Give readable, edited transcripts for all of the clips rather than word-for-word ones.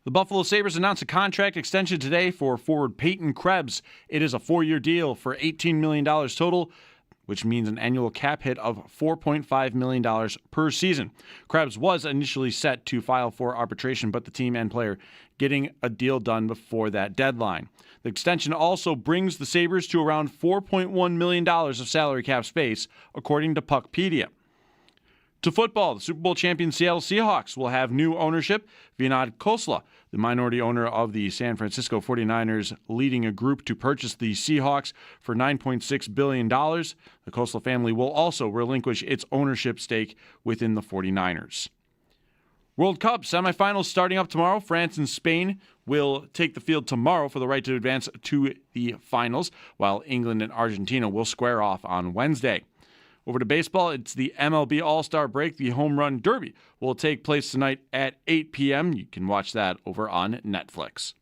The Buffalo Sabres announced a contract extension today for forward Peyton Krebs. It is a 4-year deal for $18 million total, which means an annual cap hit of $4.5 million per season. Krebs was initially set to file for arbitration, but the team and player getting a deal done before that deadline. The extension also brings the Sabres to around $4.1 million of salary cap space, according to Puckpedia. To football, the Super Bowl champion Seattle Seahawks will have new ownership. Vinod Khosla, the minority owner of the San Francisco 49ers, leading a group to purchase the Seahawks for $9.6 billion. The Khosla family will also relinquish its ownership stake within the 49ers. World Cup semifinals starting up tomorrow. France and Spain will take the field tomorrow for the right to advance to the finals, while England and Argentina will square off on Wednesday. Over to baseball, it's the MLB All-Star Break. The Home Run Derby will take place tonight at 8 p.m. You can watch that over on Netflix.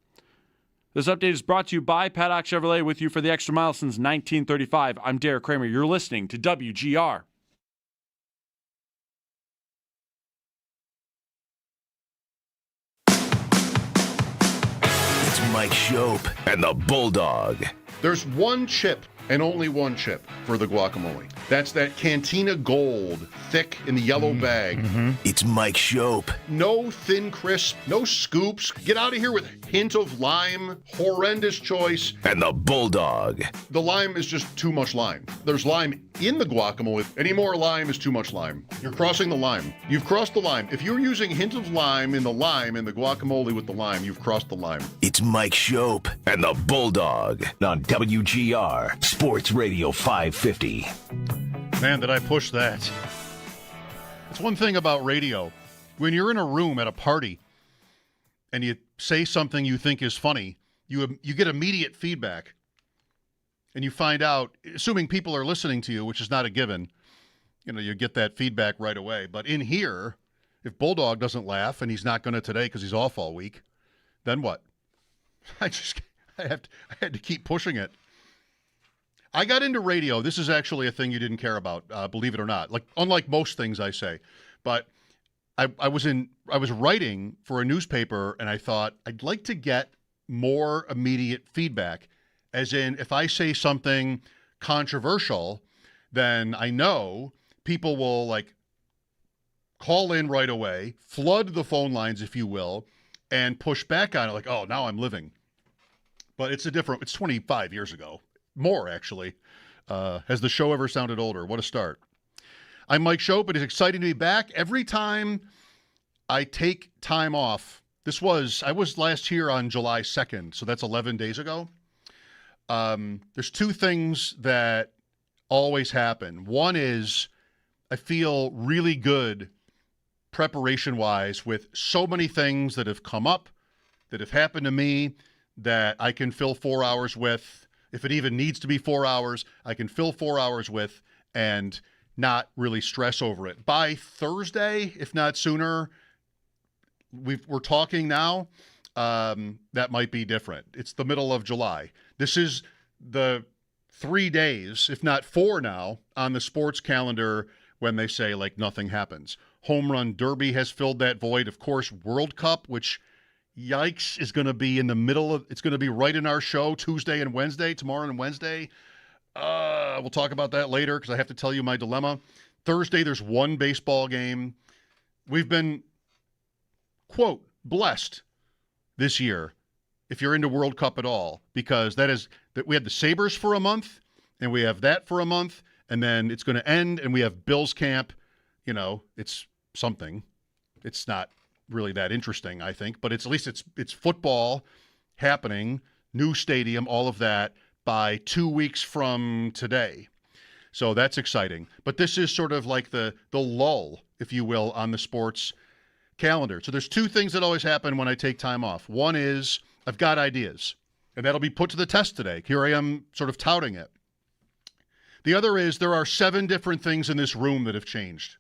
This update is brought to you by Paddock Chevrolet, with you for the extra mile since 1935. I'm Derek Kramer. You're listening to WGR. It's Mike Schopp and the Bulldog. There's one chip and only one chip for the guacamole. That's that Cantina Gold, thick in the yellow bag. Mm-hmm. It's Mike Schopp. No thin crisp, no scoops. Get out of here with hint of lime. Horrendous choice. And the Bulldog. The lime is just too much lime. There's lime in the guacamole. Any more lime is too much lime. You're crossing the lime. You've crossed the lime. If you're using hint of lime in the guacamole with the lime, you've crossed the lime. It's Mike Schopp and the Bulldog on WGR Sports Radio 550. Man, did I push that. It's one thing about radio. When you're in a room at a party and you say something you think is funny, you get immediate feedback. And you find out, assuming people are listening to you, which is not a given, you get that feedback right away. But in here, if Bulldog doesn't laugh, and he's not going to today because he's off all week, then what? I had to keep pushing it. I got into radio. This is actually a thing you didn't care about, believe it or not. Like, unlike most things I say, but I was writing for a newspaper, and I thought I'd like to get more immediate feedback. As in, if I say something controversial, then I know people will call in right away, flood the phone lines, if you will, and push back on it like, oh, now I'm living. But it's 25 years ago. More, actually. Has the show ever sounded older? What a start. I'm Mike Schopp. It is exciting to be back. Every time I take time off, I was last here on July 2nd, so that's 11 days ago. There's two things that always happen. One is I feel really good preparation-wise with so many things that have come up, that have happened to me, that I can fill 4 hours with. If it even needs to be 4 hours, I can fill 4 hours with and not really stress over it. By Thursday, if not sooner, we're talking now, that might be different. It's the middle of July. This is the 3 days, if not 4 now, on the sports calendar when they say nothing happens. Home Run Derby has filled that void. Of course, World Cup, which, yikes, is going to be in the middle of, it's going to be right in our show Tuesday and Wednesday, tomorrow and Wednesday. We'll talk about that later because I have to tell you my dilemma. Thursday, there's one baseball game. We've been, quote, blessed this year, if you're into World Cup at all, because that we had the Sabres for a month, and we have that for a month, and then it's going to end, and we have Bills camp. It's something. It's not really that interesting, I think, but at least it's football happening, new stadium, all of that by 2 weeks from today. So that's exciting. But this is sort of like the lull, if you will, on the sports calendar. So there's two things that always happen when I take time off. One is I've got ideas, and that'll be put to the test today. Here I am sort of touting it. The other is there are 7 different things in this room that have changed.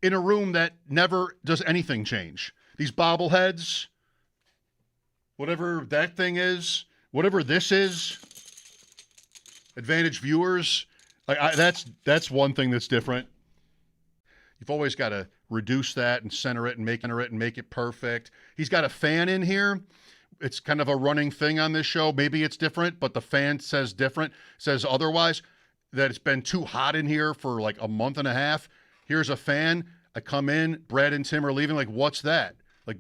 In a room that never does anything change. These bobbleheads, whatever that thing is, whatever this is, Advantage viewers, that's one thing that's different. You've always got to reduce that and center it and make it perfect. He's got a fan in here. It's kind of a running thing on this show. Maybe it's different, but the fan says otherwise, that it's been too hot in here for like a month and a half. Here's a fan. I come in, Brad and Tim are leaving. Like, what's that? Like,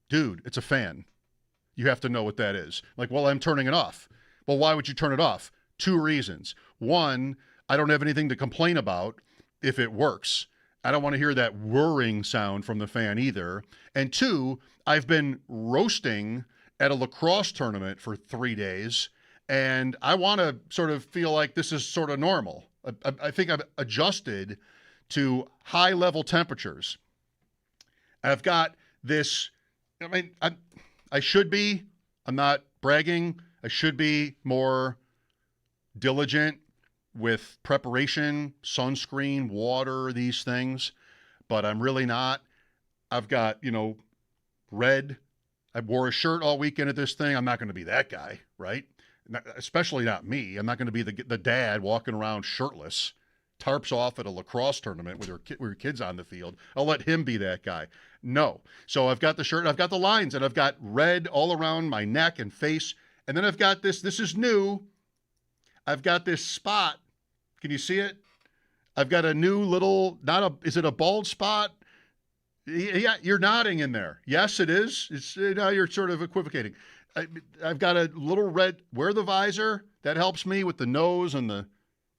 dude, it's a fan. You have to know what that is. Like, well, I'm turning it off. Well, why would you turn it off? 2 reasons. One, I don't have anything to complain about if it works. I don't want to hear that whirring sound from the fan either. And 2, I've been roasting at a lacrosse tournament for 3 days, and I want to sort of feel like this is sort of normal. I think I've adjusted to high-level temperatures. I've got this, I mean, I should be, I'm not bragging, I should be more diligent with preparation, sunscreen, water, these things, but I'm really not. I've got, red. I wore a shirt all weekend at this thing. I'm not going to be that guy, right? Especially not me. I'm not going to be the dad walking around shirtless, tarps off at a lacrosse tournament with your kids on the field. I'll let him be that guy. No. So I've got the shirt, I've got the lines, and I've got red all around my neck and face. And then I've got this is new. I've got this spot. Can you see it? I've got a new little, is it a bald spot? Yeah, you're nodding in there. Yes, it is. It's now you're sort of equivocating. I've got a little red, wear the visor. That helps me with the nose and the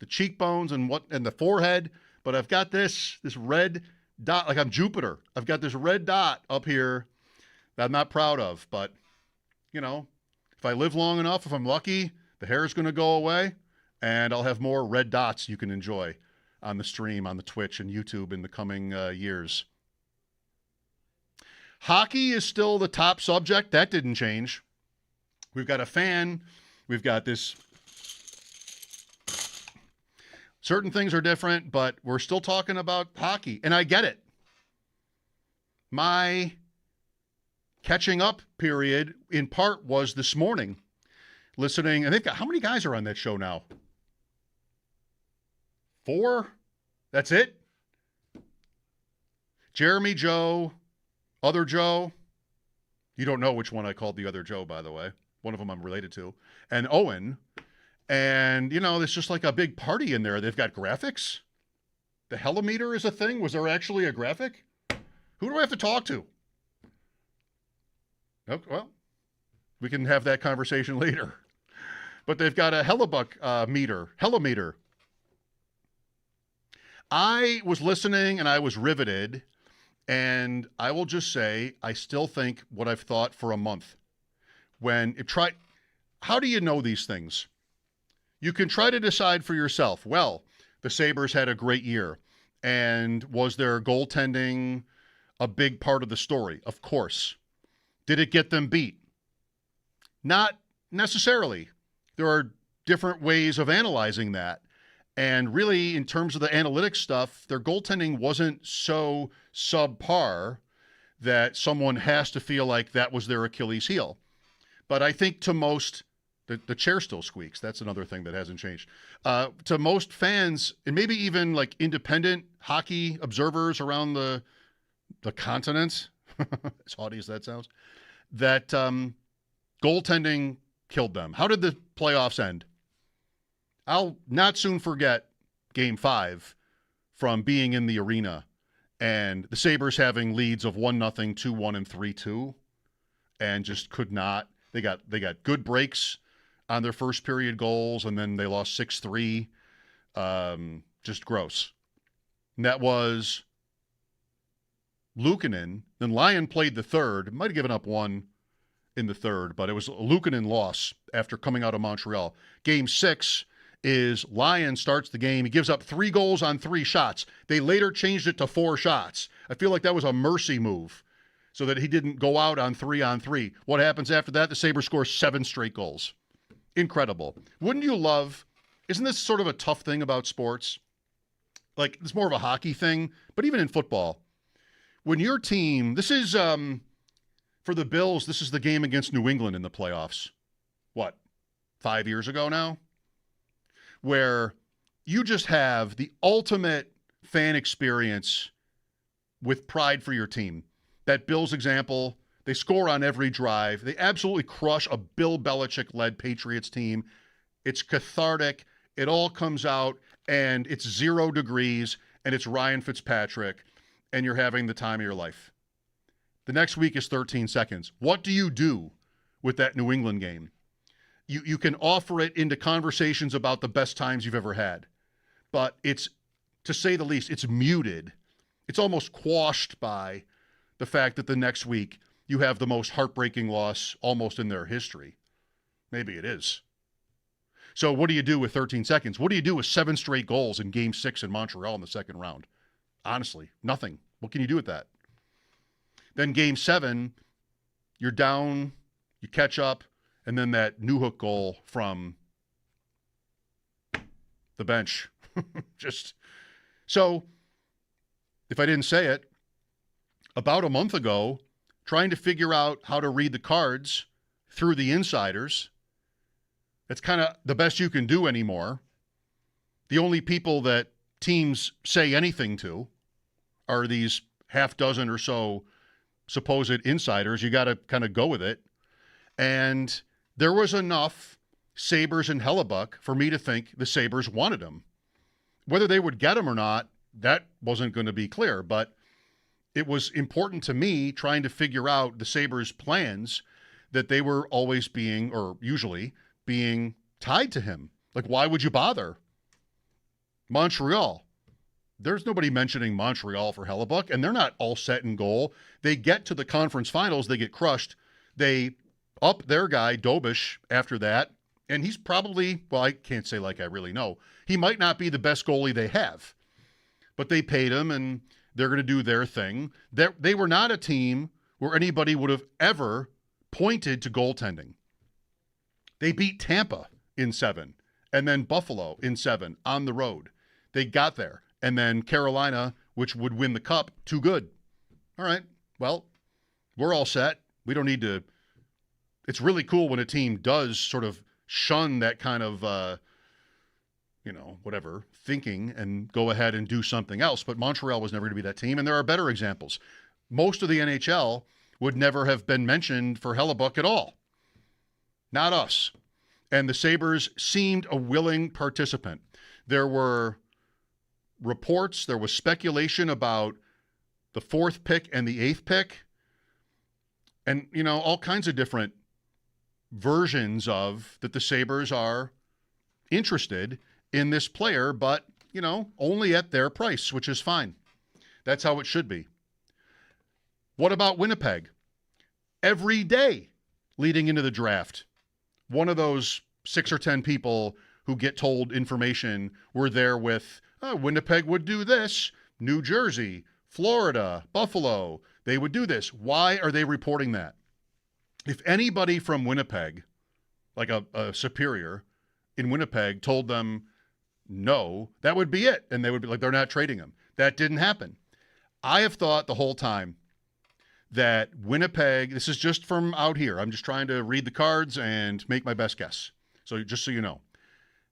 cheekbones and the forehead. But I've got this red dot, like I'm Jupiter. I've got this red dot up here that I'm not proud of. But, if I live long enough, if I'm lucky, the hair is going to go away. And I'll have more red dots you can enjoy on the stream, on the Twitch and YouTube in the coming years. Hockey is still the top subject. That didn't change. We've got a fan. We've got this. Certain things are different, but we're still talking about hockey. And I get it. My catching up period, in part, was this morning. Listening, I think, how many guys are on that show now? 4? That's it? Jeremy, Joe, other Joe. You don't know which one I called the other Joe, by the way. One of them I'm related to. And Owen. And, there's just like a big party in there. They've got graphics. The helimeter is a thing. Was there actually a graphic? Who do I have to talk to? Okay, well, we can have that conversation later. But they've got a helimeter. I was listening and I was riveted, and I will just say I still think what I've thought for a month. How do you know these things? You can try to decide for yourself. Well, the Sabres had a great year, and was their goaltending a big part of the story? Of course. Did it get them beat? Not necessarily. There are different ways of analyzing that. And really, in terms of the analytics stuff, their goaltending wasn't so subpar that someone has to feel like that was their Achilles heel. But I think to most, the chair still squeaks. That's another thing that hasn't changed. To most fans, and maybe even like independent hockey observers around the continent, as haughty as that sounds, that goaltending killed them. How did the playoffs end? I'll not soon forget Game 5 from being in the arena and the Sabres having leads of 1-0, 2-1, and 3-2, and just could not. They got good breaks on their first period goals, and then they lost 6-3. Just gross. And that was Luukkonen. Then Lyon played the third. Might have given up one in the third, but it was a Luukkonen loss after coming out of Montreal. Game 6 is Lyon starts the game. He gives up 3 goals on 3 shots. They later changed it to 4 shots. I feel like that was a mercy move so that he didn't go out on 3-on-3. What happens after that? The Sabres score 7 straight goals. Incredible. Wouldn't you love, isn't this sort of a tough thing about sports? Like, it's more of a hockey thing, but even in football, when your team, this is, for the Bills, this is the game against New England in the playoffs. What, 5 years ago now? Where you just have the ultimate fan experience with pride for your team. That Bills example, they score on every drive. They absolutely crush a Bill Belichick-led Patriots team. It's cathartic. It all comes out, and it's 0 degrees, and it's Ryan Fitzpatrick, and you're having the time of your life. The next week is 13 seconds. What do you do with that New England game? You can offer it into conversations about the best times you've ever had. But it's, to say the least, it's muted. It's almost quashed by the fact that the next week you have the most heartbreaking loss almost in their history. Maybe it is. So what do you do with 13 seconds? What do you do with 7 straight goals in Game 6 in Montreal in the second round? Honestly, nothing. What can you do with that? Then Game 7, you're down, you catch up, and then that Newhook goal from the bench. Just so, if I didn't say it, about a month ago, trying to figure out how to read the cards through the insiders, it's kind of the best you can do anymore. The only people that teams say anything to are these half dozen or so supposed insiders. You got to kind of go with it. And there was enough Sabres and Hellebuck for me to think the Sabres wanted him. Whether they would get him or not, that wasn't going to be clear. But it was important to me trying to figure out the Sabres' plans that they were always being, or usually being, tied to him. Like, why would you bother? Montreal. There's nobody mentioning Montreal for Hellebuck, and they're not all set in goal. They get to the conference finals, they get crushed. They up their guy, Dobish, after that, and he's probably, well, I can't say like I really know. He might not be the best goalie they have, but they paid him, and they're going to do their thing. They were not a team where anybody would have ever pointed to goaltending. They beat Tampa in 7, and then Buffalo in 7 on the road. They got there. And then Carolina, which would win the cup, too good. All right, well, we're all set. We don't need to. It's really cool when a team does sort of shun that kind of, whatever, thinking and go ahead and do something else. But Montreal was never going to be that team, and there are better examples. Most of the NHL would never have been mentioned for Hellebuck at all. Not us. And the Sabres seemed a willing participant. There were reports, there was speculation about the 4th pick and the 8th pick, and, all kinds of different versions of that the Sabres are interested in this player, but, only at their price, which is fine. That's how it should be. What about Winnipeg? Every day leading into the draft, one of those 6 or 10 people who get told information were there with, Winnipeg would do this, New Jersey, Florida, Buffalo, they would do this. Why are they reporting that? If anybody from Winnipeg, like a superior in Winnipeg, told them no, that would be it. And they would be like, they're not trading him. That didn't happen. I have thought the whole time that Winnipeg, this is just from out here, I'm just trying to read the cards and make my best guess. So just so you know,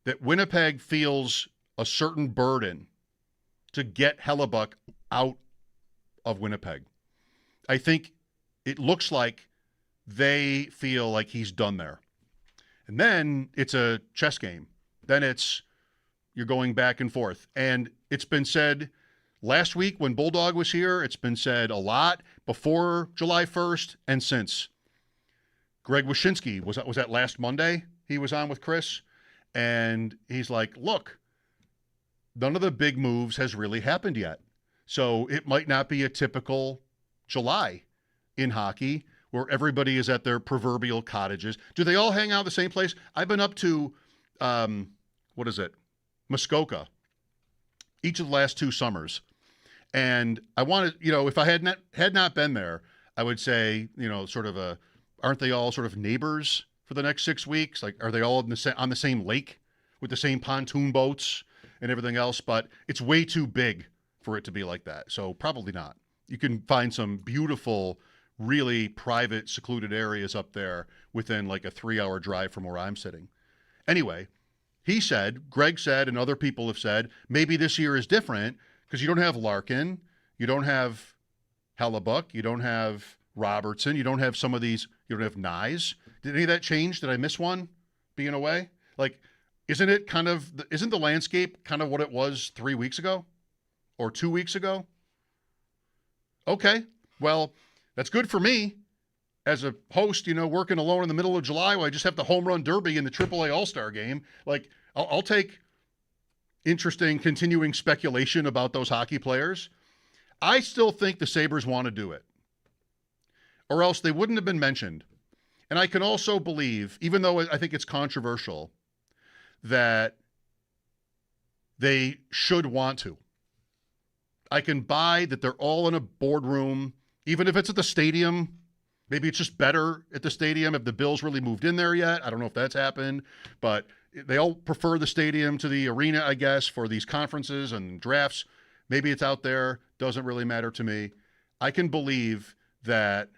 that Winnipeg feels a certain burden to get Hellebuck out of Winnipeg. I think it looks like they feel like he's done there. And then it's a chess game. Then you're going back and forth. And it's been said last week when Bulldog was here, it's been said a lot before July 1st and since. Greg Wyshynski, was that last Monday he was on with Chris? And he's like, look, none of the big moves has really happened yet. So it might not be a typical July in hockey where everybody is at their proverbial cottages. Do they all hang out the same place? I've been up to, Muskoka, each of the last 2 summers. And I wanted, if I had not been there, I would say, aren't they all sort of neighbors for the next 6 weeks? Like, are they all on the same lake with the same pontoon boats and everything else? But it's way too big for it to be like that. So probably not. You can find some beautiful, really private, secluded areas up there within like a 3-hour drive from where I'm sitting. Anyway, Greg said, and other people have said, maybe this year is different because you don't have Larkin, you don't have Hellebuck. You don't have Robertson. You don't have some of these. You don't have Nyes. Did any of that change? Did I miss one being away? Like, isn't the landscape kind of what it was 3 weeks ago or 2 weeks ago? Okay, well, that's good for me as a host, working alone in the middle of July while I just have the home run derby in the AAA All-Star game. Like, I'll take interesting continuing speculation about those hockey players. I still think the Sabres want to do it, or else they wouldn't have been mentioned. And I can also believe, even though I think it's controversial, that they should want to. I can buy that they're all in a boardroom, even if it's at the stadium. Maybe it's just better at the stadium if the Bills really moved in there yet. I don't know if that's happened, but they all prefer the stadium to the arena, I guess, for these conferences and drafts. Maybe it's out there. Doesn't really matter to me. I can believe that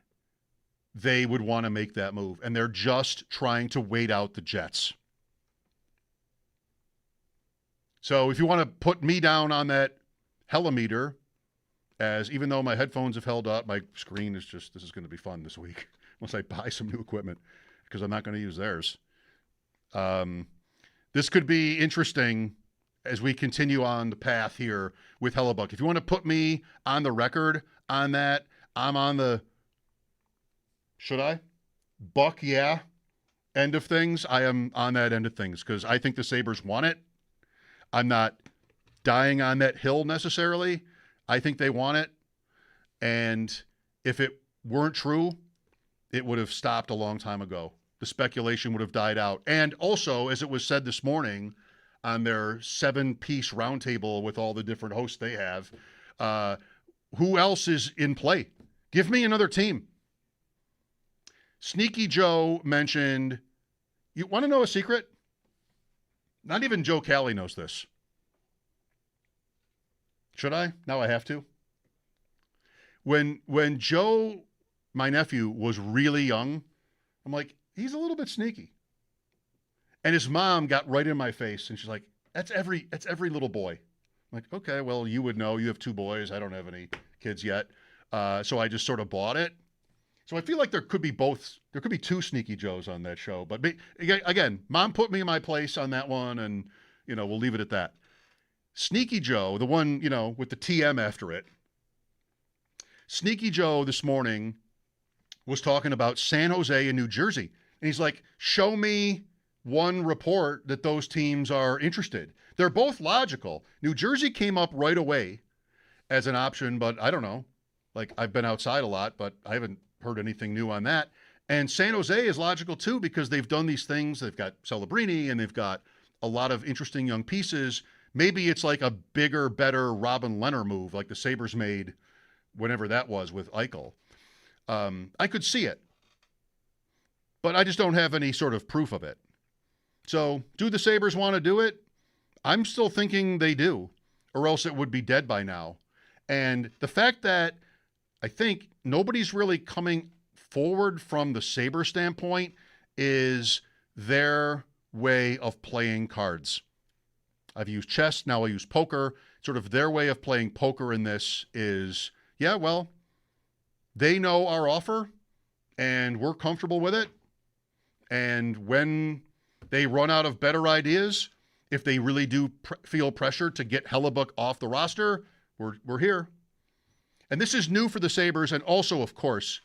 they would want to make that move, and they're just trying to wait out the Jets. So if you want to put me down on that helimeter, as even though my headphones have held up, my screen is just, this is going to be fun this week once I buy some new equipment because I'm not going to use theirs. This could be interesting as we continue on the path here with Hellebuck. If you want to put me on the record on that, I'm on the, should I? Buck, yeah, end of things. I am on that end of things because I think the Sabres want it. I'm not dying on that hill necessarily. I think they want it. And if it weren't true, it would have stopped a long time ago. The speculation would have died out. And also, as it was said this morning on their 7-piece roundtable with all the different hosts they have, who else is in play? Give me another team. Sneaky Joe mentioned, you want to know a secret? Not even Joe Cali knows this. Should I? Now I have to. When Joe, my nephew, was really young, I'm like, he's a little bit sneaky. And his mom got right in my face, and she's like, that's every little boy. I'm like, okay, well, you would know. You have 2 boys. I don't have any kids yet. So I just sort of bought it. So I feel like there could be 2 Sneaky Joes on that show. But again, mom put me in my place on that one, and, we'll leave it at that. Sneaky Joe, the one, with the TM after it. Sneaky Joe this morning was talking about San Jose and New Jersey. And he's like, show me one report that those teams are interested. They're both logical. New Jersey came up right away as an option, but I don't know. Like, I've been outside a lot, but I haven't heard anything new on that. And San Jose is logical too because they've done these things. They've got Celebrini and they've got a lot of interesting young pieces. Maybe it's like a bigger, better Robin Lehner move like the Sabres made whenever that was with Eichel. I could see it, but I just don't have any sort of proof of it. So do the Sabres want to do it? I'm still thinking they do, or else it would be dead by now. And the fact that I think nobody's really coming forward from the Sabre standpoint is their way of playing cards. I've used chess, now I use poker. Sort of their way of playing poker in this is, yeah, well, they know our offer and we're comfortable with it. And when they run out of better ideas, if they really do feel pressure to get Hellebuck off the roster, we're here. And this is new for the Sabres. And also, of course,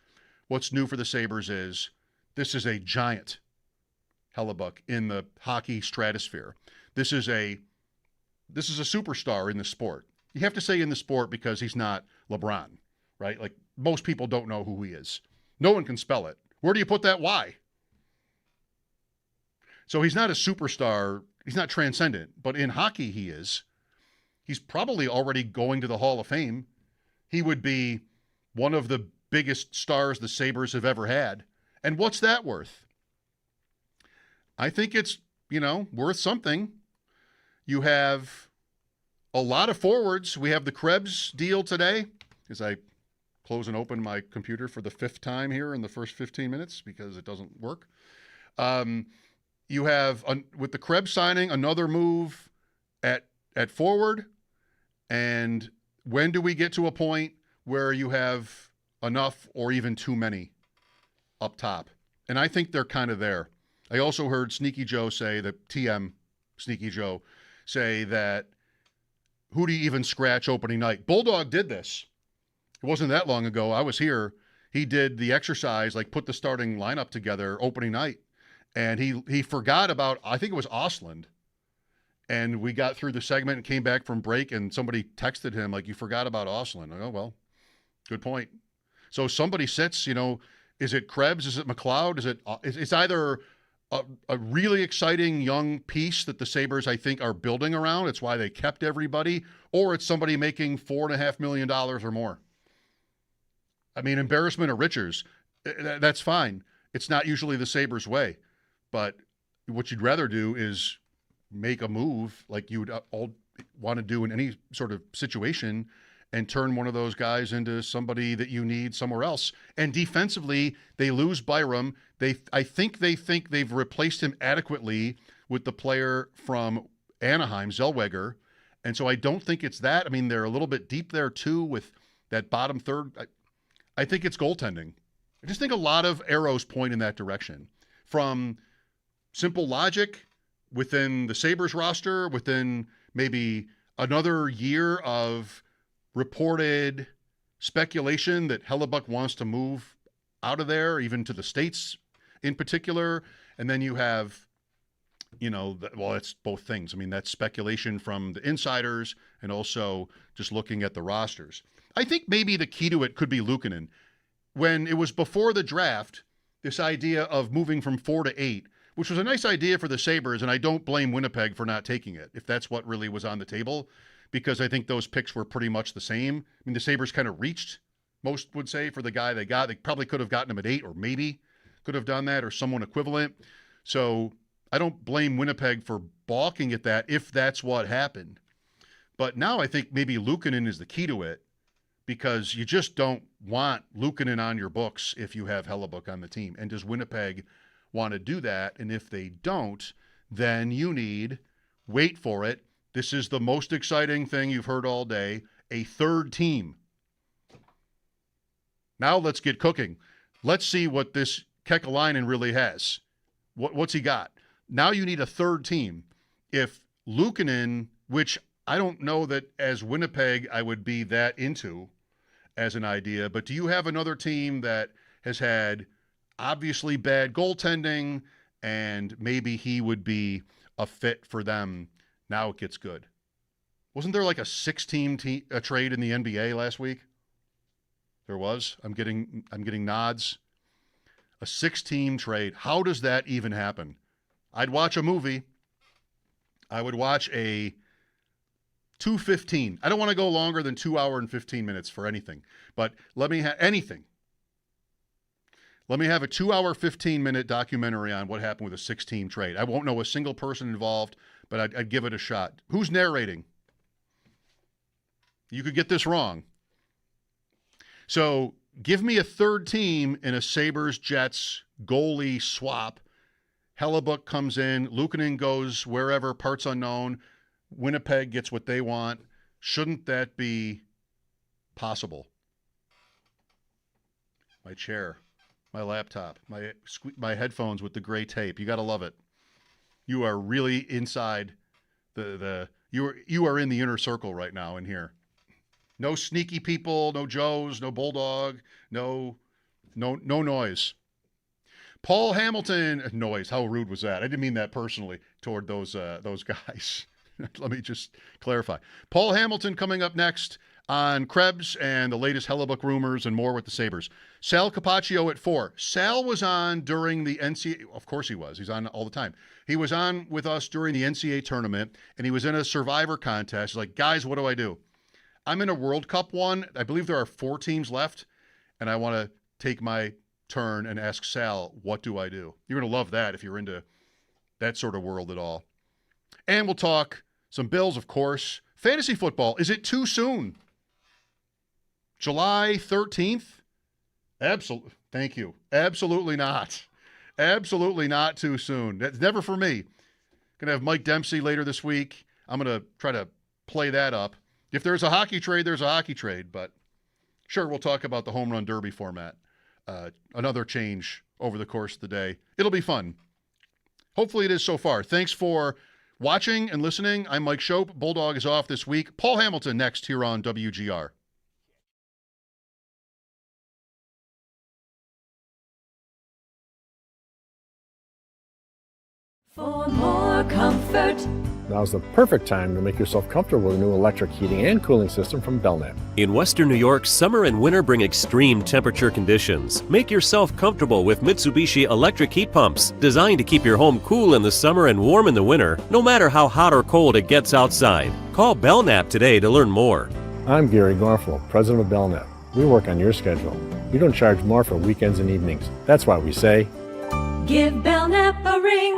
what's new for the Sabres is this is a giant Hellebuck in the hockey stratosphere. This is a superstar in the sport. You have to say in the sport because he's not LeBron, right? Like most people don't know who he is. No one can spell it. Where do you put that Y? So he's not a superstar. He's not transcendent, but in hockey he is. He's probably already going to the Hall of Fame. He would be one of the biggest stars the Sabres have ever had. And what's that worth? I think it's, worth something. You have a lot of forwards. We have the Krebs deal today, as I close and open my computer for the 5th time here in the first 15 minutes because it doesn't work. You have, with the Krebs signing, another move at forward. And when do we get to a point where you have enough or even too many up top. And I think they're kind of there. I also heard Sneaky Joe say, the TM Sneaky Joe, say that who do you even scratch opening night? Bulldog did this. It wasn't that long ago. I was here. He did the exercise, like put the starting lineup together opening night. And he forgot about, I think it was Osland. And we got through the segment and came back from break, and somebody texted him, like, you forgot about Osland. I go, well, good point. So somebody sits, is it Krebs? Is it McLeod? It's either a really exciting young piece that the Sabres, I think, are building around. It's why they kept everybody. Or it's somebody making $4.5 million or more. I mean, embarrassment of riches, that's fine. It's not usually the Sabres' way. But what you'd rather do is make a move like you would all want to do in any sort of situation and turn one of those guys into somebody that you need somewhere else. And defensively, they lose Byram. I think they've replaced him adequately with the player from Anaheim, Zellweger. And so I don't think it's that. I mean, they're a little bit deep there too with that bottom third. I think it's goaltending. I just think a lot of arrows point in that direction. From simple logic within the Sabres roster, within maybe another year of reported speculation that Hellebuck wants to move out of there, even to the States in particular. And then you have, it's both things. I mean, that's speculation from the insiders and also just looking at the rosters. I think maybe the key to it could be Luukkonen. When it was before the draft, this idea of moving from 4 to 8, which was a nice idea for the Sabres, and I don't blame Winnipeg for not taking it, if that's what really was on the table, because I think those picks were pretty much the same. I mean, the Sabres kind of reached, most would say, for the guy they got. They probably could have gotten him at 8, or maybe could have done that, or someone equivalent. So I don't blame Winnipeg for balking at that if that's what happened. But now I think maybe Luukkonen is the key to it, because you just don't want Luukkonen on your books if you have Hellebuck on the team. And does Winnipeg want to do that? And if they don't, then you need, wait for it, this is the most exciting thing you've heard all day, a third team. Now let's get cooking. Let's see what this Kekalainen really has. What's he got? Now you need a third team. If Luukkonen, which I don't know that as Winnipeg I would be that into as an idea, but do you have another team that has had obviously bad goaltending and maybe he would be a fit for them? Now it gets good. Wasn't there like a 6-team trade in the NBA last week? There was. I'm getting nods. A 6-team trade. How does that even happen? I'd watch a movie. I would watch a 2:15. I don't want to go longer than 2 hours and 15 minutes for anything. But let me have anything. Let me have a 2 hour, 15-minute documentary on what happened with a 6-team trade. I won't know a single person involved, but I'd give it a shot. Who's narrating? You could get this wrong. So give me a third team in a Sabres-Jets goalie swap. Hellebuck comes in. Luukkonen goes wherever, parts unknown. Winnipeg gets what they want. Shouldn't that be possible? My chair, my laptop, my headphones with the gray tape. You got to love it. You are really inside you are in the inner circle right now in here. No sneaky people, no Joes, no Bulldog, no noise. Paul Hamilton, noise. How rude was that? I didn't mean that personally toward those guys. Let me just clarify. Paul Hamilton coming up next on Krebs and the latest Hellebuck rumors and more with the Sabres. Sal Capaccio at 4. Sal was on during the NCAA. Of course he was. He's on all the time. He was on with us during the NCAA tournament, and he was in a Survivor contest. He's like, guys, what do I do? I'm in a World Cup one. I believe there are 4 teams left, and I want to take my turn and ask Sal, what do I do? You're going to love that if you're into that sort of world at all. And we'll talk some Bills, of course. Fantasy football, is it too soon? July 13th? Absolutely. Thank you. Absolutely not. Absolutely not too soon. That's never for me. Going to have Mike Dempsey later this week. I'm going to try to play that up. If there's a hockey trade, there's a hockey trade, but Sure, we'll talk about the home run derby format. Another change over the course of the day. It'll be fun. Hopefully it is so far. Thanks for watching and listening. I'm Mike Schopp. Bulldog is off this week. Paul Hamilton next here on WGR. For more comfort. Now's the perfect time to make yourself comfortable with a new electric heating and cooling system from Belknap. In Western New York, summer and winter bring extreme temperature conditions. Make yourself comfortable with Mitsubishi electric heat pumps, designed to keep your home cool in the summer and warm in the winter, no matter how hot or cold it gets outside. Call Belknap today to learn more. I'm Gary Garfel, president of Belknap. We work on your schedule. We don't charge more for weekends and evenings. That's why we say, Give Belknap a ring.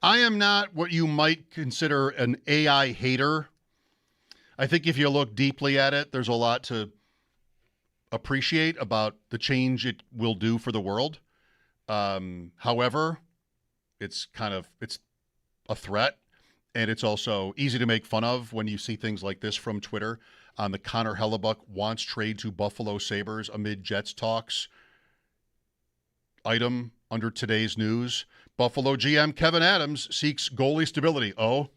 I am not what you might consider an AI hater. I think if you look deeply at it, there's a lot to appreciate about the change it will do for the world. However, it's a threat, and it's also easy to make fun of when you see things like this from Twitter on the Connor Hellebuck wants trade to Buffalo Sabres amid Jets talks item under today's news. Buffalo GM Kevin Adams seeks goalie stability. Oh,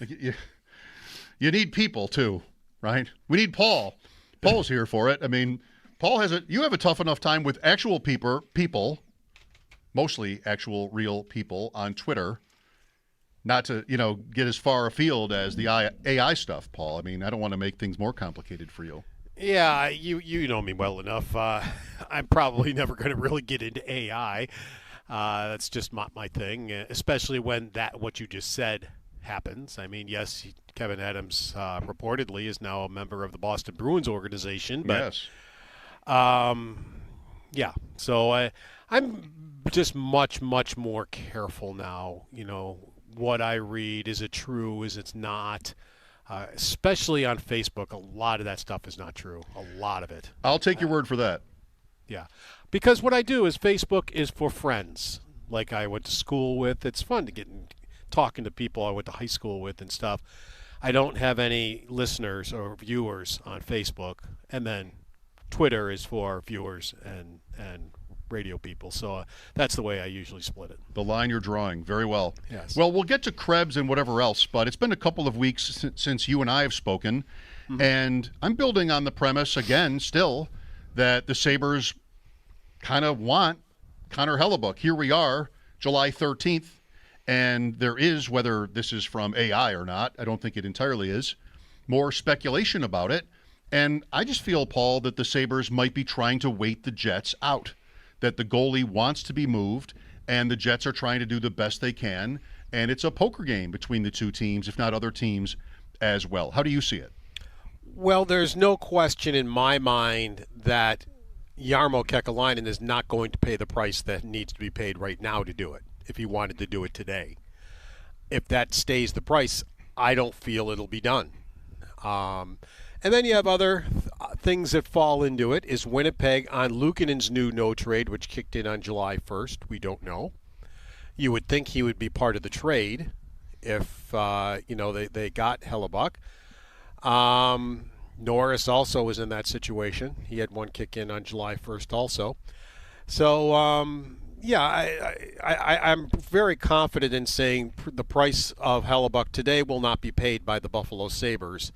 you need people too, right? We need Paul. Paul's here for it. I mean, you have a tough enough time with actual people, mostly actual real people on Twitter, not to, get as far afield as the AI stuff, Paul. I mean, I don't want to make things more complicated for you. Yeah, you know me well enough. I'm probably never going to really get into AI. That's just not my thing, especially when what you just said happens. I mean, yes, Kevin Adams reportedly is now a member of the Boston Bruins organization. But, yes. Yeah, so I'm just much, much more careful now. What I read, is it true, is it not? Especially on Facebook, a lot of that stuff is not true. A lot of it. I'll take your word for that. Yeah. Because what I do is Facebook is for friends, like I went to school with. It's fun to get talking to people I went to high school with and stuff. I don't have any listeners or viewers on Facebook. And then Twitter is for viewers and radio people. So that's the way I usually split it. The line you're drawing. Very well. Yes. Well, we'll get to Krebs and whatever else, but it's been a couple of weeks since you and I have spoken, and I'm building on the premise again still that the Sabres kind of want Connor Hellebuck. Here we are, July 13th, and there is, whether this is from AI or not, I don't think it entirely is, more speculation about it. And I just feel, Paul, that the Sabres might be trying to wait the Jets out, that the goalie wants to be moved, and the Jets are trying to do the best they can. And it's a poker game between the two teams, if not other teams as well. How do you see it? Well, there's no question in my mind that Jarmo Kekalainen is not going to pay the price that needs to be paid right now to do it, if he wanted to do it today. If that stays the price, I don't feel it'll be done. And then you have other things that fall into it. Is Winnipeg on Luukkonen's new no trade, which kicked in on July 1st? We don't know. You would think he would be part of the trade if they got Hellebuck. Norris also was in that situation. He had one kick in on July 1st also. So, I'm very confident in saying the price of Hellebuck today will not be paid by the Buffalo Sabres.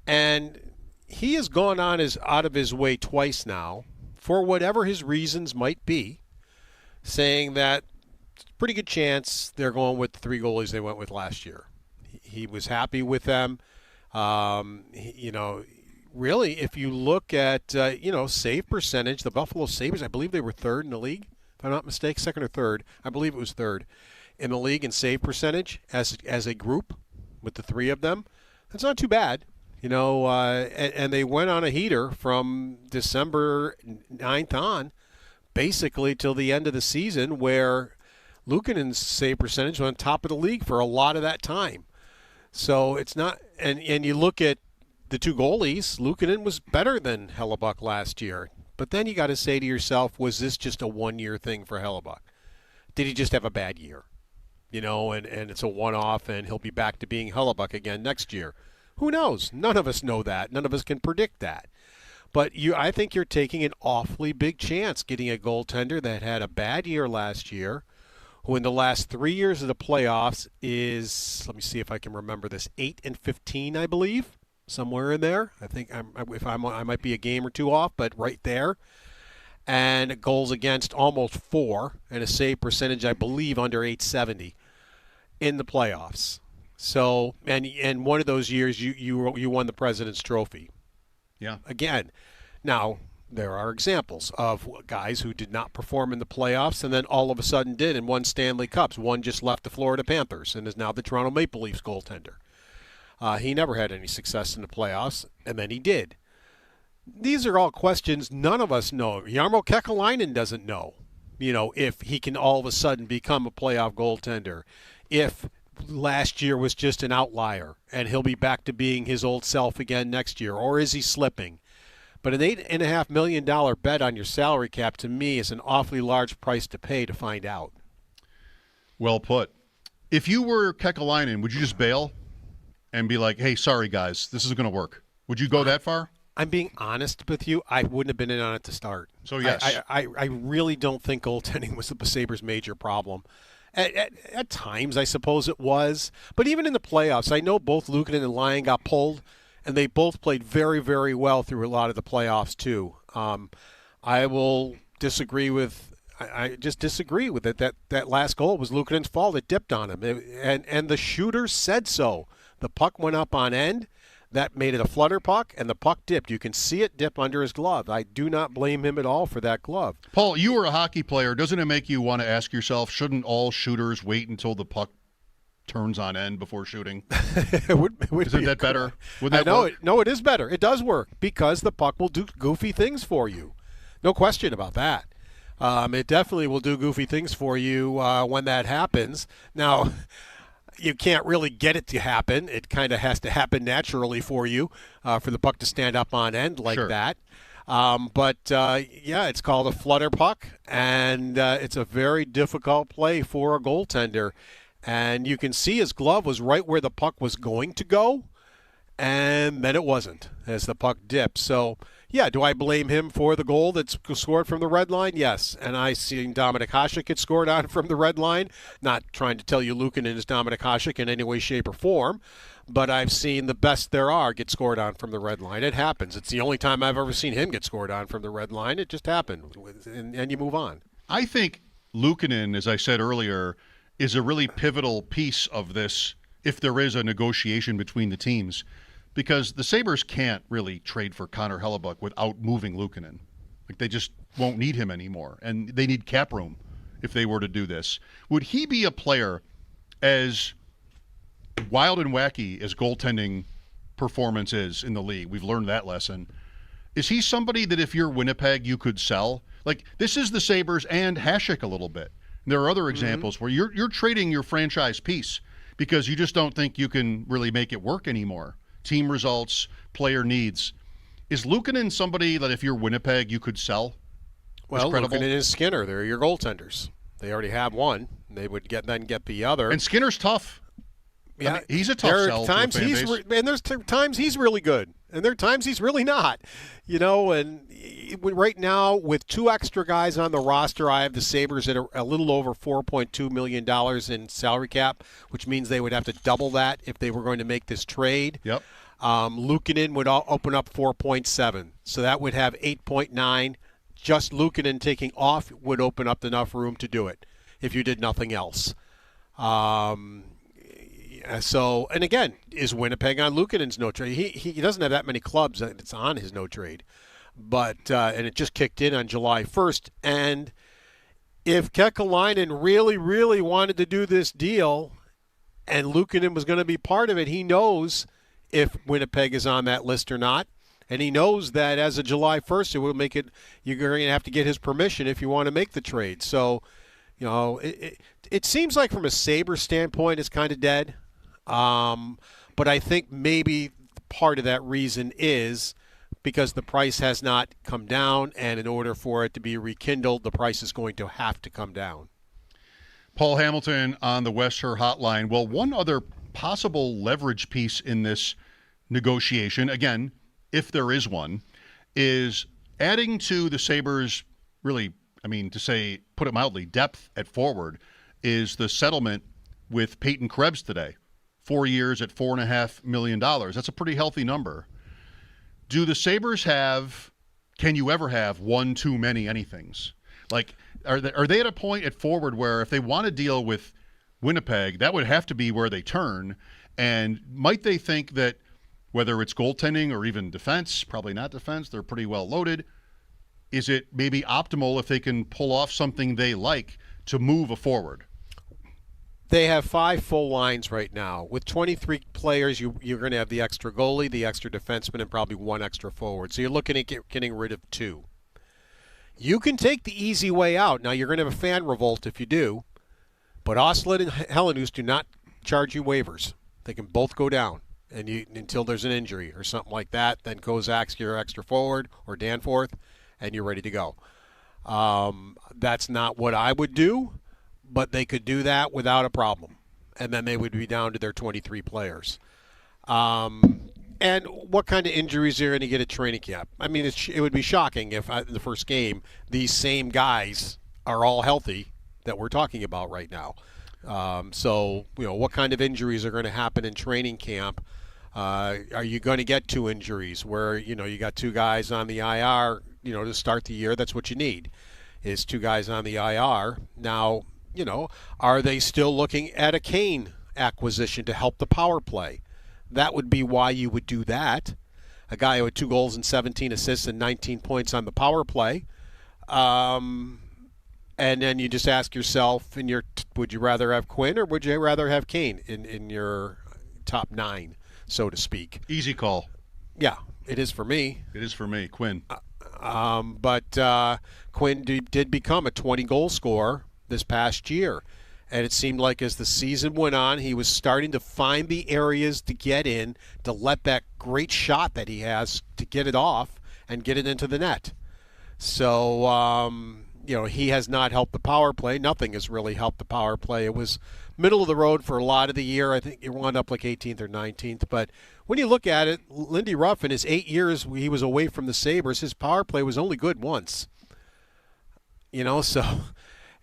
And he has gone out of his way twice now, for whatever his reasons might be, saying that it's a pretty good chance they're going with the three goalies they went with last year. He was happy with them. Really, if you look at, save percentage, the Buffalo Sabres, I believe they were third in the league, if I'm not mistaken, second or third. I believe it was third in the league in save percentage as a group with the three of them. That's not too bad. And they went on a heater from December 9th on, basically till the end of the season, where Luukkonen's save percentage was on top of the league for a lot of that time. So it's not, and you look at the two goalies, Luukkonen was better than Hellebuck last year. But then you got to say to yourself, was this just a one-year thing for Hellebuck? Did he just have a bad year? And it's a one-off, and he'll be back to being Hellebuck again next year. Who knows? None of us know that. None of us can predict that. But I think you're taking an awfully big chance getting a goaltender that had a bad year last year, who in the last 3 years of the playoffs is, let me see if I can remember this, 8-15, I believe, somewhere in there. I think I might be a game or two off, but right there. And goals against almost 4, and a save percentage, I believe, under 870 in the playoffs. So, and one of those years you won the President's Trophy. Yeah. Again, now there are examples of guys who did not perform in the playoffs and then all of a sudden did and won Stanley Cups. One just left the Florida Panthers and is now the Toronto Maple Leafs goaltender. He never had any success in the playoffs, and then he did. These are all questions none of us know. Jarmo Kekalainen doesn't know. if he can all of a sudden become a playoff goaltender, if last year was just an outlier and he'll be back to being his old self again next year, or is he slipping? But an $8.5 million bet on your salary cap, to me, is an awfully large price to pay to find out. Well put. If you were Kekalainen, would you just bail and be like, hey, sorry, guys, this isn't going to work? Would you go that far? I'm being honest with you. I wouldn't have been in on it to start. So, yes. I really don't think goaltending was the Sabres' major problem. At times, I suppose it was. But even in the playoffs, I know both Luukkonen and Lyon got pulled, and they both played very, very well through a lot of the playoffs, too. I will disagree with – I just disagree with it. That last goal was Luukkonen's fault. It dipped on him. And the shooter said so. The puck went up on end. That made it a flutter puck, and the puck dipped. You can see it dip under his glove. I do not blame him at all for that glove. Paul, you were a hockey player. Doesn't it make you want to ask yourself, shouldn't all shooters wait until the puck turns on end before shooting? Isn't that better? Would that work? No, it is better. It does work because the puck will do goofy things for you. No question about that. It definitely will do goofy things for you when that happens. Now, you can't really get it to happen. It kind of has to happen naturally for you, for the puck to stand up on end like that. But it's called a flutter puck, and it's a very difficult play for a goaltender. And you can see his glove was right where the puck was going to go, and then it wasn't as the puck dipped. So, do I blame him for the goal that's scored from the red line? Yes. And I seen Dominik Hasek get scored on from the red line. Not trying to tell you Luukkonen is Dominik Hasek in any way, shape, or form, but I've seen the best there are get scored on from the red line. It happens. It's the only time I've ever seen him get scored on from the red line. It just happened, and you move on. I think Luukkonen, as I said earlier, is a really pivotal piece of this if there is a negotiation between the teams. Because the Sabres can't really trade for Connor Hellebuck without moving Luukkonen. Like, they just won't need him anymore. And they need cap room if they were to do this. Would he be a player as wild and wacky as goaltending performance is in the league? We've learned that lesson. Is he somebody that if you're Winnipeg, you could sell? Like, this is the Sabres and Hasek a little bit. There are other examples where you're trading your franchise piece because you just don't think you can really make it work anymore. Team results, player needs. Is Luukkonen somebody that if you're Winnipeg, you could sell? Well, Luukkonen and Skinner, they're your goaltenders. They already have one. They would get the other. And Skinner's tough. Yeah, I mean, he's a tough sell. There's times he's really good, and there are times he's really not. And right now with two extra guys on the roster, I have the Sabres at a little over $4.2 million in salary cap, which means they would have to double that if they were going to make this trade. Yep. Luukkonen would open up 4.7, so that would have 8.9. Just Luukkonen taking off would open up enough room to do it if you did nothing else. So, and again, is Winnipeg on Luukkonen's no trade? He doesn't have that many clubs that's on his no trade, but and it just kicked in on July 1st. And if Kekalainen really, really wanted to do this deal, and Luukkonen was going to be part of it, he knows if Winnipeg is on that list or not, and he knows that as of July 1st, it will make it. You're going to have to get his permission if you want to make the trade. So, it seems like from a Sabres standpoint, it's kind of dead. But I think maybe part of that reason is because the price has not come down, and in order for it to be rekindled, the price is going to have to come down. Paul Hamilton on the Western Hotline. Well, one other possible leverage piece in this negotiation, again, if there is one, is adding to the Sabres, really, put it mildly, depth at forward, is the settlement with Peyton Krebs today. 4 years at $4.5 million. That's a pretty healthy number. Do the Sabres can you ever have one too many anythings? Like, are they at a point at forward where if they want to deal with Winnipeg, that would have to be where they turn? And might they think that whether it's goaltending or even defense, probably not defense, they're pretty well loaded, is it maybe optimal if they can pull off something they like to move a forward? They have 5 full lines right now. With 23 players, you're going to have the extra goalie, the extra defenseman, and probably 1 extra forward. So you're looking at getting rid of 2. You can take the easy way out. Now, you're going to have a fan revolt if you do, but Oslett and Hellenhuis do not charge you waivers. They can both go down until there's an injury or something like that. Then Kozak's your extra forward or Danforth, and you're ready to go. That's not what I would do, but they could do that without a problem. And then they would be down to their 23 players. And what kind of injuries are you going to get at training camp? I mean, it would be shocking if in the first game these same guys are all healthy that we're talking about right now. So, what kind of injuries are going to happen in training camp? Are you going to get 2 injuries where, you got 2 guys on the IR, to start the year? That's what you need, is 2 guys on the IR. Now, are they still looking at a Kane acquisition to help the power play? That would be why you would do that. A guy who had 2 goals and 17 assists and 19 points on the power play. And then you just ask yourself, would you rather have Quinn or would you rather have Kane in your top 9, so to speak? Easy call. Yeah, it is for me. It is for me, Quinn. But Quinn did become a 20-goal scorer this past year. And it seemed like as the season went on, he was starting to find the areas to get in, to let that great shot that he has to get it off and get it into the net. So, he has not helped the power play. Nothing has really helped the power play. It was middle of the road for a lot of the year. I think he wound up like 18th or 19th. But when you look at it, Lindy Ruff, in his 8 years he was away from the Sabres, his power play was only good once. So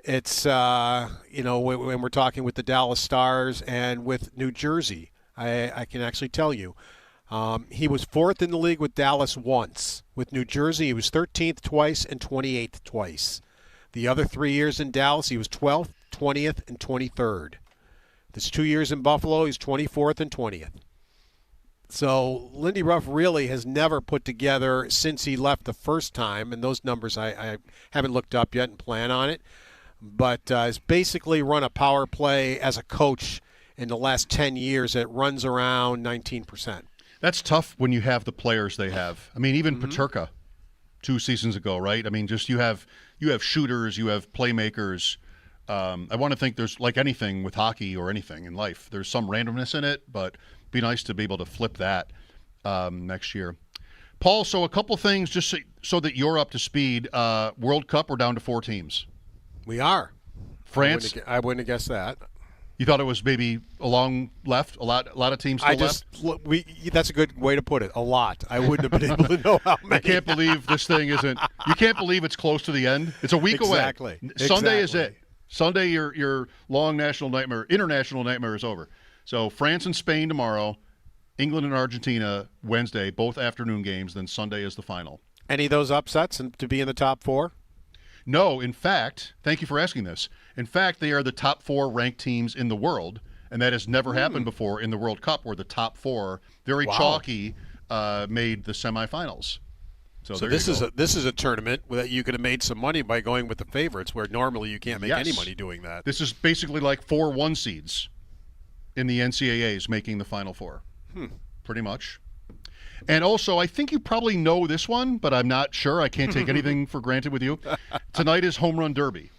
it's, when we're talking with the Dallas Stars and with New Jersey, I can actually tell you, he was 4th in the league with Dallas once. With New Jersey, he was 13th twice and 28th twice. The other 3 years in Dallas, he was 12th, 20th, and 23rd. This 2 years in Buffalo, he's 24th and 20th. So Lindy Ruff really has never put together, since he left the first time, and those numbers I haven't looked up yet and plan on it, but has basically run a power play as a coach in the last 10 years that runs around 19%. That's tough when you have the players they have. I mean, even Peterka 2 seasons ago, right? I mean, just you have shooters, you have playmakers. I want to think there's, like anything with hockey or anything in life, there's some randomness in it, but it'd be nice to be able to flip that next year. Paul, so a couple things just so that you're up to speed. World Cup, we're down to 4 teams. We are. France? I wouldn't have guessed that. You thought it was maybe a long left? A lot of teams still left? That's a good way to put it. A lot. I wouldn't have been able to know how many. I can't believe this thing isn't. You can't believe it's close to the end. It's a week away. Sunday is it. Sunday, your long international nightmare is over. So France and Spain tomorrow, England and Argentina Wednesday, both afternoon games. Then Sunday is the final. Any of those upsets to be in the top 4? No, in fact, thank you for asking this. In fact, they are the top 4 ranked teams in the world, and that has never happened before in the World Cup, where the top 4, very chalky, made the semifinals. So this is a tournament that you could have made some money by going with the favorites, where normally you can't make any money doing that. This is basically like 4 1 seeds in the NCAAs making the Final Four, pretty much. And also, I think you probably know this one, but I'm not sure. I can't take anything for granted with you. Tonight is Home Run Derby.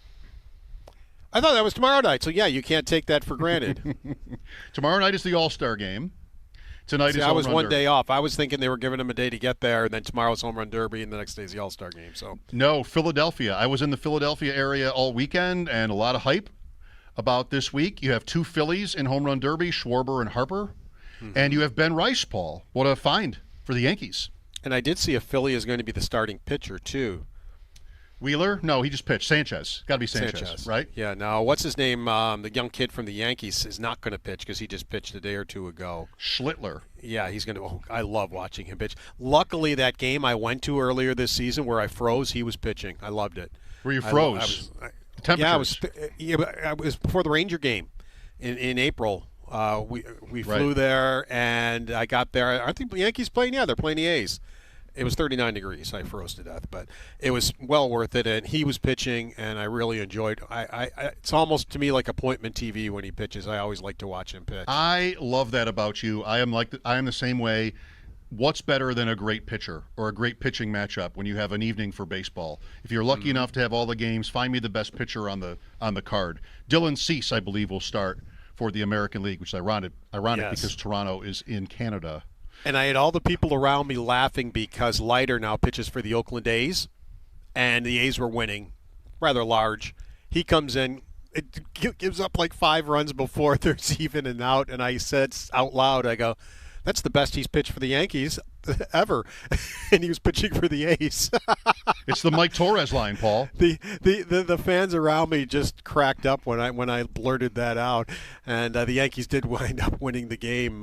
I thought that was tomorrow night, so yeah, you can't take that for granted. Tomorrow night is the All-Star game. Tonight is I was Home Run one day Derby. off. I was thinking they were giving him a day to get there, and then tomorrow's Home Run Derby, and the next day is the All-Star game. So no, Philadelphia. I was in the Philadelphia area all weekend, and a lot of hype about this week. You have 2 Phillies in Home Run Derby, Schwarber and Harper, and you have Ben Rice, Paul. What a find for the Yankees. And I did see a Philly is going to be the starting pitcher, too. Wheeler? No, he just pitched. Sanchez. Got to be Sanchez, right? Yeah, no, what's his name? The young kid from the Yankees is not going to pitch because he just pitched a day or 2 ago. Schlittler. Yeah, he's going to I love watching him pitch. Luckily, that game I went to earlier this season where I froze, he was pitching. I loved it. Where you froze? The temperatures. I was before the Ranger game in April. We flew there, and I got there. I think the Yankees playing. Yeah, they're playing the A's. It was 39 degrees. I froze to death, but it was well worth it. And he was pitching, and I really enjoyed. It's almost to me like appointment TV when he pitches. I always like to watch him pitch. I love that about you. I am the same way. what's better than a great pitcher or a great pitching matchup when you have an evening for baseball? If you're lucky enough to have all the games, find me the best pitcher on the card. Dylan Cease, I believe, will start for the American League, which is ironic Yes. because Toronto is in Canada. And I had all the people around me laughing because Leiter now pitches for the Oakland A's, and the A's were winning rather large. He comes in, it gives up like 5 runs before there's even an out, and I said out loud, I go, that's the best he's pitched for the Yankees ever. And he was pitching for the A's. It's the Mike Torres line, Paul. The fans around me just cracked up when I blurted that out, and the Yankees did wind up winning the game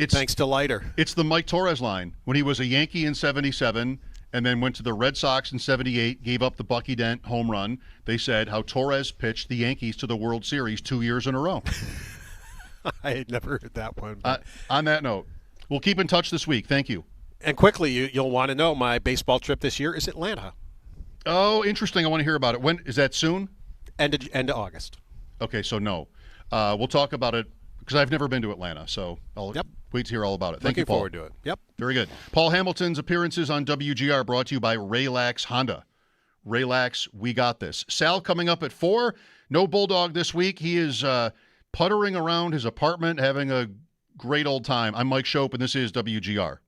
thanks to Leiter. It's the Mike Torres line. When he was a Yankee in 77 and then went to the Red Sox in 78, gave up the Bucky Dent home run, they said how Torres pitched the Yankees to the World Series 2 years in a row. I had never heard that one. On that note, we'll keep in touch this week. Thank you. And quickly, you'll want to know my baseball trip this year is Atlanta. Oh, interesting. I want to hear about it. When is that soon? End of August. Okay, so no. We'll talk about it because I've never been to Atlanta, so I'll wait to hear all about it. Thank you, Paul. Looking forward to it. Yep. Very good. Paul Hamilton's appearances on WGR brought to you by Raylax Honda. Raylax, we got this. Sal coming up at 4. No Bulldog this week. He is puttering around his apartment, having a great old time. I'm Mike Schopp, and this is WGR.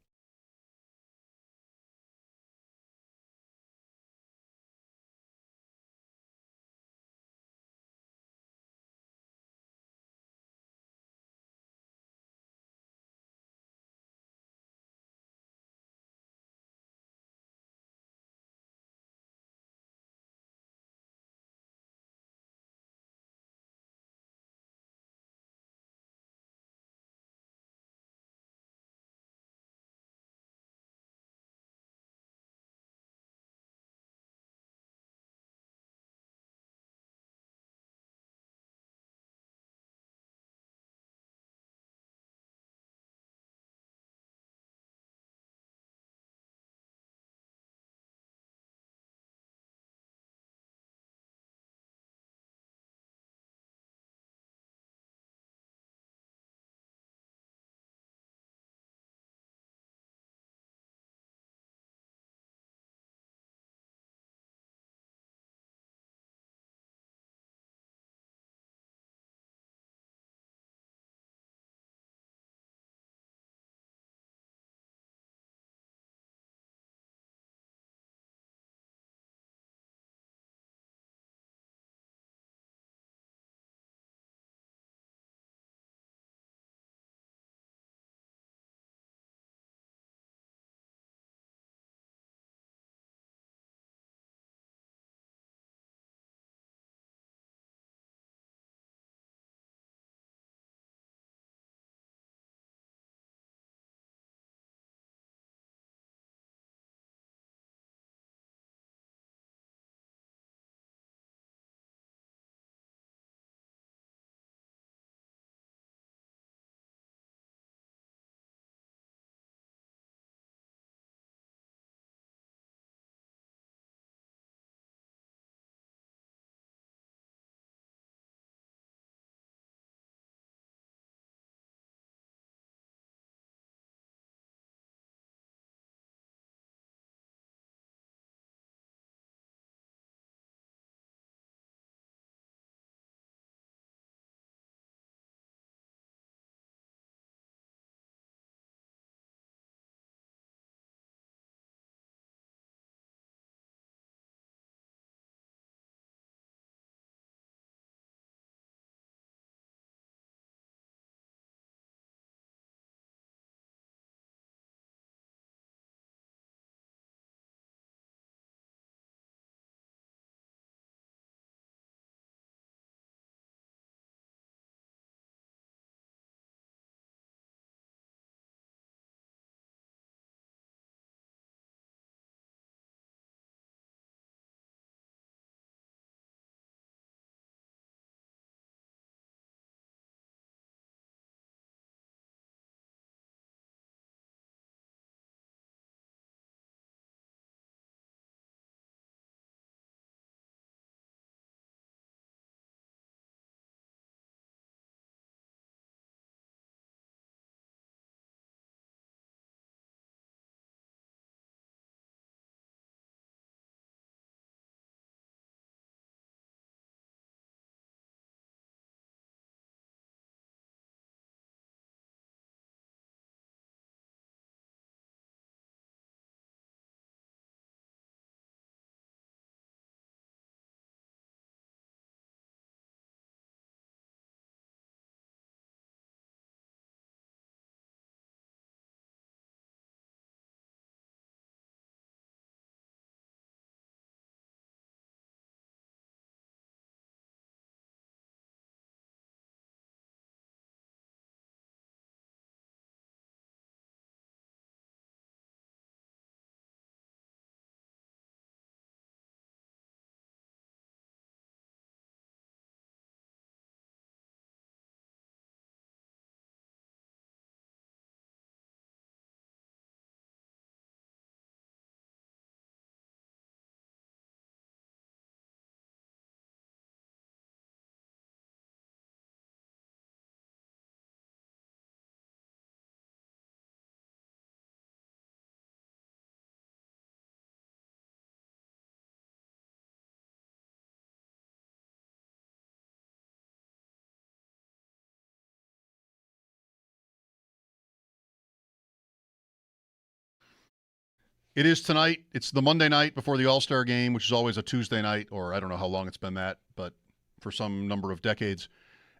It is tonight. It's the Monday night before the All-Star game, which is always a Tuesday night, or I don't know how long it's been that, but for some number of decades.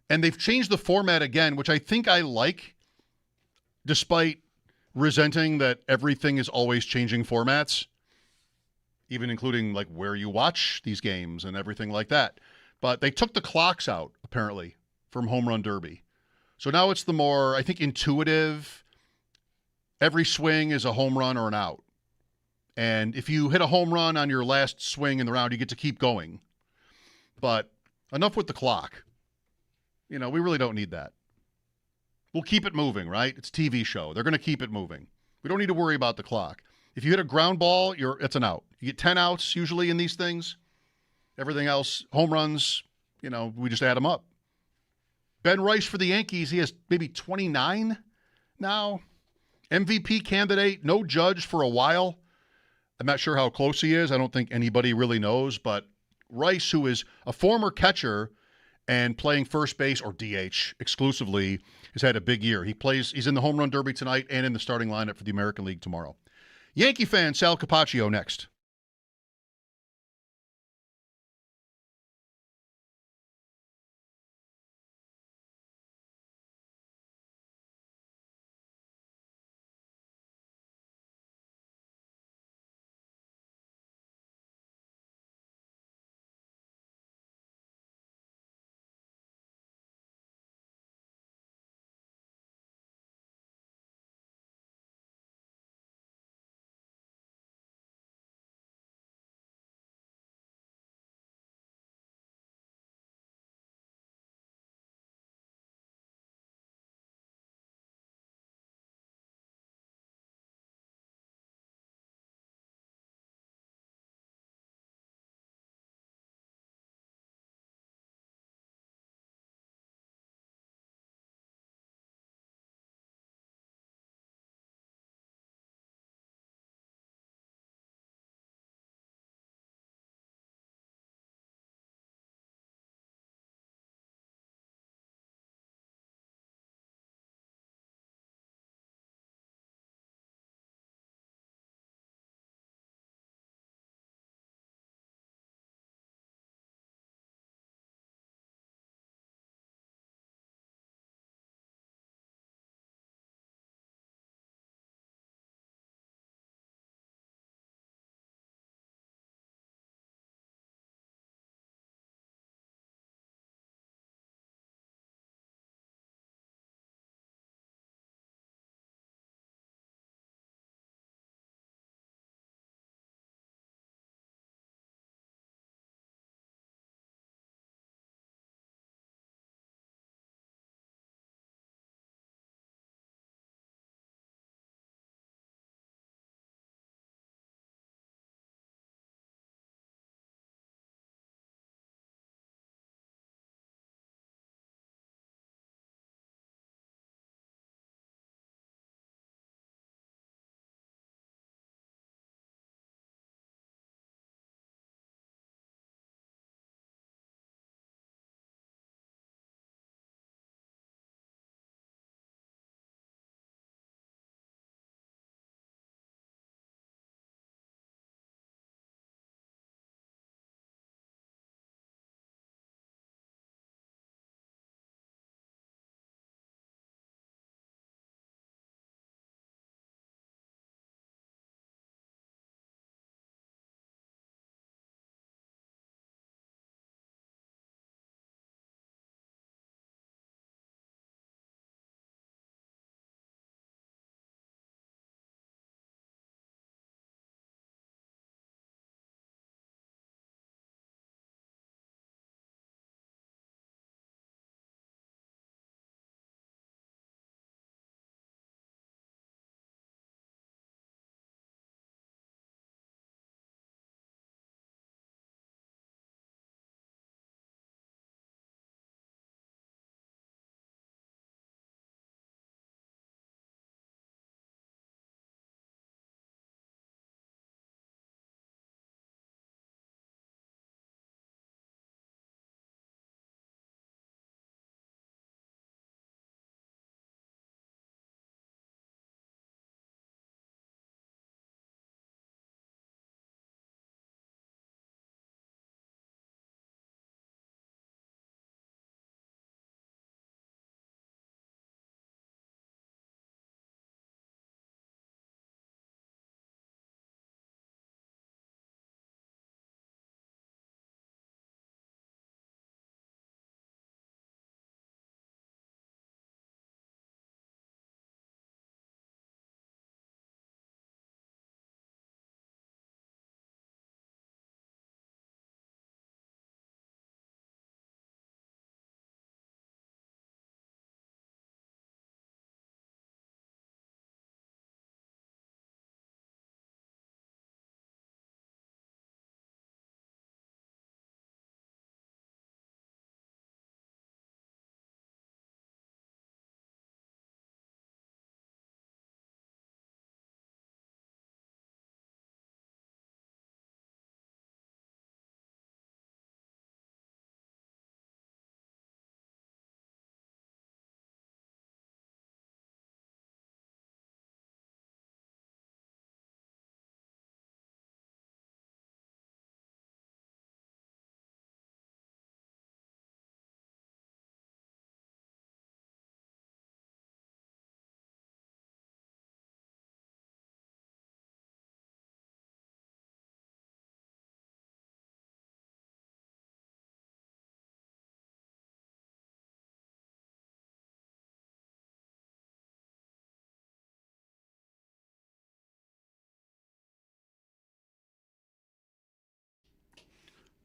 And they've changed the format again, which I think I like, despite resenting that everything is always changing formats, even including like where you watch these games and everything like that. But they took the clocks out, apparently, from Home Run Derby. So now it's the more, I think, intuitive, every swing is a home run or an out. And if you hit a home run on your last swing in the round, you get to keep going. But enough with the clock. We really don't need that. We'll keep it moving, right? It's a TV show. They're going to keep it moving. We don't need to worry about the clock. If you hit a ground ball, it's an out. You get 10 outs usually in these things. Everything else, home runs, we just add them up. Ben Rice for the Yankees, he has maybe 29 now. MVP candidate, no Judge for a while. I'm not sure how close he is. I don't think anybody really knows, but Rice, who is a former catcher and playing first base or DH exclusively, has had a big year. He's in the Home Run Derby tonight and in the starting lineup for the American League tomorrow. Yankee fan Sal Capaccio next.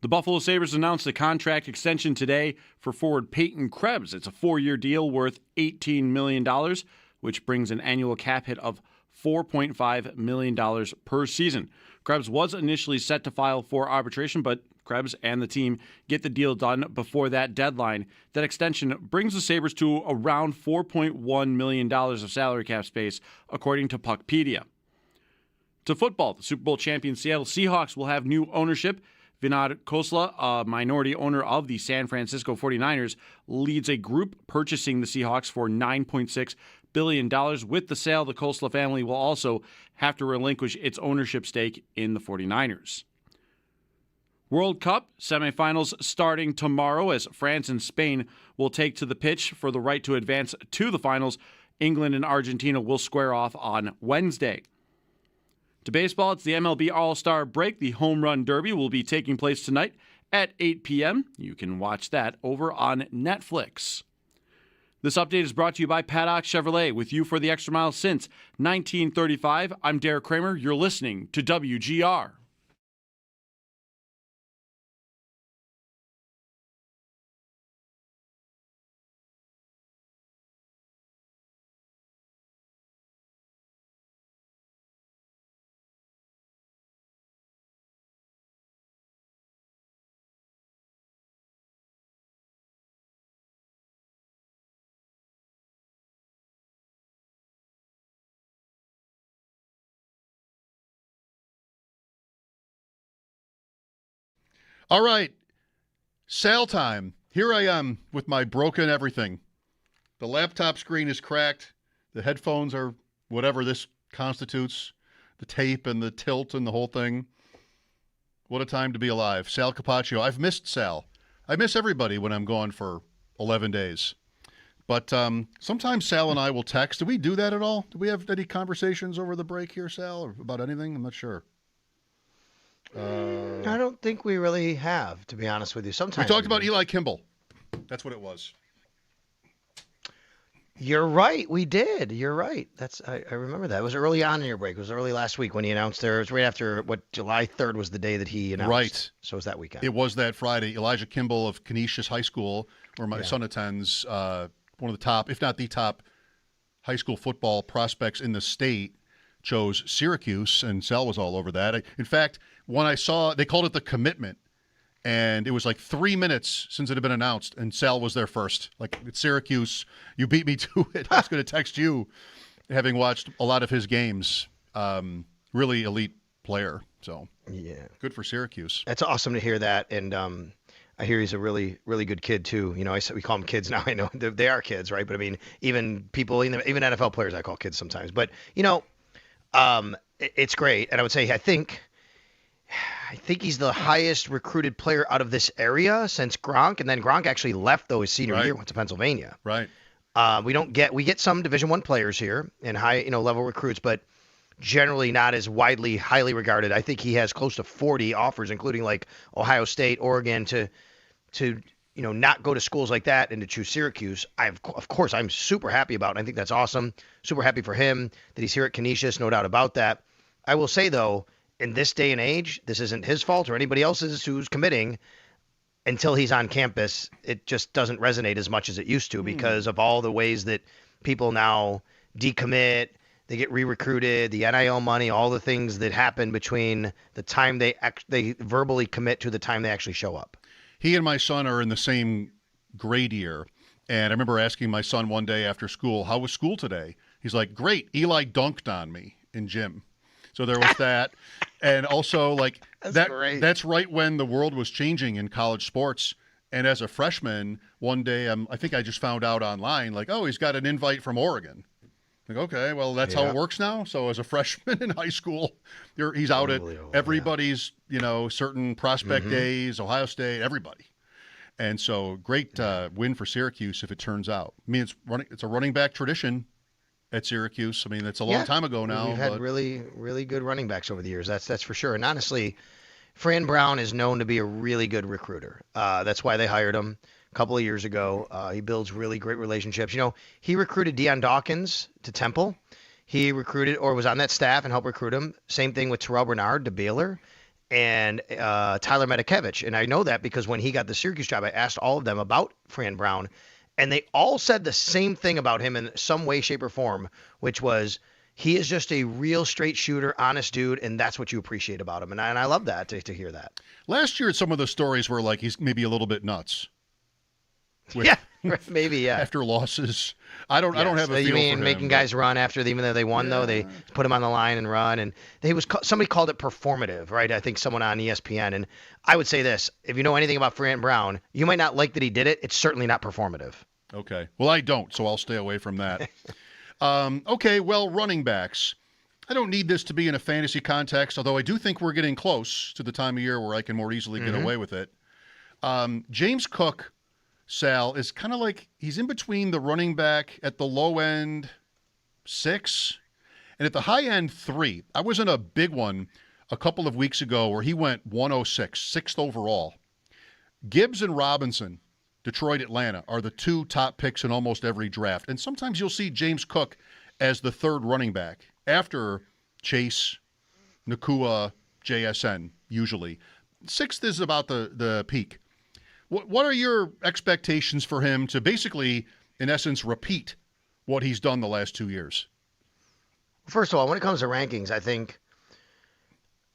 The Buffalo Sabres announced a contract extension today for forward Peyton Krebs. It's a 4-year deal worth $18 million, which brings an annual cap hit of $4.5 million per season. Krebs was initially set to file for arbitration, but Krebs and the team get the deal done before that deadline. That extension brings the Sabres to around $4.1 million of salary cap space, according to Puckpedia. To football, the Super Bowl champion Seattle Seahawks will have new ownership. Vinod Khosla, a minority owner of the San Francisco 49ers, leads a group purchasing the Seahawks for $9.6 billion. With the sale, the Khosla family will also have to relinquish its ownership stake in the 49ers. World Cup semifinals starting tomorrow as France and Spain will take to the pitch for the right to advance to the finals. England and Argentina will square off on Wednesday. To baseball, it's the MLB All-Star Break. The Home Run Derby will be taking place tonight at 8 p.m. You can watch that over on Netflix. This update is brought to you by Paddock Chevrolet, with you for the extra mile since 1935. I'm Derek Kramer. You're listening to WGR. All right, sale time. Here I am with my broken everything. The laptop screen is cracked. The headphones are whatever this constitutes, the tape and the tilt and the whole thing. What a time to be alive. Sal Capaccio. I've missed Sal. I miss everybody when I'm gone for 11 days. But sometimes Sal and I will text. Do we do that at all? Do we have any conversations over the break here, Sal, or about anything? I'm not sure. I don't think we really have, to be honest with you. Sometimes we talked about Eli Kimball. That's what it was. You're right. We did. You're right. I remember that. It was early on in your break. It was early last week when he announced there. It was right after July 3rd was the day that he announced. Right. So it was that weekend. It was that Friday. Elijah Kimball of Canisius High School, where my son attends, one of the top, if not the top, high school football prospects in the state, chose Syracuse, and Sal was all over that. In fact, when I saw, they called it the commitment, and it was like 3 minutes since it had been announced, and Sal was there first. Like, it's Syracuse. You beat me to it. I was going to text you, having watched a lot of his games. Really elite player. So, yeah, good for Syracuse. That's awesome to hear that, and I hear he's a really, really good kid too. You know, we call them kids now. I know they are kids, right? But I mean, even people, even NFL players, I call kids sometimes. But you know, it's great, and I would say I think he's the highest recruited player out of this area since Gronk, and then Gronk actually left though his senior year, went to Pennsylvania. Right. We get some Division I players here and high level recruits, but generally not as highly regarded. I think he has close to 40 offers, including like Ohio State, Oregon, to not go to schools like that and to choose Syracuse. Of course I'm super happy about it. I think that's awesome. Super happy for him that he's here at Canisius, no doubt about that. I will say though, in this day and age, this isn't his fault or anybody else's who's committing. Until he's on campus, it just doesn't resonate as much as it used to because of all the ways that people now decommit, they get re-recruited, the NIL money, all the things that happen between the time they verbally commit to the time they actually show up. He and my son are in the same grade year, and I remember asking my son one day after school, "How was school today?" He's like, "Great, Eli dunked on me in gym." So there was that. And also, like, that's right when the world was changing in college sports. And as a freshman, one day, I think I just found out online, like, oh, he's got an invite from Oregon. Like, okay, well, that's how it works now. So as a freshman in high school, he's out at everybody's, certain prospect days, Ohio State, everybody. And so great win for Syracuse if it turns out. I mean, it's a running back tradition at Syracuse. I mean, that's a long time ago now. We've had really, really good running backs over the years. That's for sure. And honestly, Fran Brown is known to be a really good recruiter. That's why they hired him a couple of years ago. He builds really great relationships. He recruited Deion Dawkins to Temple. He recruited or was on that staff and helped recruit him. Same thing with Terrell Bernard to Baylor. and Tyler Medikevich. And I know that because when he got the Syracuse job, I asked all of them about Fran Brown, and they all said the same thing about him in some way, shape, or form, which was he is just a real straight shooter, honest dude, and that's what you appreciate about him. And I love that, to hear that. Last year, some of the stories were like he's maybe a little bit nuts. Yeah, maybe, yeah. After losses. I don't have a feel You mean for him, making guys run after even though they won, though? They put him on the line and run. And somebody called it performative, right? I think someone on ESPN. And I would say this. If you know anything about Fran Brown, you might not like that he did it. It's certainly not performative. Okay. Well, I don't, so I'll stay away from that. Okay, well, running backs. I don't need this to be in a fantasy context, although I do think we're getting close to the time of year where I can more easily get away with it. James Cook, Sal, is kind of like he's in between the running back at the low end 6 and at the high end 3. I was in a big one a couple of weeks ago where he went 106, 6th overall. Gibbs and Robinson, Detroit, Atlanta, are the 2 top picks in almost every draft. And sometimes you'll see James Cook as the 3rd running back after Chase, Nakua, JSN, usually. 6th is about the peak. What are your expectations for him to basically, in essence, repeat what he's done the last 2 years? First of all, when it comes to rankings, I think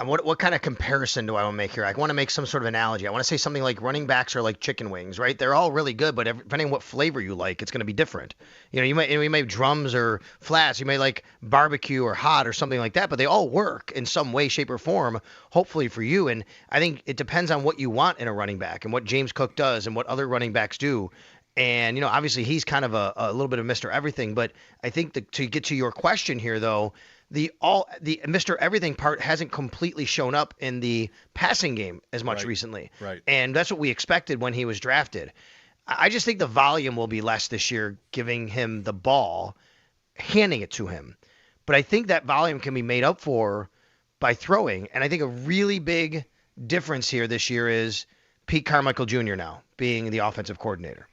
what kind of comparison do I want to make here? I want to make some sort of analogy. I want to say something like running backs are like chicken wings, right? They're all really good, but depending on what flavor you like, it's going to be different. You know, you may have drums or flats. You may like barbecue or hot or something like that, but they all work in some way, shape, or form, hopefully for you. And I think it depends on what you want in a running back and what James Cook does and what other running backs do. And, you know, obviously he's kind of a little bit of Mr. Everything, but I think to get to your question here, though, the Mr. Everything part hasn't completely shown up in the passing game as much recently. Right. And that's what we expected when he was drafted. I just think the volume will be less this year, giving him the ball, handing it to him. But I think that volume can be made up for by throwing. And I think a really big difference here this year is Pete Carmichael Jr. now being the offensive coordinator.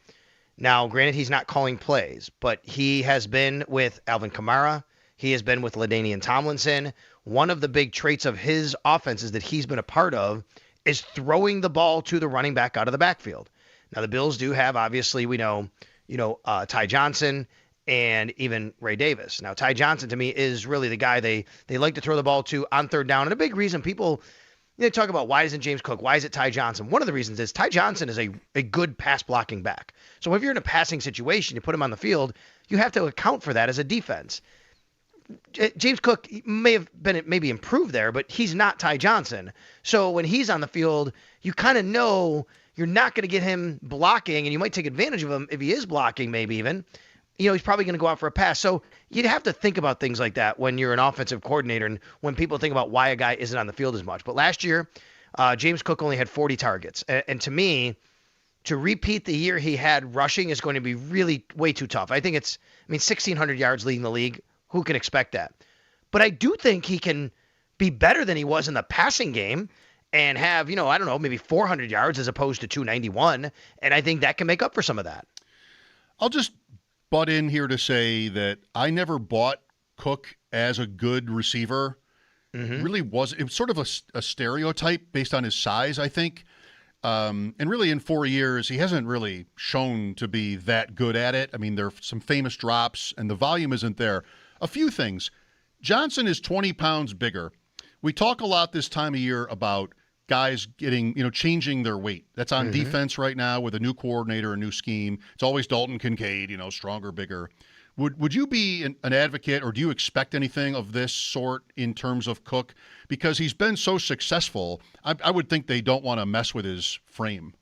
Now, granted, he's not calling plays, but he has been with Alvin Kamara. He has been with LaDainian Tomlinson. One of the big traits of his offenses that he's been a part of is throwing the ball to the running back out of the backfield. Now, the Bills do have, obviously, we know, Ty Johnson and even Ray Davis. Now, Ty Johnson, to me, is really the guy they like to throw the ball to on 3rd down. And a big reason people talk about why isn't James Cook, why is it Ty Johnson? One of the reasons is Ty Johnson is a good pass-blocking back. So if you're in a passing situation, you put him on the field, you have to account for that as a defense. James Cook may have been maybe improved there, but he's not Ty Johnson. So when he's on the field, you kind of know you're not going to get him blocking, and you might take advantage of him if he is blocking, maybe even. He's probably going to go out for a pass. So you'd have to think about things like that when you're an offensive coordinator and when people think about why a guy isn't on the field as much. But last year, James Cook only had 40 targets. And to me, to repeat the year he had rushing is going to be really way too tough. I think 1,600 yards leading the league. Who can expect that? But I do think he can be better than he was in the passing game and have, maybe 400 yards as opposed to 291. And I think that can make up for some of that. I'll just butt in here to say that I never bought Cook as a good receiver. It was sort of a stereotype based on his size, I think. And really in 4 years, he hasn't really shown to be that good at it. I mean, there are some famous drops and the volume isn't there. A few things. Johnson is 20 pounds bigger. We talk a lot this time of year about guys getting, changing their weight. That's on defense right now with a new coordinator, a new scheme. It's always Dalton Kincaid, stronger, bigger. Would you be an advocate, or do you expect anything of this sort in terms of Cook? Because he's been so successful, I would think they don't want to mess with his frame.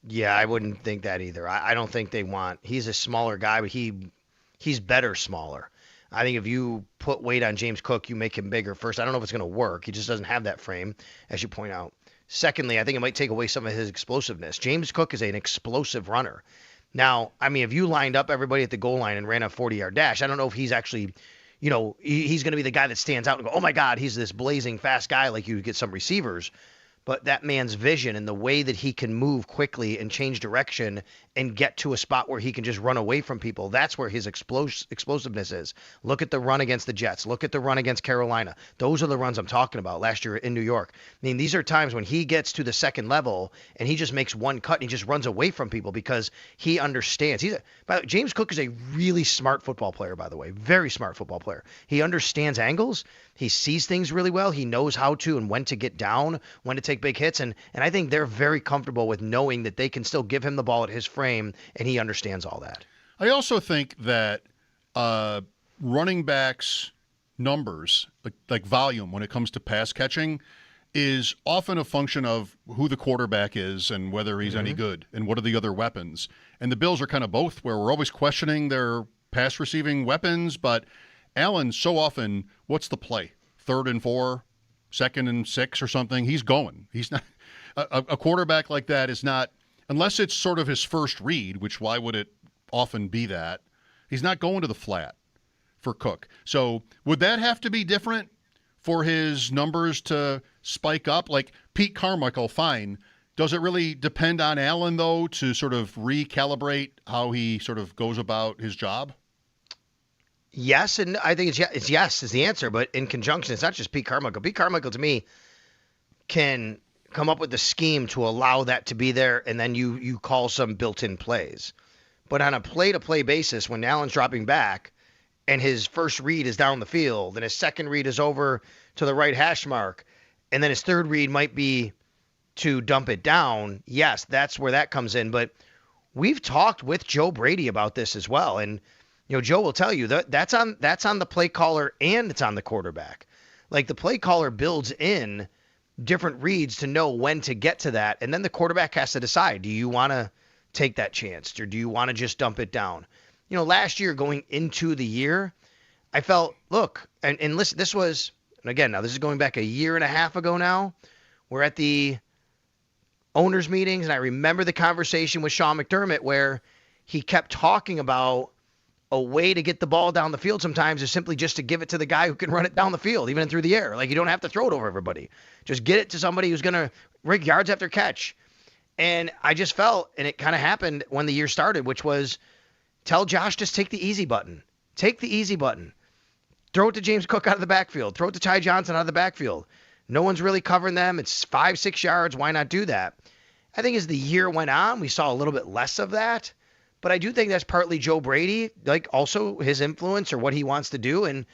Yeah, I wouldn't think that either. I don't think they want. He's a smaller guy, but he's better smaller. I think if you put weight on James Cook, you make him bigger. First, I don't know if it's going to work. He just doesn't have that frame, as you point out. Secondly, I think it might take away some of his explosiveness. James Cook is an explosive runner. Now, if you lined up everybody at the goal line and ran a 40-yard dash, I don't know if he's actually, he's going to be the guy that stands out and go, oh, my God, he's this blazing fast guy like you get some receivers. but that man's vision and the way that he can move quickly and change direction and get to a spot where he can just run away from people, that's where his explosiveness is. Look at the run against the Jets. Look at the run against Carolina. Those are the runs I'm talking about last year in New York. I mean, these are times when he gets to the second level and he just makes one cut and he just runs away from people because he understands. By the way, James Cook is a really smart football player, by the way. Very smart football player. He understands angles. He sees things really well. He knows how to and when to get down, when to take big hits. And I think they're very comfortable with knowing that they can still give him the ball at his frame, and he understands all that. I also think that running backs' numbers, like volume when it comes to pass catching, is often a function of who the quarterback is and whether he's any good and what are the other weapons. And the Bills are kind of both, where we're always questioning their pass receiving weapons, but Allen, so often, what's the play? 3rd and 4, 2nd and 6 or something? He's going. He's not a quarterback like that is not, unless it's sort of his first read, which why would it often be that? He's not going to the flat for Cook. So would that have to be different for his numbers to spike up? Like Pete Carmichael, fine. Does it really depend on Allen, though, to sort of recalibrate how he sort of goes about his job? Yes, and I think it's yes is the answer, but in conjunction, it's not just Pete Carmichael. Pete Carmichael, to me, can come up with the scheme to allow that to be there, and then you call some built-in plays. But on a play-to-play basis, when Allen's dropping back and his first read is down the field and his second read is over to the right hash mark, and then his third read might be to dump it down, yes, that's where that comes in. But we've talked with Joe Brady about this as well, and Joe will tell you that's on the play caller and it's on the quarterback. Like the play caller builds in different reads to know when to get to that, and then the quarterback has to decide, do you want to take that chance or do you want to just dump it down? Last year going into the year, I felt, look, and listen, this was, and again, now this is going back a year and a half ago now. We're at the owners' meetings, and I remember the conversation with Sean McDermott where he kept talking about a way to get the ball down the field sometimes is simply just to give it to the guy who can run it down the field, even through the air. Like, you don't have to throw it over everybody. Just get it to somebody who's going to rig yards after catch. And I just felt, and it kind of happened when the year started, which was tell Josh, just take the easy button. Take the easy button. Throw it to James Cook out of the backfield. Throw it to Ty Johnson out of the backfield. No one's really covering them. It's 5-6 yards. Why not do that? I think as the year went on, we saw a little bit less of that. But I do think that's partly Joe Brady, like also his influence or what he wants to do. And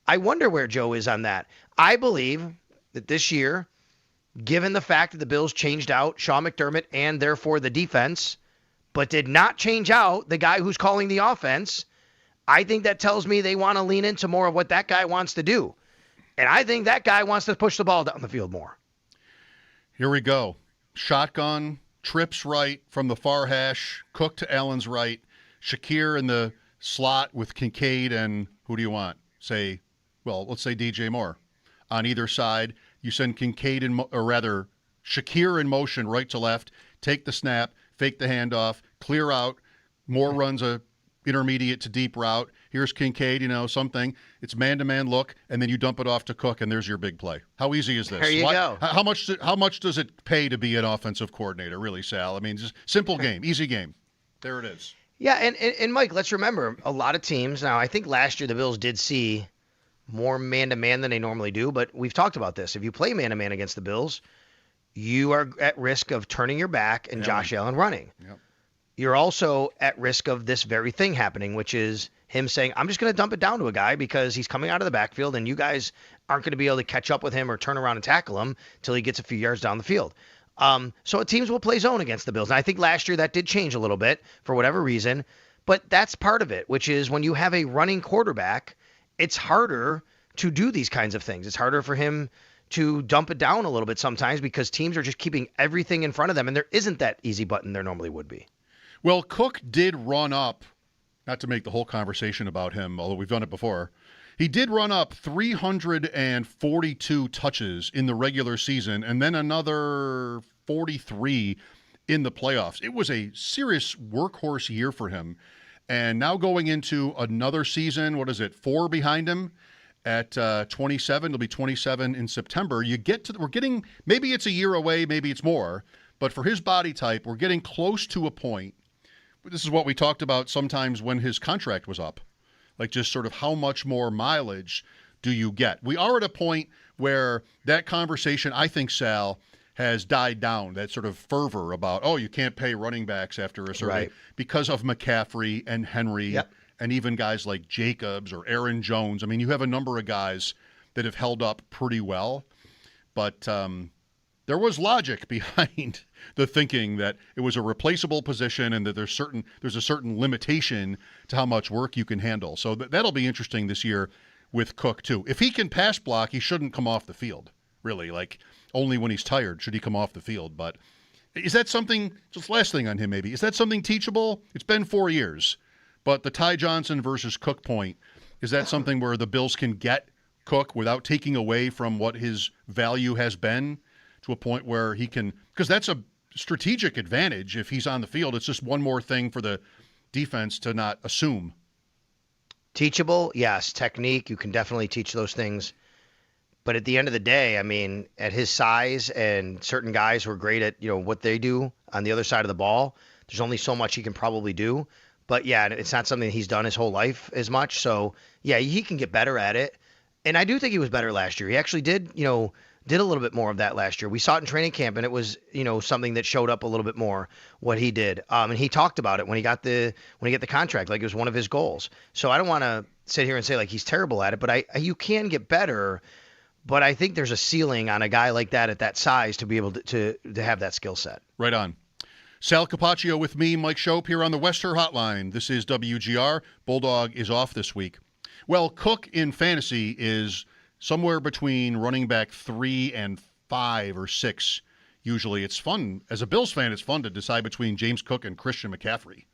I wonder where Joe is on that. I believe that this year, given the fact that the Bills changed out Sean McDermott and therefore the defense, but did not change out the guy who's calling the offense, I think that tells me they want to lean into more of what that guy wants to do. And I think that guy wants to push the ball down the field more. Here we go. Shotgun. Trips right from the far hash, Cook to Allen's right, Shakir in the slot with Kincaid and who do you want? Let's say DJ Moore. On either side, you send Kincaid Shakir in motion right to left, take the snap, fake the handoff, clear out, Moore runs a intermediate to deep route. Here's Kincaid, something. It's man-to-man look, and then you dump it off to Cook, and there's your big play. How easy is this? There you go. How much does it pay to be an offensive coordinator, really, Sal? I mean, just simple game, easy game. There it is. Yeah, and Mike, let's remember, a lot of teams, now I think last year the Bills did see more man-to-man than they normally do, but we've talked about this. If you play man-to-man against the Bills, you are at risk of turning your back and Josh Allen running. Yep. You're also at risk of this very thing happening, which is him saying, I'm just going to dump it down to a guy because he's coming out of the backfield and you guys aren't going to be able to catch up with him or turn around and tackle him until he gets a few yards down the field. So teams will play zone against the Bills. And I think last year that did change a little bit for whatever reason. But that's part of it, which is when you have a running quarterback, it's harder to do these kinds of things. It's harder for him to dump it down a little bit sometimes because teams are just keeping everything in front of them. And there isn't that easy button there normally would be. Well, Cook did run up, not to make the whole conversation about him, although we've done it before, he did run up 342 touches in the regular season and then another 43 in the playoffs. It was a serious workhorse year for him. And now going into another season, 4 behind him, at 27. It'll be 27 in September. We're getting, maybe it's a year away, maybe it's more, but for his body type, we're getting close to a point. This is what we talked about sometimes when his contract was up, like just sort of how much more mileage do you get? We are at a point where that conversation, I think, Sal, has died down, that sort of fervor about, you can't pay running backs after a certain because of McCaffrey and Henry. Yep. And even guys like Jacobs or Aaron Jones. I mean, you have a number of guys that have held up pretty well. But there was logic behind the thinking that it was a replaceable position and that there's a certain limitation to how much work you can handle. So that'll be interesting this year with Cook, too. If he can pass block, he shouldn't come off the field, really. Like, only when he's tired should he come off the field. But is that something, just last thing on him maybe, is that something teachable? It's been 4 years. But the Ty Johnson versus Cook point, is that something where the Bills can get Cook without taking away from what his value has been to a point where he can, because that's a strategic advantage if he's on the field. It's just one more thing for the defense to not assume. Teachable, yes. Technique, you can definitely teach those things. But at the end of the day, I mean, at his size and certain guys who are great at, what they do on the other side of the ball, there's only so much he can probably do. But, yeah, it's not something he's done his whole life as much. So, yeah, he can get better at it. And I do think he was better last year. He actually did a little bit more of that last year. We saw it in training camp, and it was, something that showed up a little bit more what he did. And he talked about it when he got the contract, like it was one of his goals. So I don't want to sit here and say, like, he's terrible at it, but you can get better. But I think there's a ceiling on a guy like that at that size to be able to have that skill set. Right on. Sal Capaccio with me, Mike Schopp, here on the Wester Hotline. This is WGR. Bulldog is off this week. Well, Cook in fantasy is somewhere between running back 3 and 5 or 6. Usually it's fun. As a Bills fan, it's fun to decide between James Cook and Christian McCaffrey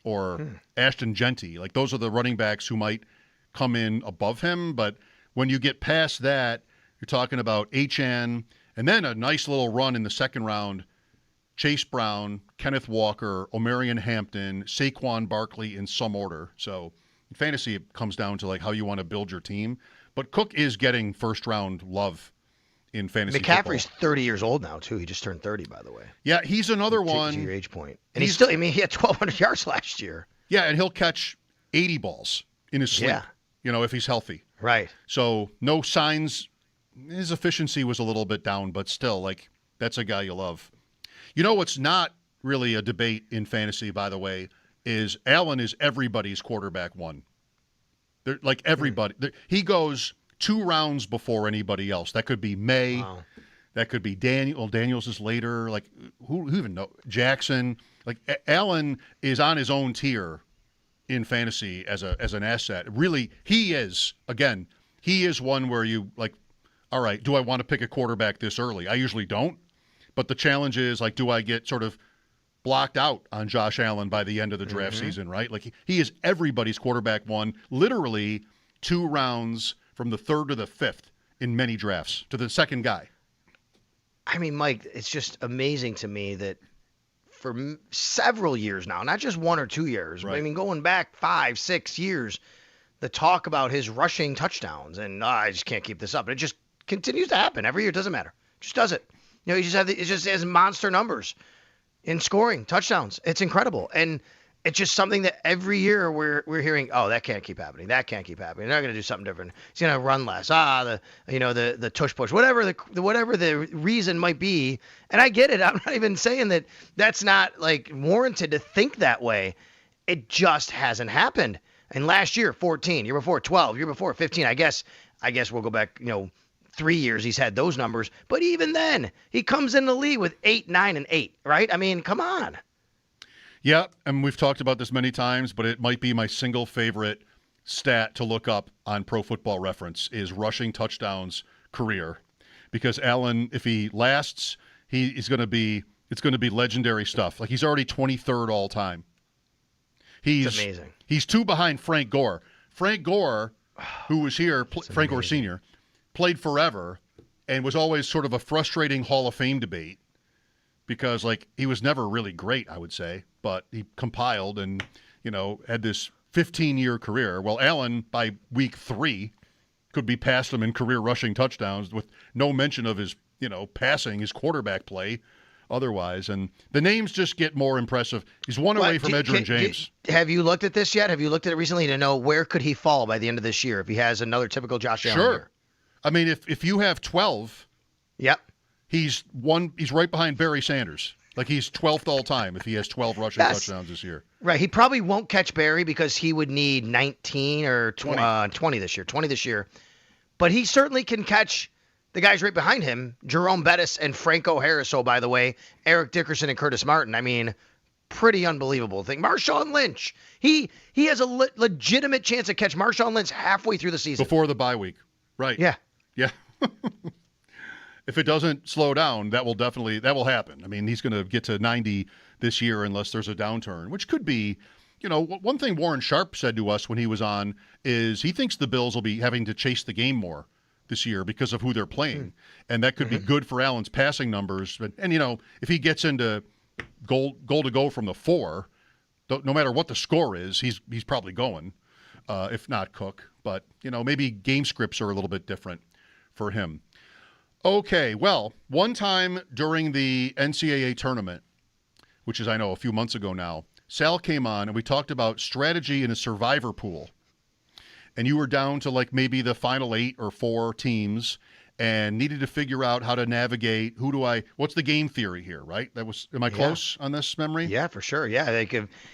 or Ashton Genty. Like, those are the running backs who might come in above him. But when you get past that, you're talking about HN and then a nice little run in the second round. Chase Brown, Kenneth Walker, Omarion Hampton, Saquon Barkley in some order. So in fantasy, it comes down to like how you want to build your team. But Cook is getting first-round love in fantasy McCaffrey's football. 30 years old now, too. He just turned 30, by the way. Yeah, he's another one. To your age point. And he had 1,200 yards last year. Yeah, and he'll catch 80 balls in his sleep, if he's healthy. Right. So no signs. His efficiency was a little bit down, but still, like, that's a guy you love. You know what's not really a debate in fantasy, by the way, is Allen is everybody's quarterback one. They're like everybody. He goes 2 rounds before anybody else. That could be May. Wow. That could be Daniel. Well, Daniels is later. Like, who even know? Jackson. Like, Allen is on his own tier in fantasy as an asset. Really, he is one where you like, all right, do I want to pick a quarterback this early? I usually don't. But the challenge is, like, do I get sort of blocked out on Josh Allen by the end of the draft season, right? Like, he is everybody's quarterback one, literally 2 rounds from the 3rd to the 5th in many drafts to the second guy. I mean, Mike, it's just amazing to me that for several years now, not just 1 or 2 years, right. but I mean, going back 5, 6 years, the talk about his rushing touchdowns and I just can't keep this up. And it just continues to happen every year. It doesn't matter. Just does it. He just has monster numbers in scoring touchdowns. It's incredible. And it's just something that every year we're hearing, oh, that can't keep happening. That can't keep happening. They're not going to do something different. He's going to run less. The tush push, whatever the reason might be. And I get it. I'm not even saying that that's not like warranted to think that way. It just hasn't happened. And last year, 14, year before 12, year before 15, I guess we'll go back, 3 years he's had those numbers. But even then, he comes in the league with 8, 9, and 8, right? I mean, come on. Yeah, and we've talked about this many times, but it might be my single favorite stat to look up on Pro Football Reference is rushing touchdowns career. Because Allen, if he lasts, it's going to be legendary stuff. Like, he's already 23rd all time. It's amazing. He's 2 behind Frank Gore. Frank Gore, who was here, Frank Gore Sr., played forever and was always sort of a frustrating Hall of Fame debate because, like, he was never really great, I would say, but he compiled and, had this 15-year career. Well, Allen, by week 3, could be past him in career rushing touchdowns with no mention of his, passing, his quarterback play otherwise. And the names just get more impressive. He's one away from Edgerrin James. Have you looked at this yet? Have you looked at it recently to know where could he fall by the end of this year if he has another typical Josh Allen year? I mean, if you have 12, yep, he's right behind Barry Sanders. Like he's 12th all time if he has 12 rushing touchdowns this year. Right. He probably won't catch Barry because he would need 19 or 20 this year. 20 this year. But he certainly can catch the guys right behind him, Jerome Bettis and Franco Harris. Oh, by the way, Eric Dickerson and Curtis Martin. I mean, pretty unbelievable thing. Marshawn Lynch. He has a legitimate chance to catch Marshawn Lynch halfway through the season. Before the bye week. Right. Yeah. Yeah. If it doesn't slow down, that will happen. I mean, he's going to get to 90 this year unless there's a downturn, which could be, one thing Warren Sharp said to us when he was on is he thinks the Bills will be having to chase the game more this year because of who they're playing. And that could be good for Allen's passing numbers. And if he gets into goal to go from the 4, no matter what the score is, he's probably going, if not Cook. But, maybe game scripts are a little bit different for him. Okay, well, one time during the NCAA tournament, which is, I know, a few months ago now, Sal came on and we talked about strategy in a survivor pool. And you were down to like maybe the final 8 or 4 teams and needed to figure out how to navigate. What's the game theory here, right? Am I close on this memory? Yeah, for sure. Yeah,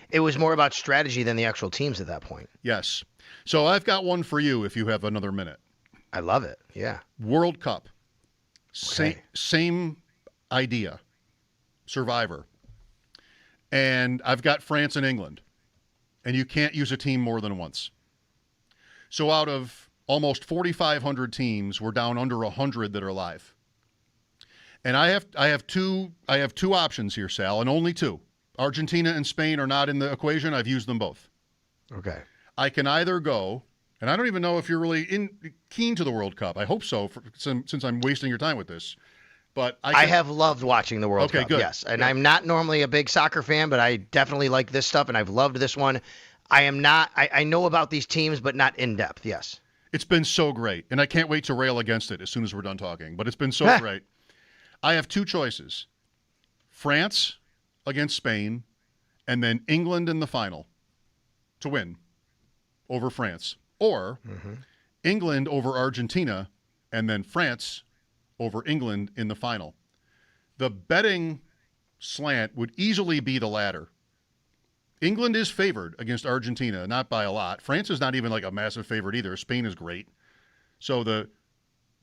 it was more about strategy than the actual teams at that point. Yes. So I've got one for you if you have another minute. I love it. Yeah. World Cup. Okay. Same idea. Survivor. And I've got France and England. And you can't use a team more than once. So out of almost 4,500 teams, we're down under 100 that are alive. And I have two options here, Sal, and only 2. Argentina and Spain are not in the equation. I've used them both. Okay. I can either go, and I don't even know if you're really keen to the World Cup. I hope so, since I'm wasting your time with this. But I have loved watching the World Cup. Good. Yes, and I'm not normally a big soccer fan, but I definitely like this stuff, and I've loved this one. I am not. I know about these teams, but not in depth. Yes. It's been so great, and I can't wait to rail against it as soon as we're done talking. But it's been so great. I have 2 choices: France against Spain, and then England in the final to win over France. Or England over Argentina, and then France over England in the final. The betting slant would easily be the latter. England is favored against Argentina, not by a lot. France is not even like a massive favorite either. Spain is great. So the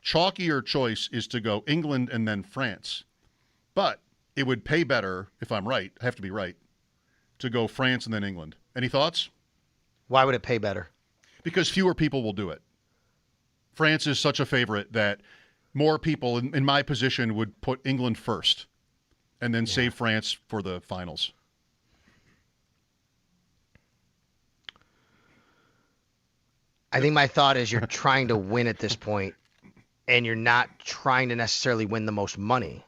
chalkier choice is to go England and then France. But it would pay better, if I'm right, I have to be right, to go France and then England. Any thoughts? Why would it pay better? Because fewer people will do it. France is such a favorite that more people in my position would put England first and then save France for the finals. I think my thought is you're trying to win at this point, and you're not trying to necessarily win the most money.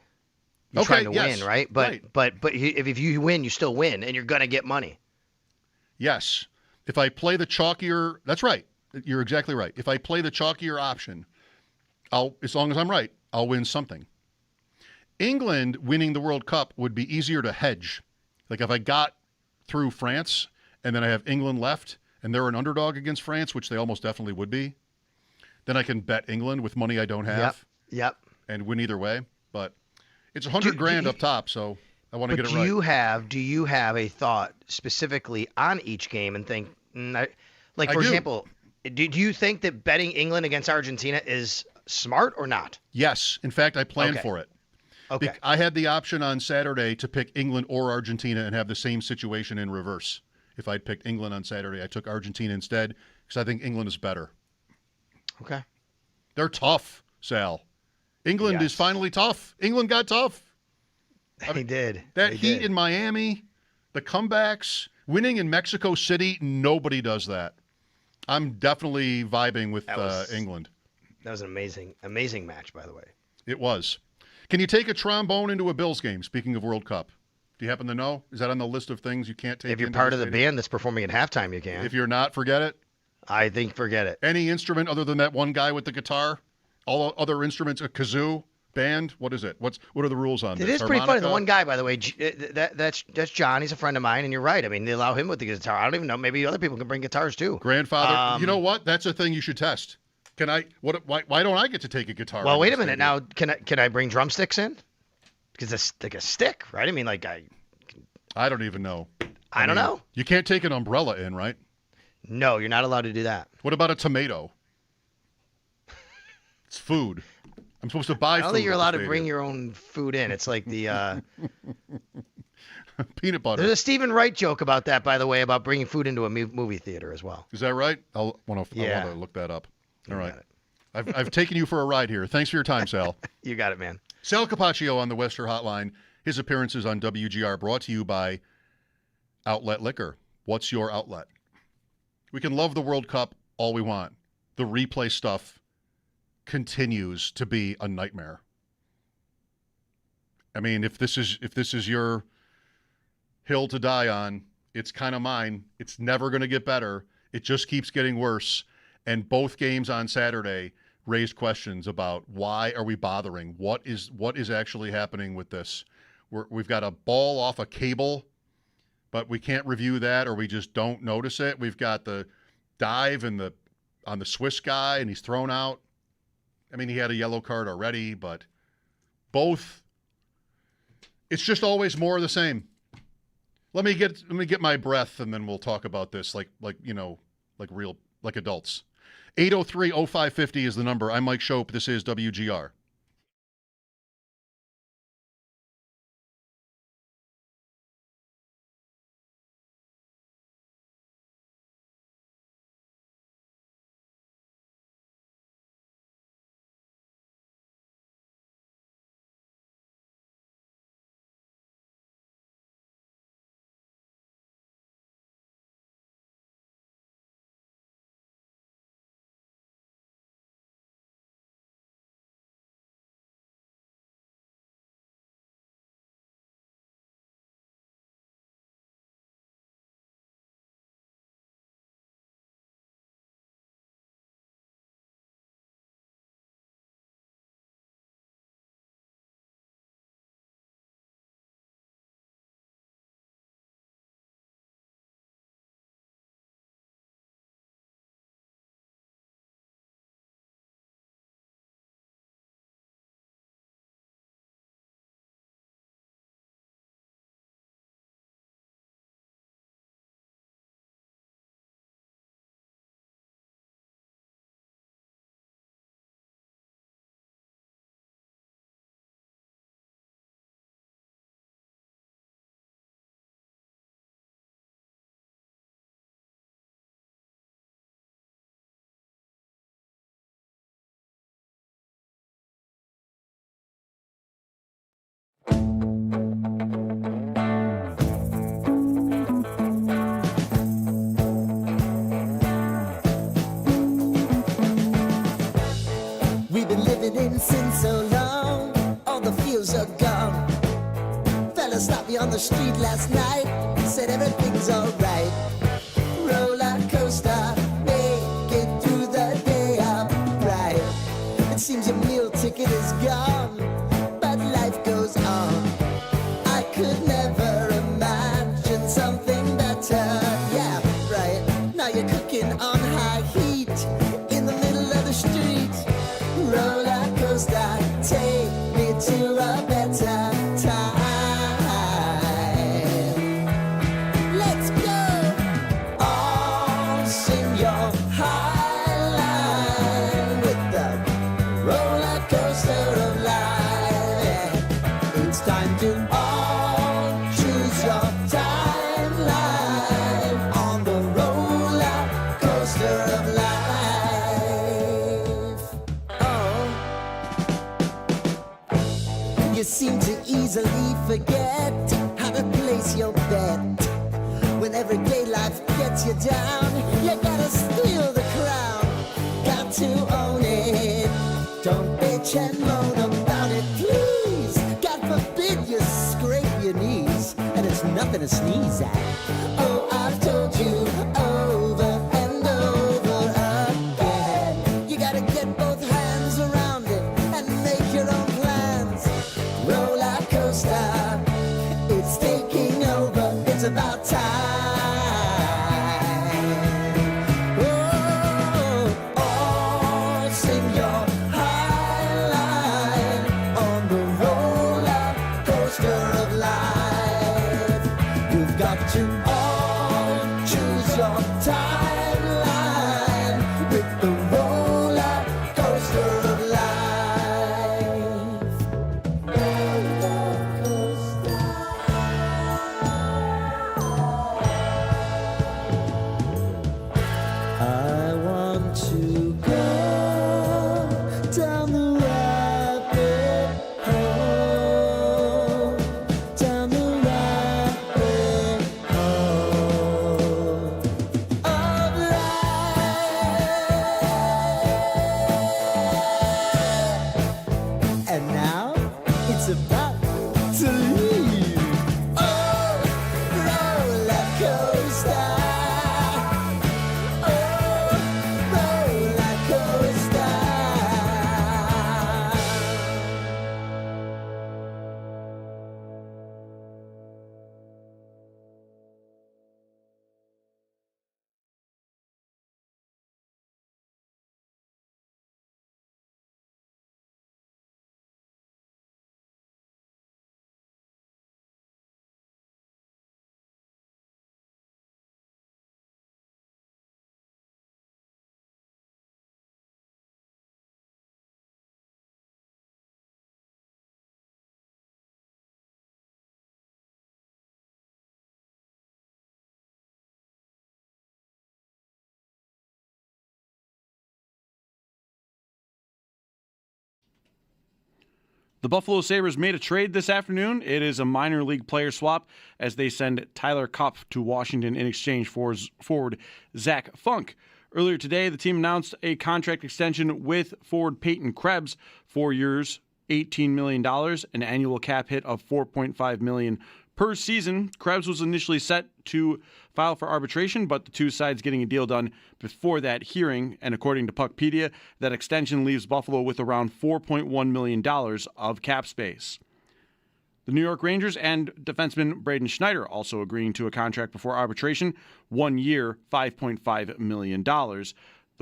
You're trying to win, right? But if you win, you still win, and you're going to get money. Yes. If I play the chalkier, that's right. You're exactly right. If I play the chalkier option, as long as I'm right, I'll win something. England winning the World Cup would be easier to hedge. Like if I got through France and then I have England left and they're an underdog against France, which they almost definitely would be, then I can bet England with money I don't have. Yep. And win either way. But it's $100,000 up top, so I want to get it right. Do you have a thought specifically on each game and think, for example, do you think that betting England against Argentina is smart or not? Yes. In fact, I planned for it. Okay. I had the option on Saturday to pick England or Argentina and have the same situation in reverse. If I'd picked England on Saturday, I took Argentina instead because I think England is better. Okay. They're tough, Sal. England is finally tough. England got tough. They did. That heat in Miami, the comebacks, winning in Mexico City, nobody does that. I'm definitely vibing with England. That was an amazing match, by the way. It was. Can you take a trombone into a Bills game, speaking of World Cup? Do you happen to know? Is that on the list of things you can't take? If you're part of the band that's performing at halftime, you can. If you're not, forget it? I think forget it. Any instrument other than that one guy with the guitar? All other instruments, a kazoo, band? What is it? What are the rules on this? It is pretty funny. Harmonica? The one guy, by the way, that's John. He's a friend of mine, and you're right. I mean, they allow him with the guitar. I don't even know. Maybe other people can bring guitars too. Grandfather. You know what? That's a thing you should test. Can I? Why don't I get to take a guitar? Well, in wait the a minute. studio? Now, can I bring drumsticks in? Because it's like a stick, right? I mean, like I don't even know. I don't know. You can't take an umbrella in, right? No, you're not allowed to do that. What about a tomato? It's food. I'm supposed to buy food. I don't think you're at the allowed to stadium. bring your own food in. It's like the peanut butter. there's a Stephen Wright joke about that, by the way, about bringing food into a movie theater as well. Is that right? I want to look that up. All right. I've taken you for a ride here. Thanks for your time, Sal. You got it, man. Sal Capaccio on the Wester Hotline. His appearances on WGR brought to you by Outlet Liquor. What's your outlet? We can love the World Cup all we want. The replay stuff continues to be a nightmare. I mean, if this is your hill to die on, it's kind of mine. It's never going to get better. It just keeps getting worse. And both games on Saturday raised questions about why are we bothering? What is actually happening with this? We've got a ball off a cable, but we can't review that, or we just don't notice it. We've got the dive on the Swiss guy, and he's thrown out. I mean, he had a yellow card already, but both. It's just always more of the same. Let me get my breath, and then we'll talk about this like adults. 803-0550 is the number. I'm Mike Schopp. This is WGR. We've been living in sin so long, all the feels are gone. Fella stopped me on the street last night, said everything's alright. Roller coaster, make it through the day upright. It seems your meal ticket is gone, but life goes on. I could never imagine something better. Yeah, right. Now you're cooking on high heat in the middle of the street. Roller coaster, take me to a better time. Let's go. All sing your high line with the roller coaster of life. Yeah. It's time to all choose your timeline on the roller coaster of life. You seem to easily forget how to place your bet. When everyday life gets you down, you gotta steal the crown. Got to own it. Don't bitch and moan about it, please. God forbid you scrape your knees, and it's nothing to sneeze at. Oh, I've told you over and over. about time. Oh, sing your high line on the roller coaster of life. You've got to all choose your timeline with the roller coaster of life. Roller coaster. I want to go down the rabbit hole, down the rabbit hole of life. And now it's about to leave. Oh, roller coaster. Oh, roller coaster. The Buffalo Sabres made a trade this afternoon. It is a minor league player swap as they send Tyler Kopp to Washington in exchange for forward Zach Funk. Earlier today, the team announced a contract extension with forward Peyton Krebs, 4 years, $18 million, an annual cap hit of $4.5 million per season. Krebs was initially set to file for arbitration, but the two sides getting a deal done before that hearing. And according to Puckpedia, that extension leaves Buffalo with around $4.1 million of cap space. The New York Rangers and defenseman Braden Schneider also agreeing to a contract before arbitration, 1 year, $5.5 million. The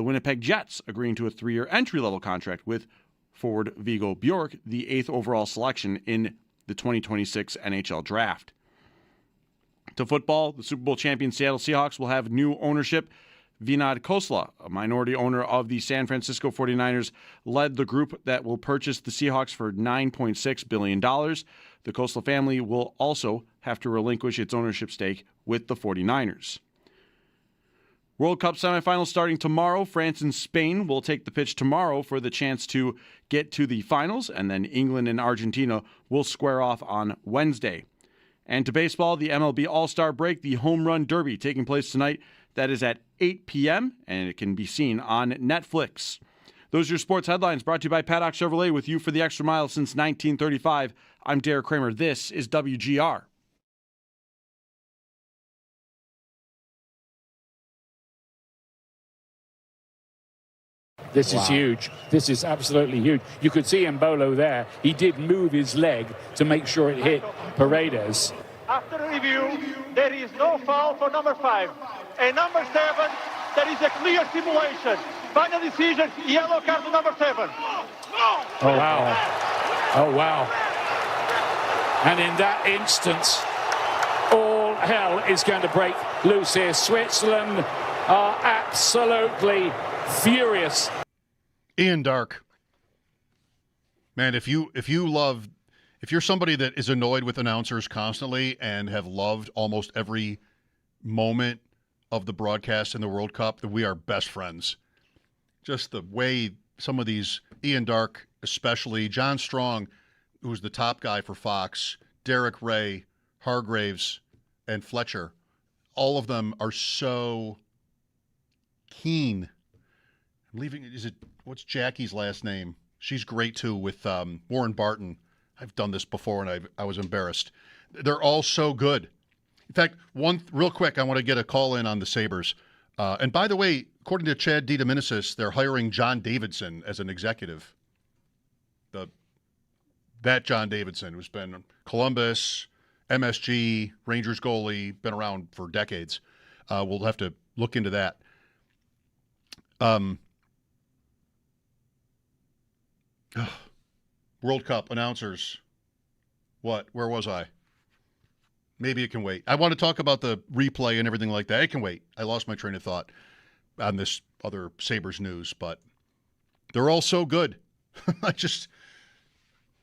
Winnipeg Jets agreeing to a 3-year entry-level contract with forward Viggo Bjork, the 8th overall selection in the 2026 NHL Draft. To football, the Super Bowl champion Seattle Seahawks will have new ownership. Vinod Khosla, a minority owner of the San Francisco 49ers, led the group that will purchase the Seahawks for $9.6 billion. The Khosla family will also have to relinquish its ownership stake with the 49ers. World Cup semifinals starting tomorrow. France and Spain will take the pitch tomorrow for the chance to get to the finals, and then England and Argentina will square off on Wednesday. And to baseball, the MLB All-Star Break, the Home Run Derby, taking place tonight. That is at 8 p.m., and it can be seen on Netflix. Those are your sports headlines brought to you by Paddock Chevrolet, with you for the extra mile since 1935. I'm Derek Kramer. This is WGR. This is huge. This is absolutely huge. You could see Mbolo there. He did move his leg to make sure it hit Paredes. After review, there is no foul for number 5. And number 7, there is a clear simulation. Final decision, yellow card to number 7. Oh, wow. Oh, wow. And in that instance, all hell is going to break loose here. Switzerland are absolutely furious. Ian Dark. Man, if you're somebody that is annoyed with announcers constantly and have loved almost every moment of the broadcast in the World Cup, then we are best friends. Just the way some of these, Ian Dark especially, John Strong, who's the top guy for Fox, Derek Ray, Hargraves, and Fletcher, all of them are so keen. What's Jackie's last name? She's great too with Warren Barton. I've done this before and I was embarrassed. They're all so good. In fact, one real quick, I want to get a call in on the Sabres. And by the way, according to Chad DiDomenicis, they're hiring John Davidson as an executive. That John Davidson, who's been Columbus, MSG, Rangers goalie, been around for decades. We'll have to look into that. World Cup announcers. What? Where was I? Maybe it can wait. I want to talk about the replay and everything like that. It can wait. I lost my train of thought on this other Sabres news, but they're all so good. I just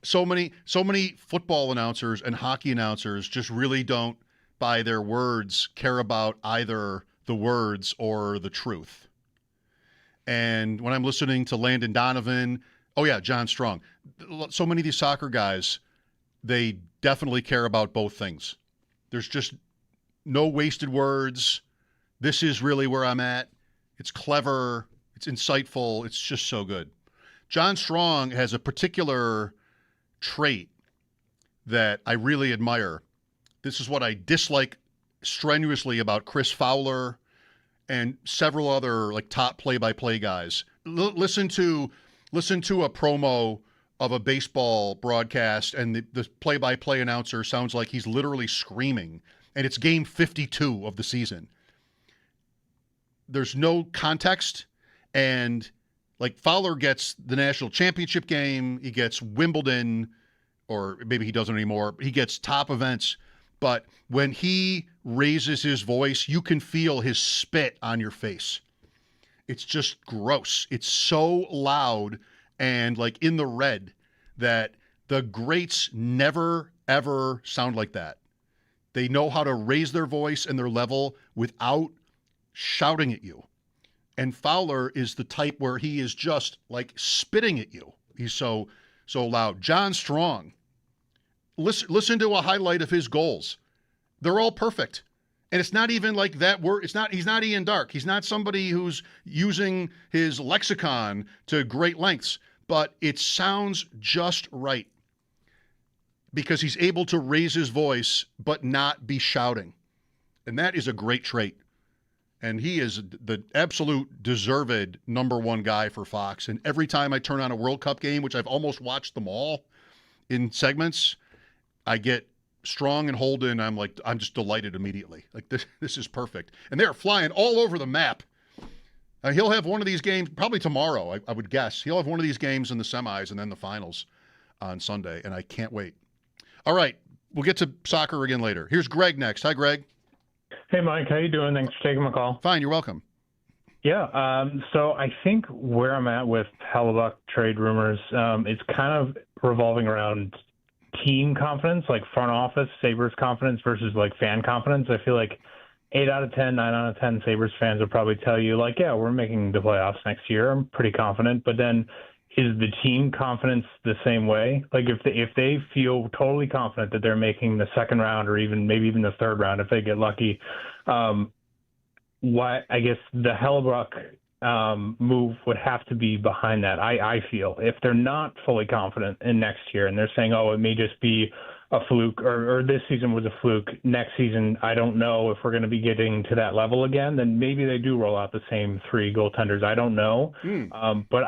so many football announcers and hockey announcers just really don't, by their words, care about either the words or the truth. And when I'm listening to Landon Donovan, John Strong, so many of these soccer guys, they definitely care about both things. There's just no wasted words. This is really where I'm at. It's clever. It's insightful. It's just so good. John Strong has a particular trait that I really admire. This is what I dislike strenuously about Chris Fowler and several other top play-by-play guys. Listen to a promo of a baseball broadcast, and the play-by-play announcer sounds like he's literally screaming, and it's game 52 of the season. There's no context, and Fowler gets the national championship game, he gets Wimbledon, or maybe he doesn't anymore, he gets top events, but when he raises his voice, you can feel his spit on your face. It's just gross. It's so loud and in the red that the greats never, ever sound like that. They know how to raise their voice and their level without shouting at you. And Fowler is the type where he is just spitting at you. He's so loud. John Strong, listen to a highlight of his goals. They're all perfect. And it's not even that word. He's not Ian Dark. He's not somebody who's using his lexicon to great lengths, but it sounds just right because he's able to raise his voice but not be shouting. And that is a great trait. And he is the absolute deserved number one guy for Fox. And every time I turn on a World Cup game, which I've almost watched them all in segments, I get Strong and Holden. I'm just delighted immediately. This is perfect. And they're flying all over the map. He'll have one of these games probably tomorrow, I would guess. He'll have one of these games in the semis and then the finals on Sunday, and I can't wait. All right, we'll get to soccer again later. Here's Greg next. Hi, Greg. Hey, Mike. How you doing? Thanks for taking my call. Fine. You're welcome. Yeah. So I think where I'm at with Hellebuck trade rumors, it's kind of revolving around team confidence, front office Sabres confidence versus fan confidence. I feel like 8 out of 10, 9 out of 10 Sabres fans will probably tell you yeah, we're making the playoffs next year. I'm pretty confident. But then is the team confidence the same way? If they feel totally confident that they're making the second round or maybe even the third round if they get lucky, why? I guess the Hellebuck move would have to be behind that. I feel if they're not fully confident in next year and they're saying, it may just be a fluke or this season was a fluke. Next season, I don't know if we're going to be getting to that level again. Then maybe they do roll out the same 3 goaltenders. I don't know. But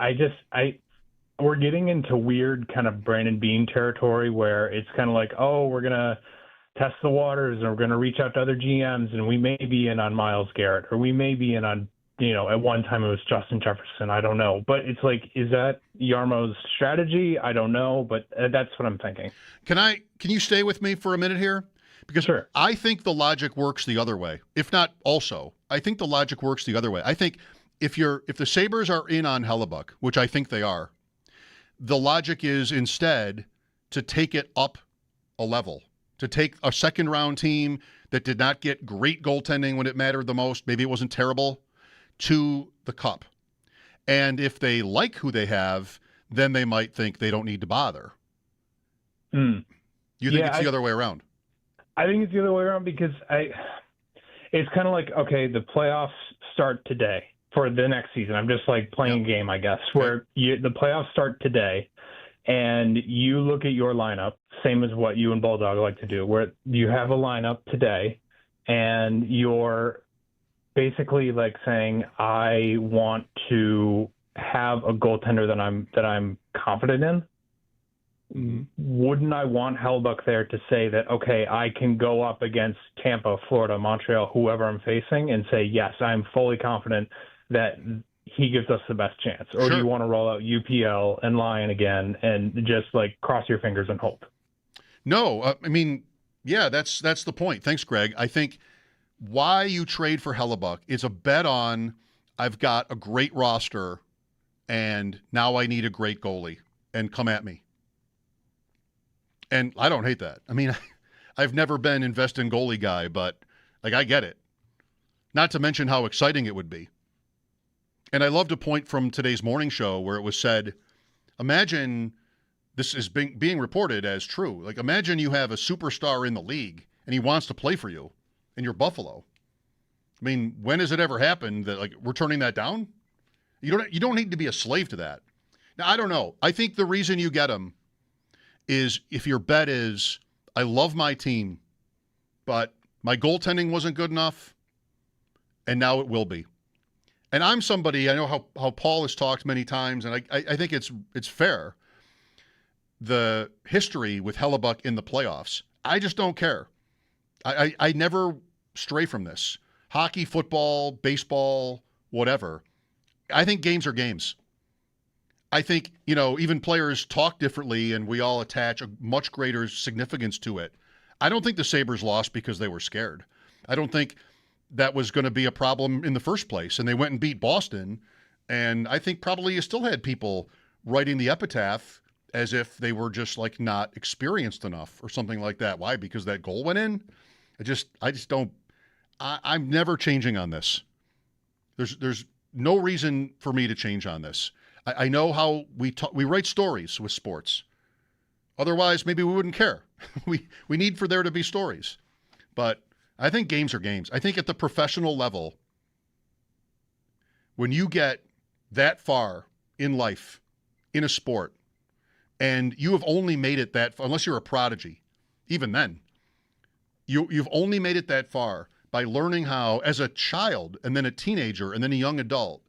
we're getting into weird kind of Brandon Bean territory where it's kind of we're going to test the waters and we're going to reach out to other GMs and we may be in on Myles Garrett or we may be in on, at one time it was Justin Jefferson. I don't know. But it's is that Yarmo's strategy? I don't know, but that's what I'm thinking. Can you stay with me for a minute here? Because sure. I think the logic works the other way. If not also, I think the logic works the other way. I think if the Sabres are in on Hellebuck, which I think they are, the logic is instead to take it up a level, to take a second-round team that did not get great goaltending when it mattered the most, maybe it wasn't terrible, to the Cup. And if they like who they have, then they might think they don't need to bother. You think it's the other way around? I think it's the other way around because it's kind of okay, the playoffs start today. For the next season, I'm just playing a game, I guess, where the playoffs start today, and you look at your lineup, same as what you and Bulldog like to do, where you have a lineup today, and you're basically saying, I want to have a goaltender that I'm confident in. wouldn't I want Hellebuck there to say that, okay, I can go up against Tampa, Florida, Montreal, whoever I'm facing, and say, yes, I'm fully confident that he gives us the best chance? Or do you want to roll out UPL and Lyon again and just like cross your fingers and hope? No, I mean, yeah, that's the point. Thanks, Greg. I think why you trade for Hellebuck is a bet on I've got a great roster and now I need a great goalie, and come at me. And I don't hate that. I mean, I've never been invest in goalie guy, but like I get it. Not to mention how exciting it would be. And I loved a point from today's morning show where it was said, imagine this is being reported as true. Like, imagine you have a superstar in the league and he wants to play for you and you're Buffalo. I mean, when has it ever happened that like we're turning that down? You don't need to be a slave to that. Now, I don't know. I think the reason you get him is if your bet is, I love my team, but my goaltending wasn't good enough, and now it will be. And I'm somebody, I know how Paul has talked many times, and I think it's fair. The history with Hellebuck in the playoffs, I just don't care. I never stray from this. Hockey, football, baseball, whatever. I think games are games. I think, even players talk differently and we all attach a much greater significance to it. I don't think the Sabres lost because they were scared. I don't think that was going to be a problem in the first place. And they went and beat Boston. And I think probably you still had people writing the epitaph as if they were just like not experienced enough or something like that. Why? Because that goal went in? I just don't, I'm never changing on this. There's no reason for me to change on this. I know how we write stories with sports. Otherwise, maybe we wouldn't care. We need for there to be stories. But I think games are games. I think at the professional level, when you get that far in life, in a sport, and you have only made it that far, unless you're a prodigy, even then, you've only made it that far by learning how, as a child, and then a teenager, and then a young adult,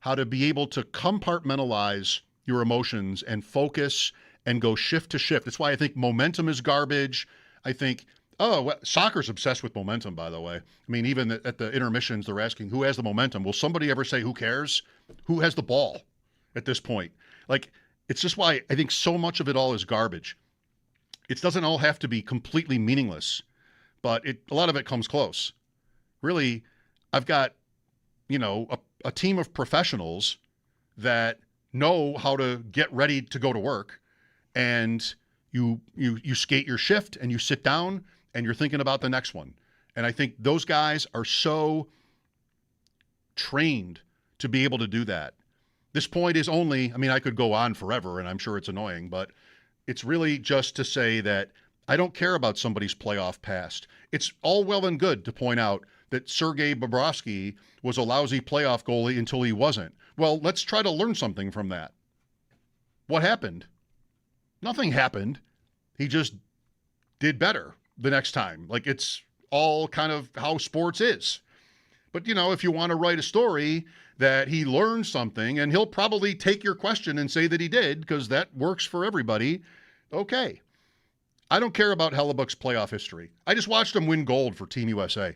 how to be able to compartmentalize your emotions and focus and go shift to shift. That's why I think momentum is garbage. I think, soccer's obsessed with momentum, by the way. I mean, even at the intermissions, they're asking, who has the momentum? Will somebody ever say, who cares? Who has the ball at this point? Like, it's just why I think so much of it all is garbage. It doesn't all have to be completely meaningless, but a lot of it comes close. Really, I've got, a team of professionals that know how to get ready to go to work, and you skate your shift and you sit down and you're thinking about the next one. And I think those guys are so trained to be able to do that. This point is only, I could go on forever and I'm sure it's annoying, but it's really just to say that I don't care about somebody's playoff past. It's all well and good to point out that Sergei Bobrovsky was a lousy playoff goalie until he wasn't. Well, let's try to learn something from that. What happened? Nothing happened. He just did better the next time. Like, it's all kind of how sports is. But, if you want to write a story that he learned something, and he'll probably take your question and say that he did, because that works for everybody, okay. I don't care about Hellebuck's playoff history. I just watched him win gold for Team USA.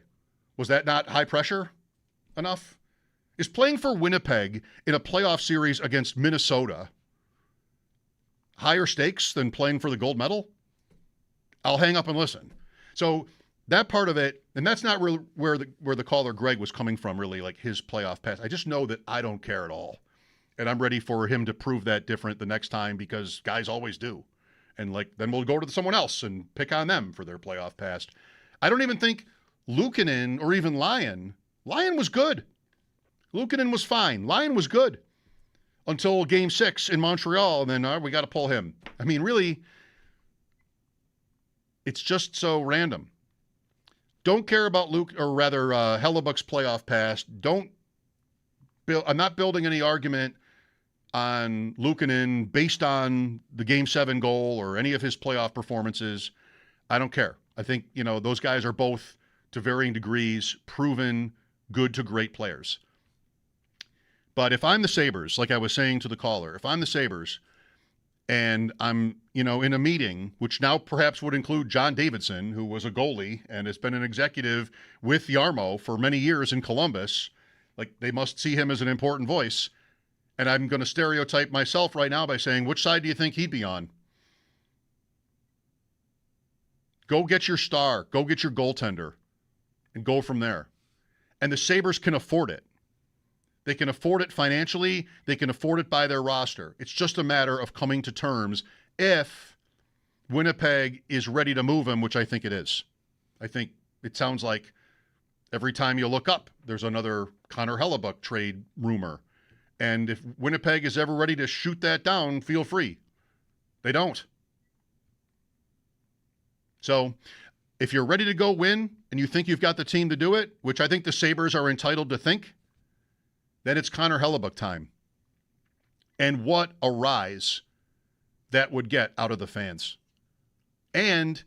Was that not high pressure enough? Is playing for Winnipeg in a playoff series against Minnesota higher stakes than playing for the gold medal? I'll hang up and listen. So that part of it, and that's not really where the caller Greg was coming from, really, like his playoff pass. I just know that I don't care at all. And I'm ready for him to prove that different the next time, because guys always do. And then we'll go to someone else and pick on them for their playoff past. I don't even think Luukkonen or even Lyon was good. Luukkonen was fine. Lyon was good until Game 6 in Montreal, and then we got to pull him. Really, it's just so random. Don't care about Hellebuck's playoff past. I'm not building any argument on Luukkonen based on the Game 7 goal or any of his playoff performances. I don't care. I think, those guys are both, to varying degrees, proven good to great players. But if I'm the Sabres, like I was saying to the caller, if I'm the Sabres, and I'm, in a meeting, which now perhaps would include John Davidson, who was a goalie and has been an executive with Yarmo for many years in Columbus, like they must see him as an important voice. And I'm going to stereotype myself right now by saying, which side do you think he'd be on? Go get your star, go get your goaltender, and go from there. And the Sabres can afford it. They can afford it financially. They can afford it by their roster. It's just a matter of coming to terms if Winnipeg is ready to move him, which I think it is. I think it sounds like every time you look up, there's another Connor Hellebuck trade rumor. And if Winnipeg is ever ready to shoot that down, feel free. They don't. So if you're ready to go win and you think you've got the team to do it, which I think the Sabres are entitled to think, then it's Connor Hellebuck time. And what a rise that would get out of the fans. And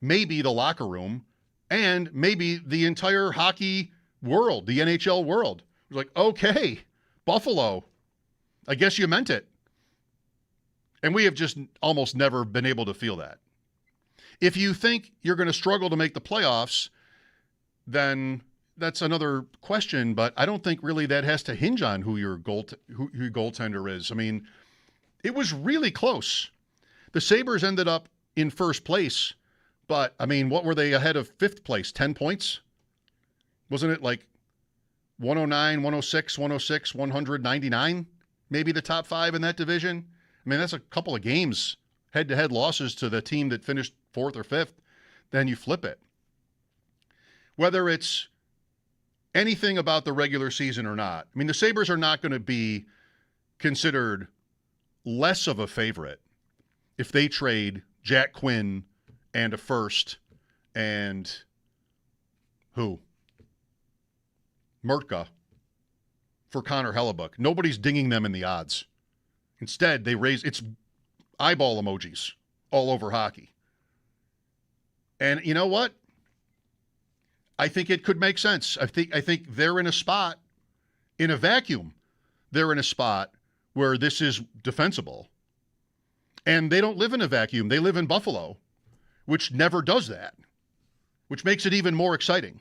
maybe the locker room, and maybe the entire hockey world, the NHL world. It was like, okay, Buffalo, I guess you meant it. And we have just almost never been able to feel that. If you think you're going to struggle to make the playoffs, then that's another question, but I don't think really that has to hinge on who your goaltender is. I mean, it was really close. The Sabres ended up in first place, but, I mean, what were they ahead of fifth place? 10 points? Wasn't it like 109, 106, 106, 199? Maybe the top five in that division? I mean, that's a couple of games, head-to-head losses to the team that finished fourth or fifth. Then you flip it. Whether it's anything about the regular season or not, I mean, the Sabres are not going to be considered less of a favorite if they trade Jack Quinn and a first and who? Mertka for Connor Hellebuck. Nobody's dinging them in the odds. Instead, they raise, it's eyeball emojis all over hockey. And you know what? I think it could make sense. I think they're in a spot, in a vacuum, they're in a spot where this is defensible. And they don't live in a vacuum. They live in Buffalo, which never does that, which makes it even more exciting.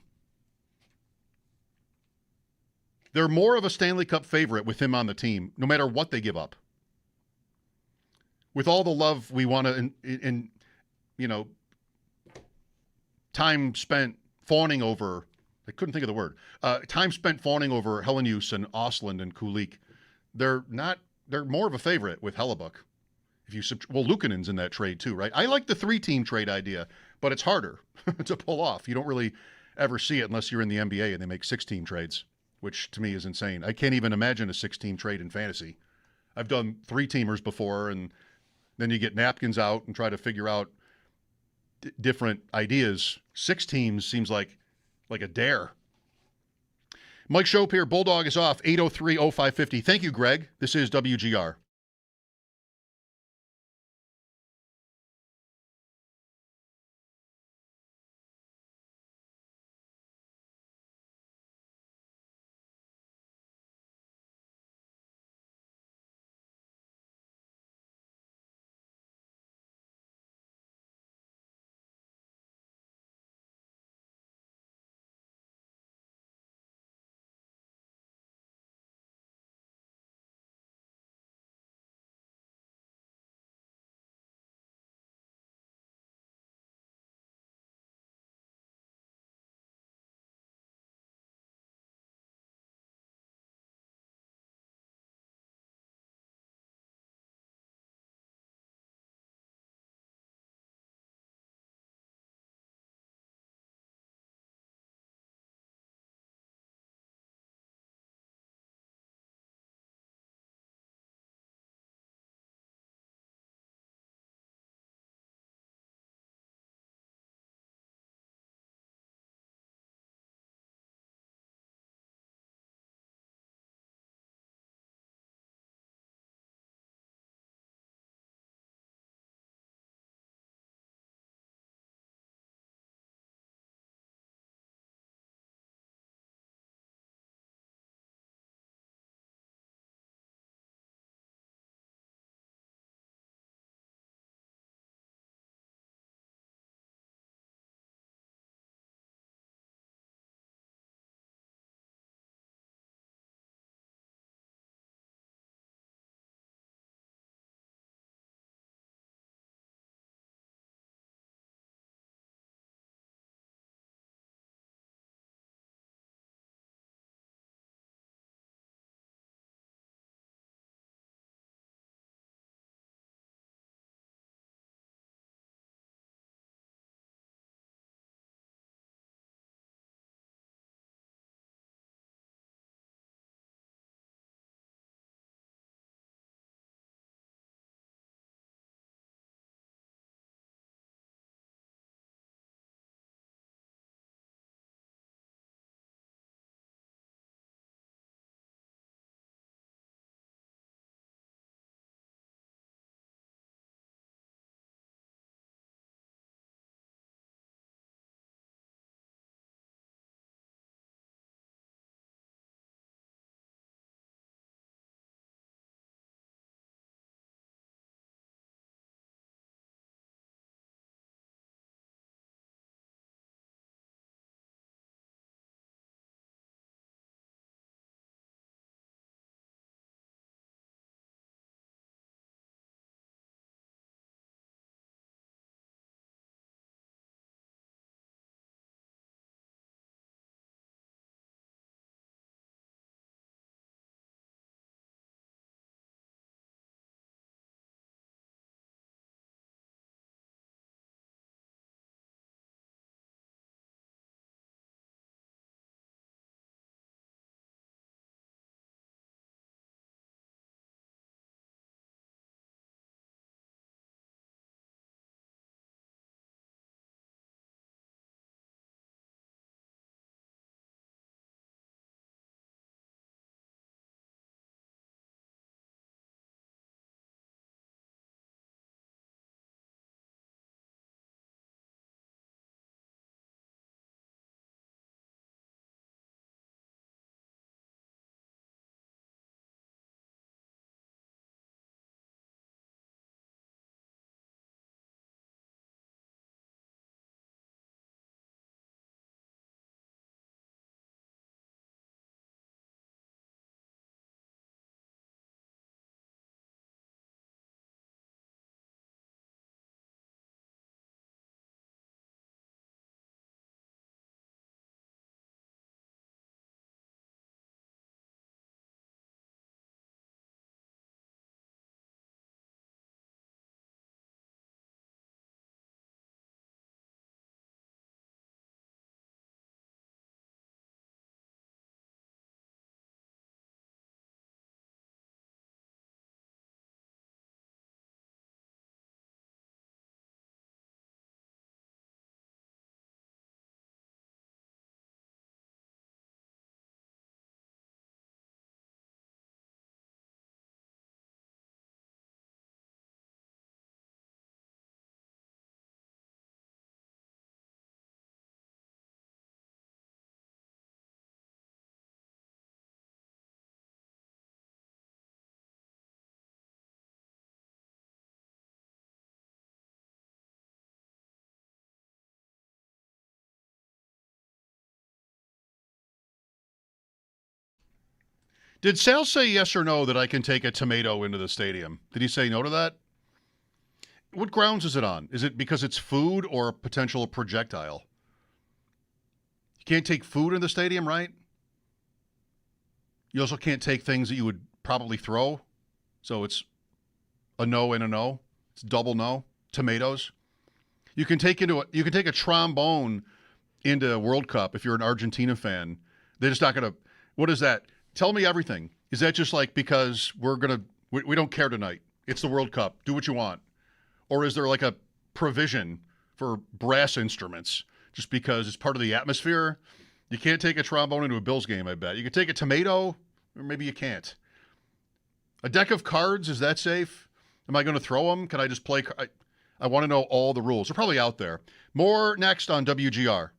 They're more of a Stanley Cup favorite with him on the team, no matter what they give up. With all the love we want to, time spent fawning over, I couldn't think of the word, time spent fawning over Hellenius and Ostlund and Kulik. They're more of a favorite with Hellebuck. Luukkonen's in that trade too, right? I like the 3-team trade idea, but it's harder to pull off. You don't really ever see it unless you're in the NBA and they make 6-team trades, which to me is insane. I can't even imagine a 6-team trade in fantasy. I've done 3-teamers before, and then you get napkins out and try to figure out different ideas. 6 teams seems like a dare. Mike Schopp here. Bulldog is off. 803-0550. Thank you, Greg. This is WGR. Did Sal say yes or no that I can take a tomato into the stadium? Did he say no to that? What grounds is it on? Is it because it's food or a potential projectile? You can't take food in the stadium, right? You also can't take things that you would probably throw. So it's a no and a no. It's double no. Tomatoes. You can take a trombone into World Cup if you're an Argentina fan. They're just not going to. What is that? Tell me everything. Is that just like because we don't care tonight? It's the World Cup. Do what you want. Or is there like a provision for brass instruments just because it's part of the atmosphere? You can't take a trombone into a Bills game, I bet. You can take a tomato, or maybe you can't. A deck of cards, is that safe? Am I going to throw them? Can I just play? I want to know all the rules. They're probably out there. More next on WGR.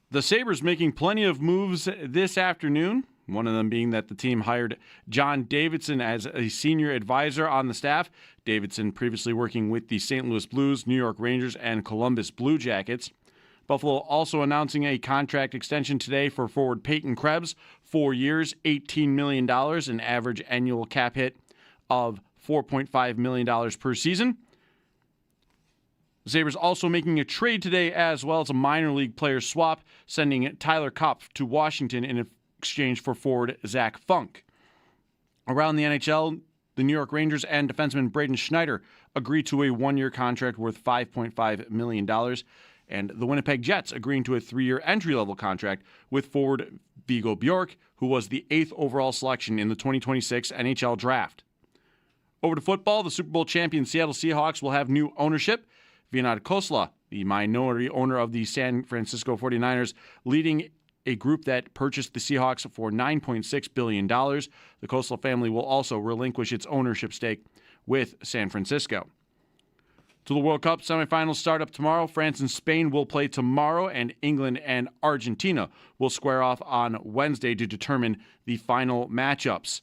The Sabres making plenty of moves this afternoon. One of them being that the team hired John Davidson as a senior advisor on the staff. Davidson previously working with the St. Louis Blues, New York Rangers, and Columbus Blue Jackets. Buffalo also announcing a contract extension today for forward Peyton Krebs, 4 years, $18 million, an average annual cap hit of $4.5 million per season. The Sabres also making a trade today as well as a minor league player swap, sending Tyler Kopf to Washington in exchange for forward Zach Funk. Around the NHL, the New York Rangers and defenseman Braden Schneider agreed to a one-year contract worth $5.5 million, and the Winnipeg Jets agreeing to a 3-year entry-level contract with forward Viggo Bjork, who was the 8th overall selection in the 2026 NHL Draft. Over to football, the Super Bowl champion Seattle Seahawks will have new ownership. Vinod Khosla, the minority owner of the San Francisco 49ers, leading a group that purchased the Seahawks for $9.6 billion. The Khosla family will also relinquish its ownership stake with San Francisco. To the World Cup semifinals start up tomorrow. France and Spain will play tomorrow, and England and Argentina will square off on Wednesday to determine the final matchups.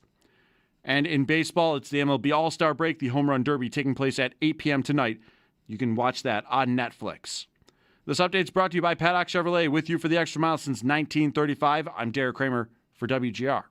And in baseball, it's the MLB All-Star Break, the Home Run Derby taking place at 8 p.m. tonight. You can watch that on Netflix. This update is brought to you by Paddock Chevrolet, with you for the extra mile since 1935. I'm Derek Kramer for WGR.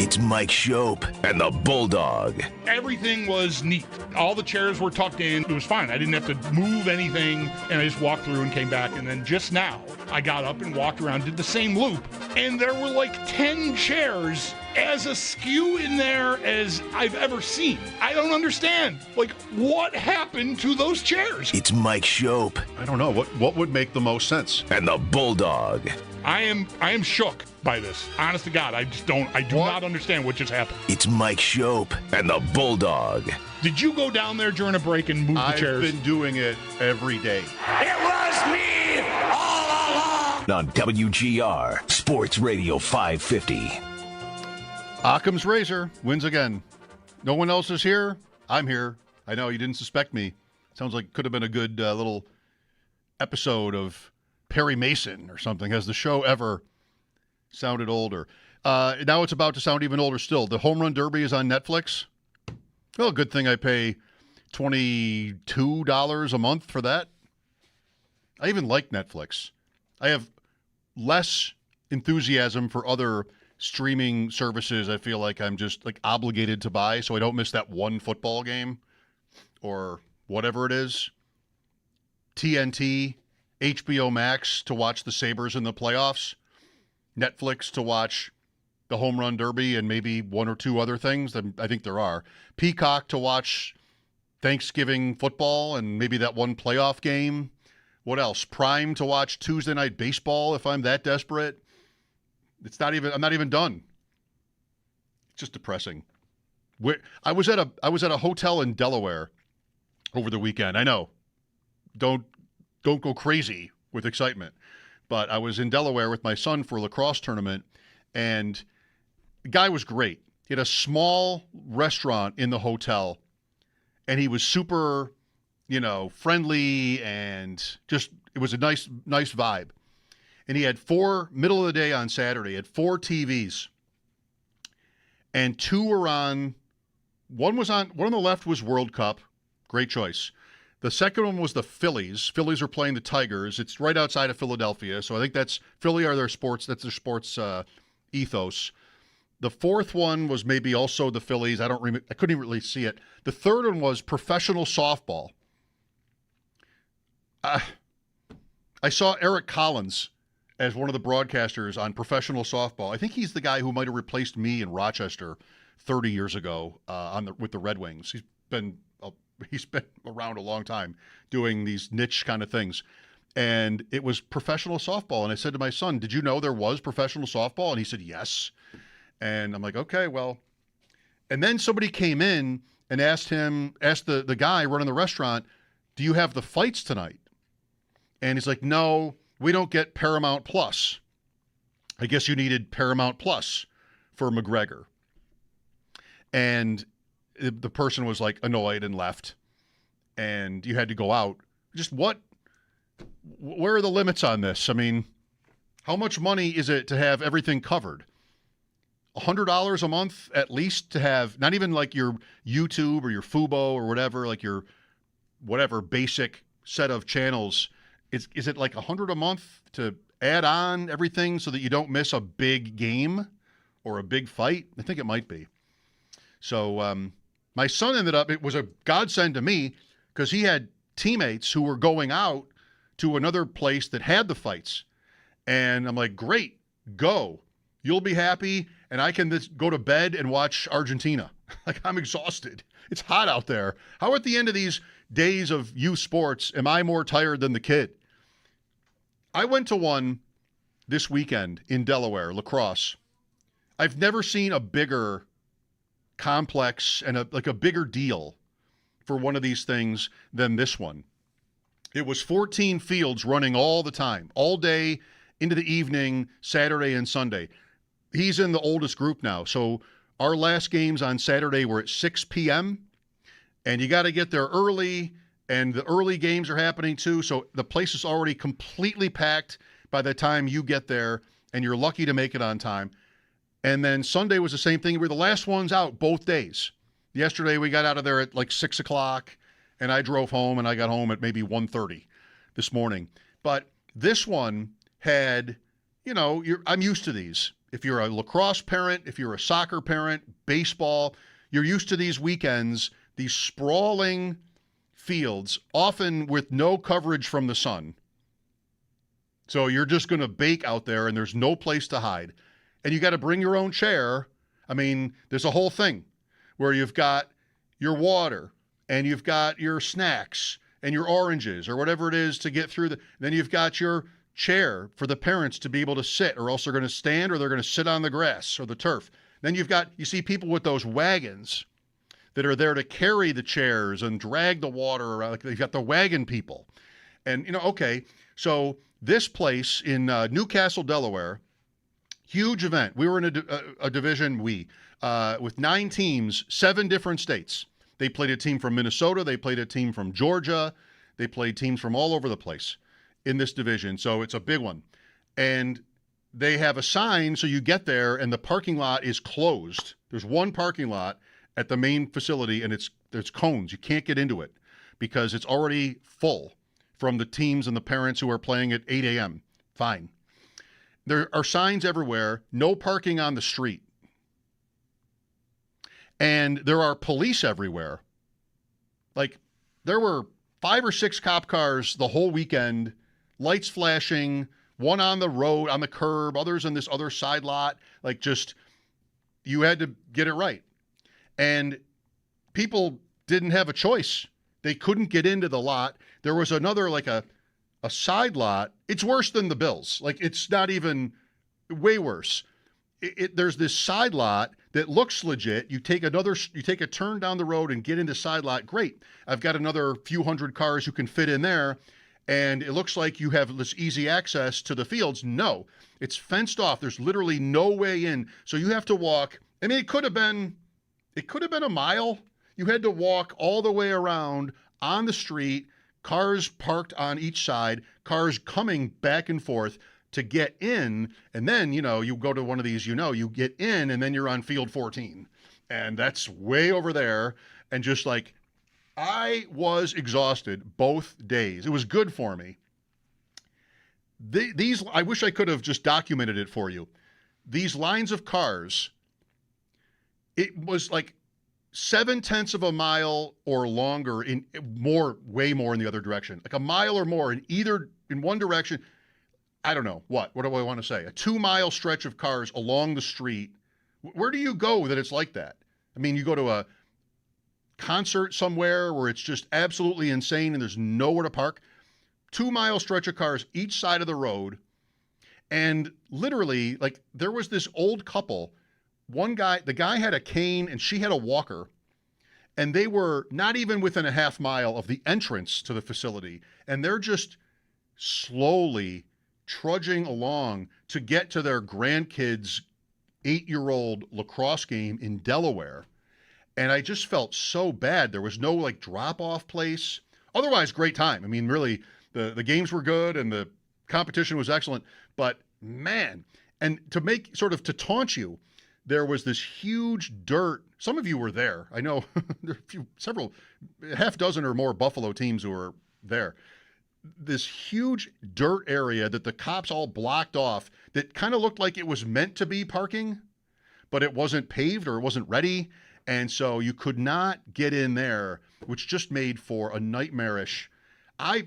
It's Mike Schopp and the Bulldog. Everything was neat. All the chairs were tucked in. It was fine. I didn't have to move anything, and I just walked through and came back. And then just now, I got up and walked around, did the same loop, and there were like 10 chairs as askew in there as I've ever seen. I don't understand. Like, what happened to those chairs? It's Mike Schopp. I don't know. What would make the most sense? And the Bulldog. I am shook by this. Honest to God, I do not understand what just happened. It's Mike Schopp and the Bulldog. Did you go down there during a break and move the chairs? I've been doing it every day. It was me all along. On WGR, Sports Radio 550. Occam's Razor wins again. No one else is here. I'm here. I know you didn't suspect me. Sounds like it could have been a good little episode of Perry Mason or something. Has the show ever sounded older? Now it's about to sound even older still. The Home Run Derby is on Netflix. Well, good thing I pay $22 a month for that. I even like Netflix. I have less enthusiasm for other streaming services. I feel like I'm just like obligated to buy so I don't miss that one football game or whatever it is. TNT, HBO Max to watch the Sabres in the playoffs, Netflix to watch the Home Run Derby and maybe one or two other things. I think there are. Peacock to watch Thanksgiving football and maybe that one playoff game. What else? Prime to watch Tuesday Night Baseball if I'm that desperate. I'm not even done. It's just depressing. I was at a hotel in Delaware over the weekend. I know. Don't go crazy with excitement. But I was in Delaware with my son for a lacrosse tournament, and the guy was great. He had a small restaurant in the hotel, and he was super, friendly, and just it was a nice vibe. And he had middle of the day on Saturday, had 4 TVs, and 2 were on. One on the left was World Cup, great choice. The second one was the Phillies. Phillies are playing the Tigers. It's right outside of Philadelphia, so I think that's their sports ethos. The fourth one was maybe also the Phillies. I couldn't even really see it. The third one was professional softball. I saw Eric Collins as one of the broadcasters on professional softball. I think he's the guy who might have replaced me in Rochester 30 years ago with the Red Wings. He's been around a long time doing these niche kind of things. And it was professional softball. And I said to my son, did you know there was professional softball? And he said, yes. And I'm like, okay, well. And then somebody came in and asked the guy running the restaurant, do you have the fights tonight? And he's like, no, we don't get Paramount Plus. I guess you needed Paramount Plus for McGregor. And the person was like annoyed and left, and you had to go out. Just where are the limits on this? I mean, how much money is it to have everything covered? $100 a month at least to have, not even like your YouTube or your Fubo or whatever, like your whatever basic set of channels. Is it like $100 a month to add on everything so that you don't miss a big game or a big fight? I think it might be. So my son it was a godsend to me because he had teammates who were going out to another place that had the fights. And I'm like, great, go. You'll be happy, and I can just go to bed and watch Argentina. Like, I'm exhausted. It's hot out there. How at the end of these days of youth sports am I more tired than the kid? I went to one this weekend in Delaware, lacrosse. I've never seen a bigger complex and a bigger deal for one of these things than this one. It was 14 fields running all the time, all day into the evening, Saturday and Sunday. He's in the oldest group now. So our last games on Saturday were at 6 p.m. and you got to get there early, and the early games are happening too. So the place is already completely packed by the time you get there, and you're lucky to make it on time. And then Sunday was the same thing. We were the last ones out both days. Yesterday we got out of there at like 6 o'clock, and I drove home, and I got home at maybe 1:30 this morning. But this one had, I'm used to these. If you're a lacrosse parent, if you're a soccer parent, baseball, you're used to these weekends, these sprawling fields, often with no coverage from the sun. So you're just going to bake out there, and there's no place to hide. And you got to bring your own chair. I mean, there's a whole thing where you've got your water, and you've got your snacks and your oranges or whatever it is to get through. Then you've got your chair for the parents to be able to sit, or else they're going to stand or they're going to sit on the grass or the turf. Then you see people with those wagons that are there to carry the chairs and drag the water around. Like, they've got the wagon people. And, okay, so this place in Newcastle, Delaware, huge event. We were in a division, with 9 teams, 7 different states. They played a team from Minnesota. They played a team from Georgia. They played teams from all over the place in this division. So it's a big one. And they have a sign, so you get there and the parking lot is closed. There's one parking lot at the main facility, and there's cones. You can't get into it because it's already full from the teams and the parents who are playing at 8 a.m. Fine. There are signs everywhere, no parking on the street. And there are police everywhere. Like, there were 5 or 6 cop cars the whole weekend, lights flashing, one on the road, on the curb, others in this other side lot. Like, just, you had to get it right. And people didn't have a choice. They couldn't get into the lot. There was another, like a side lot. It's worse than the Bills. Like, it's not even, way worse. There's this side lot that looks legit. You take a turn down the road and get into side lot. Great. I've got another few hundred cars who can fit in there, and it looks like you have this easy access to the fields. No, it's fenced off. There's literally no way in. So you have to walk. I mean, it could have been a mile. You had to walk all the way around on the street, cars parked on each side, cars coming back and forth to get in. And then, you go to one of these, you get in, and then you're on field 14. And that's way over there. And just like, I was exhausted both days. It was good for me. These, I wish I could have just documented it for you. These lines of cars, it was like 0.7 of a mile or longer way more in the other direction, like a mile or more in one direction. I don't know. What do I want to say? A 2-mile stretch of cars along the street. Where do you go that it's like that? I mean, you go to a concert somewhere where it's just absolutely insane and there's nowhere to park. 2-mile stretch of cars each side of the road. And literally, like, there was this old couple. The guy had a cane and she had a walker. And they were not even within a half mile of the entrance to the facility. And they're just slowly trudging along to get to their grandkids' 8-year-old lacrosse game in Delaware. And I just felt so bad. There was no like drop-off place. Otherwise, great time. I mean, really, the games were good and the competition was excellent. But man, and to taunt you, there was this huge dirt. Some of you were there. I know there are a half dozen or more Buffalo teams who were there. This huge dirt area that the cops all blocked off that kind of looked like it was meant to be parking, but it wasn't paved or it wasn't ready. And so you could not get in there, which just made for a nightmarish. I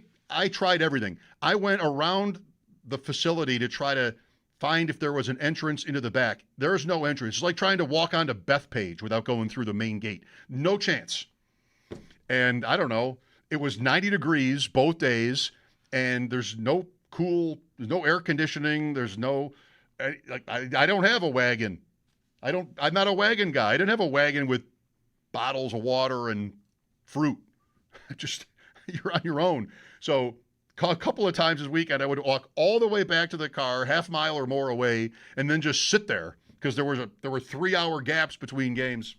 tried everything. I went around the facility to try to find if there was an entrance into the back. There is no entrance. It's like trying to walk onto Bethpage without going through the main gate. No chance. And I don't know, it was 90 degrees both days, and there's no air conditioning. There's no, I don't have a wagon. I'm not a wagon guy. I didn't have a wagon with bottles of water and fruit. You're on your own. So a couple of times this weekend, I would walk all the way back to the car, half mile or more away, and then just sit there because there were 3-hour gaps between games.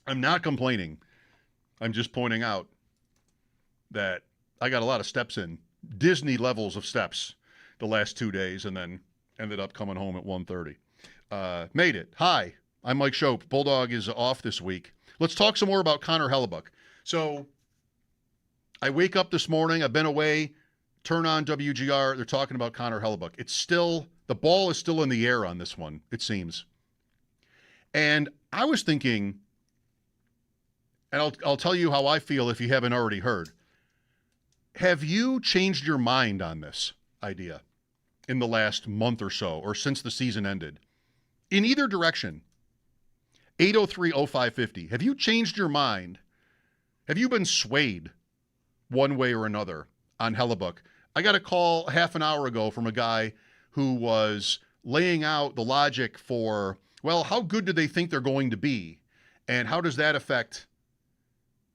I'm not complaining. I'm just pointing out that I got a lot of steps in, Disney levels of steps the last 2 days, and then ended up coming home at 1:30. Made it. Hi, I'm Mike Schopp. Bulldog is off this week. Let's talk some more about Connor Hellebuyck. So I wake up this morning. I've been away. Turn on WGR. They're talking about Connor Hellebuyck. The ball is still in the air on this one, it seems. And I was thinking, and I'll tell you how I feel if you haven't already heard. Have you changed your mind on this idea in the last month or so, or since the season ended? In either direction, 803-0550. Have you changed your mind? Have you been swayed one way or another on Hellebuyck? I got a call half an hour ago from a guy who was laying out the logic for, well, how good do they think they're going to be? And how does that affect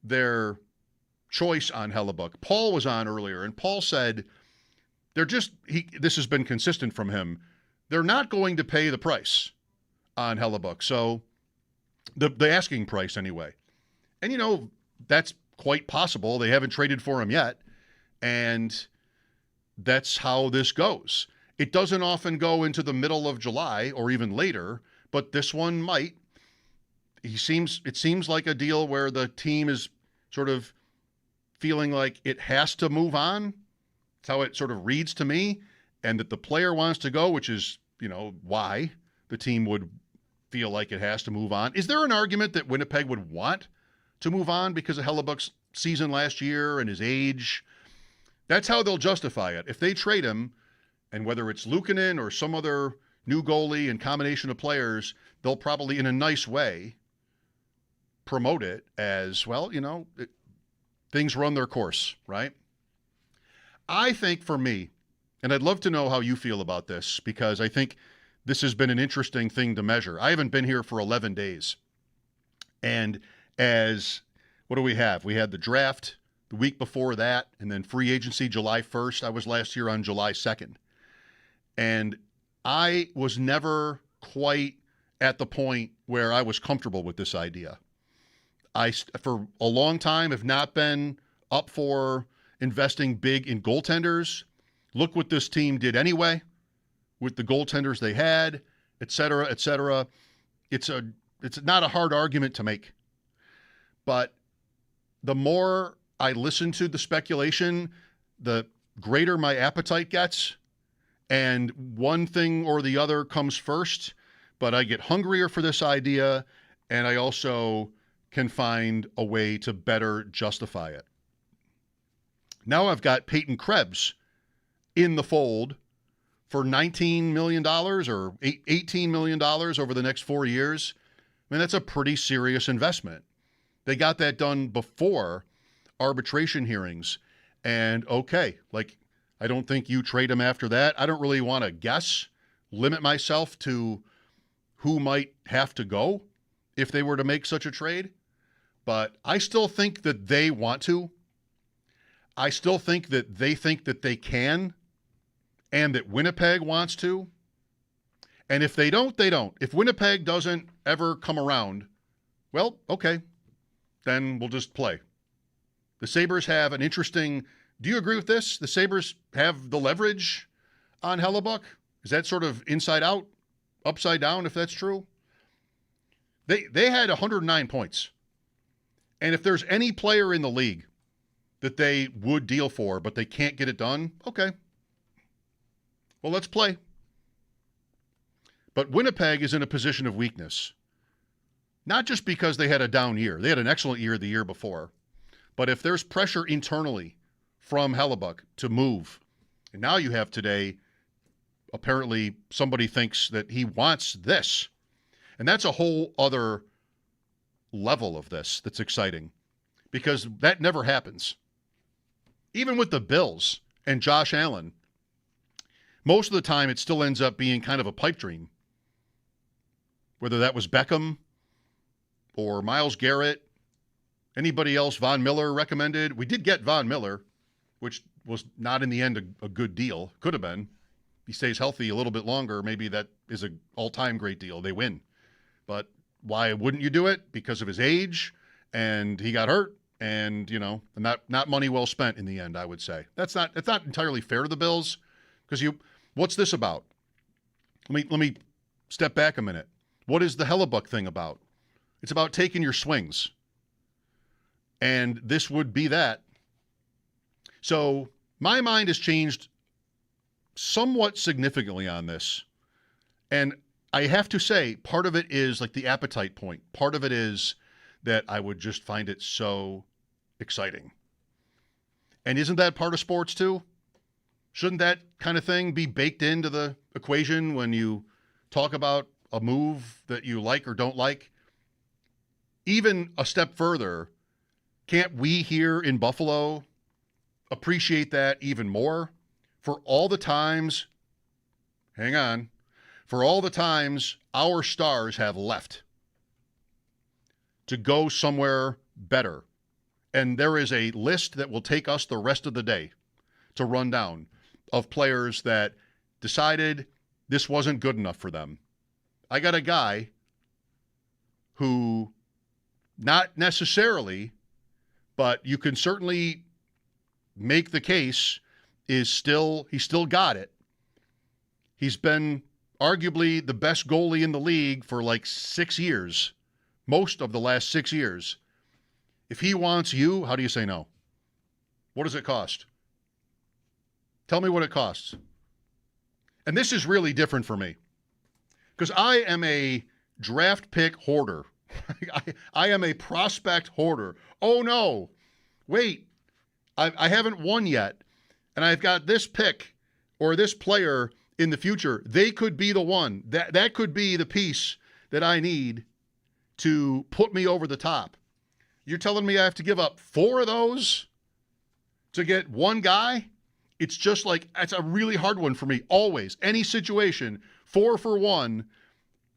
their choice on Hellebuyck? Paul was on earlier, and Paul said this has been consistent from him. They're not going to pay the price on Hellebuyck. So the asking price anyway. And, that's quite possible. They haven't traded for him yet. And that's how this goes. It doesn't often go into the middle of July or even later, but this one might. It seems like a deal where the team is sort of feeling like it has to move on. That's how it sort of reads to me. And that the player wants to go, which is, why the team would feel like it has to move on. Is there an argument that Winnipeg would want to move on because of Hellebuck's season last year and his age? That's how they'll justify it. If they trade him, and whether it's Luukkonen or some other new goalie and combination of players, they'll probably, in a nice way, promote it as, well, things run their course, right? I think for me, and I'd love to know how you feel about this, because I think this has been an interesting thing to measure. I haven't been here for 11 days. And what do we have? We had the draft the week before that, and then free agency July 1st. I was last year on July 2nd. And I was never quite at the point where I was comfortable with this idea. I, for a long time, have not been up for investing big in goaltenders. Look what this team did anyway with the goaltenders they had, et cetera, et cetera. It's not a hard argument to make. But the more I listen to the speculation, the greater my appetite gets. And one thing or the other comes first, but I get hungrier for this idea, and I also can find a way to better justify it. Now I've got Peyton Krebs in the fold for $19 million or $18 million over the next 4 years. I mean, that's a pretty serious investment. They got that done before arbitration hearings. And okay, I don't think you trade him after that. I don't really want to limit myself to who might have to go if they were to make such a trade. But I still think that they want to. I still think that they can, and that Winnipeg wants to. And if they don't, they don't. If Winnipeg doesn't ever come around, well, okay, then we'll just play. The Sabres have an interesting. Do you agree with this? The Sabres have the leverage on Hellebuck? Is that sort of inside out, upside down, if that's true? They had 109 points. And if there's any player in the league that they would deal for, but they can't get it done, okay. Well, let's play. But Winnipeg is in a position of weakness. Not just because they had a down year. They had an excellent year the year before. But if there's pressure internally from Hellebuck to move, and now you have today, apparently somebody thinks that he wants this. And that's a whole other level of this that's exciting because that never happens. Even with the Bills and Josh Allen, most of the time it still ends up being kind of a pipe dream. Whether that was Beckham or Myles Garrett, anybody else Von Miller recommended. We did get Von Miller, which was not in the end a good deal. Could have been. He stays healthy a little bit longer. Maybe that is an all-time great deal. They win. But why wouldn't you do it? Because of his age, and he got hurt, and not money well spent in the end, I would say. It's not entirely fair to the Bills, because what's this about? Let me step back a minute. What is the Hellebuck thing about? It's about taking your swings. And this would be that. So my mind has changed somewhat significantly on this. And I have to say, part of it is like the appetite point. Part of it is that I would just find it so exciting. And isn't that part of sports too? Shouldn't that kind of thing be baked into the equation when you talk about a move that you like or don't like? Even a step further, can't we here in Buffalo appreciate that even more? For all the times our stars have left to go somewhere better. And there is a list that will take us the rest of the day to run down of players that decided this wasn't good enough for them. I got a guy who, not necessarily, but you can certainly make the case, he still got it. He's been arguably the best goalie in the league for like 6 years, most of the last 6 years. If he wants you, how do you say no? What does it cost? Tell me what it costs. And this is really different for me because I am a draft pick hoarder. I am a prospect hoarder. Oh, no. Wait, I haven't won yet, and I've got this pick or this player in the future. They could be the one. That could be the piece that I need to put me over the top. You're telling me I have to give up 4 of those to get one guy? It's just like, it's a really hard one for me. Always. Any situation, 4 for 1.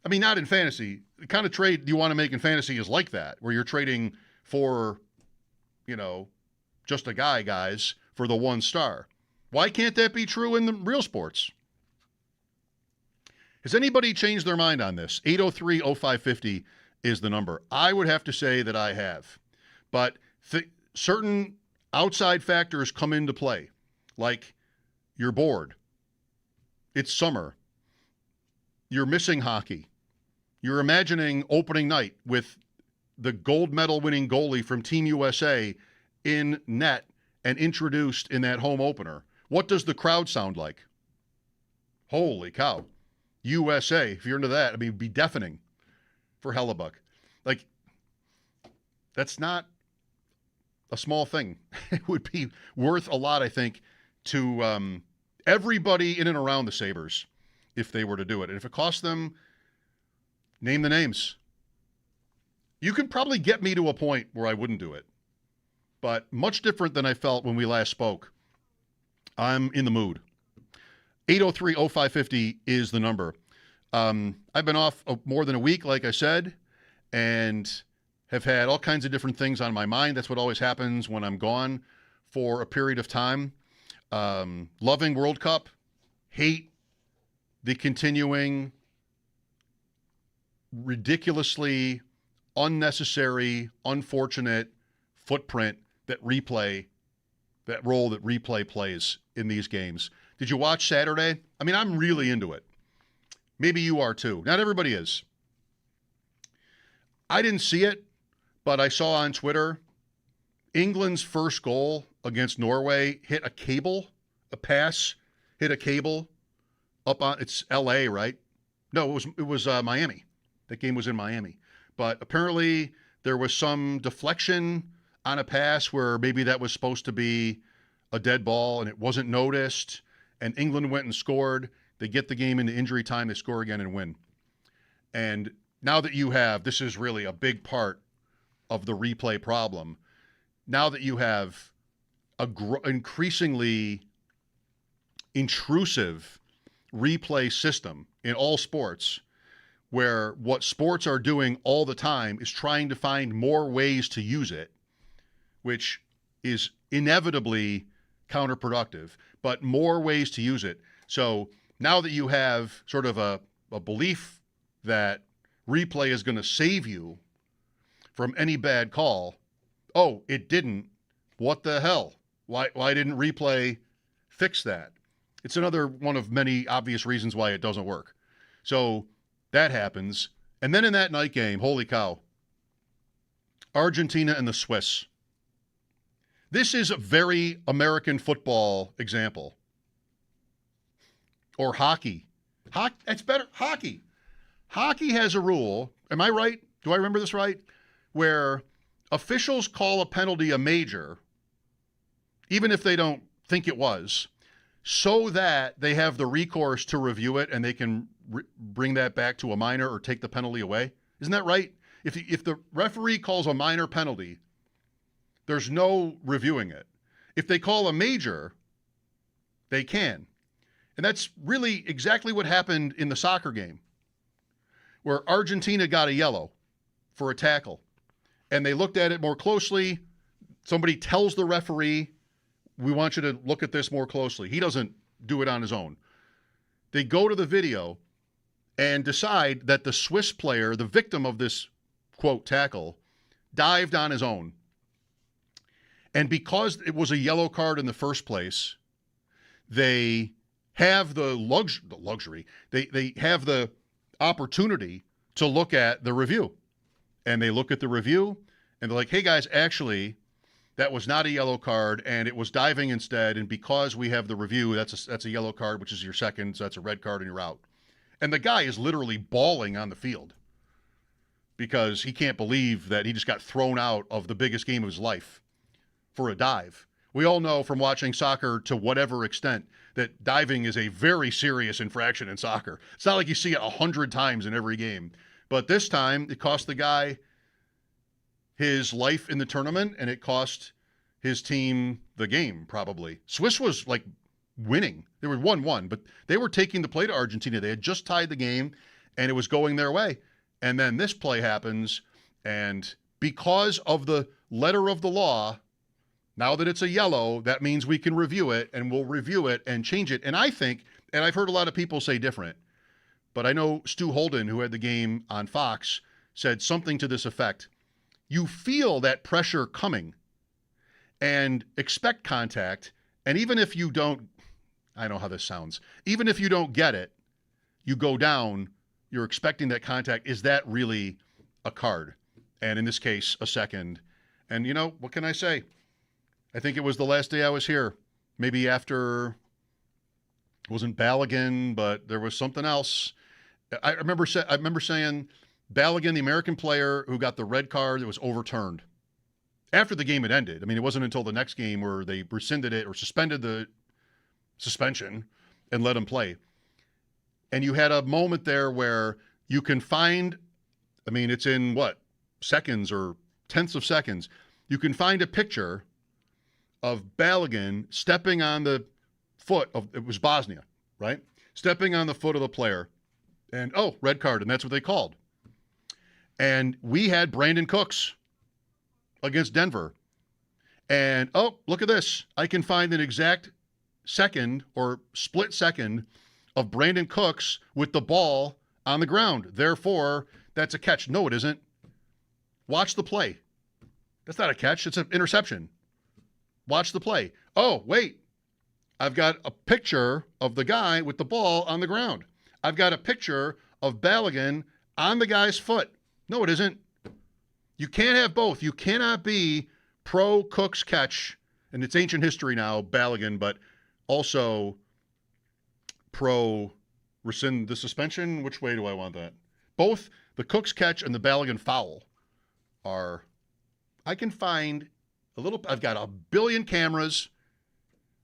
I mean, not in fantasy. The kind of trade you want to make in fantasy is like that, where you're trading for, just a guys, for the 1 star. Why can't that be true in the real sports? Has anybody changed their mind on this? 803-0550 is the number. I would have to say that I have. But certain outside factors come into play, like you're bored. It's summer. You're missing hockey. You're imagining opening night with the gold medal winning goalie from Team USA in net and introduced in that home opener. What does the crowd sound like? Holy cow. USA, if you're into that, it'd be deafening for Hellebuck. Like, that's not a small thing. It would be worth a lot, I think, to everybody in and around the Sabres if they were to do it. And if it costs them, name the names. You could probably get me to a point where I wouldn't do it. But much different than I felt when we last spoke. I'm in the mood. 803-0550 is the number. I've been off more than a week, like I said, and have had all kinds of different things on my mind. That's what always happens when I'm gone for a period of time. Loving World Cup, hate the continuing ridiculously unnecessary, unfortunate footprint that role that replay plays in these games. Did you watch Saturday? I mean, I'm really into it. Maybe you are too. Not everybody is. I didn't see it, but I saw on Twitter England's first goal against Norway hit a pass hit a cable up on, it's LA, right? No, it was Miami. That game was in Miami. But apparently there was some deflection on a pass where maybe that was supposed to be a dead ball and it wasn't noticed, and England went and scored. They get the game into injury time, they score again and win. And now that you have, this is really a big part of the replay problem, now that you have a increasingly intrusive replay system in all sports, where what sports are doing all the time is trying to find more ways to use it, which is inevitably counterproductive, but more ways to use it. So now that you have sort of a belief that replay is going to save you from any bad call, oh, it didn't. What the hell? Why didn't replay fix that? It's another one of many obvious reasons why it doesn't work. So that happens. And then in that night game, holy cow, Argentina and the Swiss. This is a very American football example. Or hockey. It's better. Hockey. Hockey has a rule. Am I right? Do I remember this right? Where officials call a penalty a major, even if they don't think it was, so that they have the recourse to review it and they can bring that back to a minor or take the penalty away. Isn't that right? If the referee calls a minor penalty, there's no reviewing it. If they call a major, they can. And that's really exactly what happened in the soccer game, where Argentina got a yellow for a tackle. And they looked at it more closely. Somebody tells the referee, we want you to look at this more closely. He doesn't do it on his own. They go to the video and decide that the Swiss player, the victim of this, quote, tackle, dived on his own. And because it was a yellow card in the first place, they have the luxury, they have the opportunity to look at the review. And they look at the review and they're like, hey guys, actually, that was not a yellow card and it was diving instead. And because we have the review, that's a yellow card, which is your second. So that's a red card and you're out. And the guy is literally bawling on the field because he can't believe that he just got thrown out of the biggest game of his life for a dive. We all know from watching soccer to whatever extent that diving is a very serious infraction in soccer. It's not like you see it 100 times in every game. But this time, it cost the guy his life in the tournament, and it cost his team the game, probably. Swiss was, like, winning. They were 1-1, but they were taking the play to Argentina. They had just tied the game, and it was going their way. And then this play happens, and because of the letter of the law, now that it's a yellow, that means we can review it, and we'll review it and change it. And I think, and I've heard a lot of people say different, but I know Stu Holden, who had the game on Fox, said something to this effect. You feel that pressure coming and expect contact. And even if you don't, I don't know how this sounds, even if you don't get it, you go down, you're expecting that contact. Is that really a card? And in this case, a second. And, you know, what can I say? I think it was the last day I was here. Maybe after, it wasn't Balogun, but there was something else. I remember saying Balogun, the American player who got the red card, that was overturned after the game had ended. I mean, it wasn't until the next game where they rescinded it or suspended the suspension and let him play. And you had a moment there where you can find, I mean, it's in what, seconds or tenths of seconds. You can find a picture of Balogun stepping on the foot of, it was Bosnia, right? Stepping on the foot of the player. And, oh, red card, and that's what they called. And we had Brandon Cooks against Denver. And, oh, look at this. I can find an exact second or split second of Brandon Cooks with the ball on the ground. Therefore, that's a catch. No, it isn't. Watch the play. That's not a catch. It's an interception. Watch the play. Oh, wait. I've got a picture of the guy with the ball on the ground. I've got a picture of Balogun on the guy's foot. No, it isn't. You can't have both. You cannot be pro Cook's catch, and it's ancient history now, Balogun, but also pro rescind the suspension. Which way do I want that? Both the Cook's catch and the Balogun foul are, I can find I've got a billion cameras.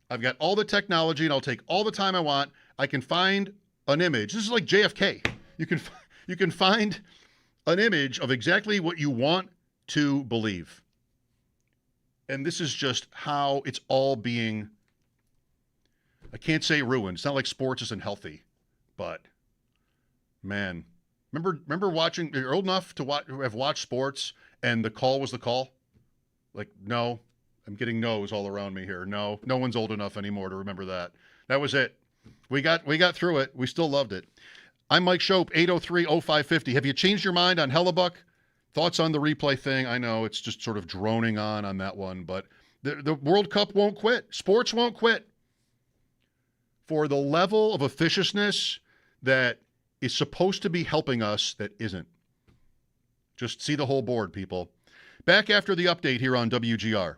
I've got all the technology, and I'll take all the time I want. I can find an image. This is like JFK. You can find an image of exactly what you want to believe. And this is just how it's all being, I can't say ruined. It's not like sports isn't healthy, but man, remember watching, you're old enough to have watched sports and the call was the call? Like, no, I'm getting no's all around me here. No one's old enough anymore to remember that. That was it. We got through it. We still loved it. I'm Mike Schopp, 803-0550. Have you changed your mind on Hellebuck? Thoughts on the replay thing? I know it's just sort of droning on that one, but the World Cup won't quit. Sports won't quit. For the level of officiousness that is supposed to be helping us that isn't. Just see the whole board, people. Back after the update here on WGR.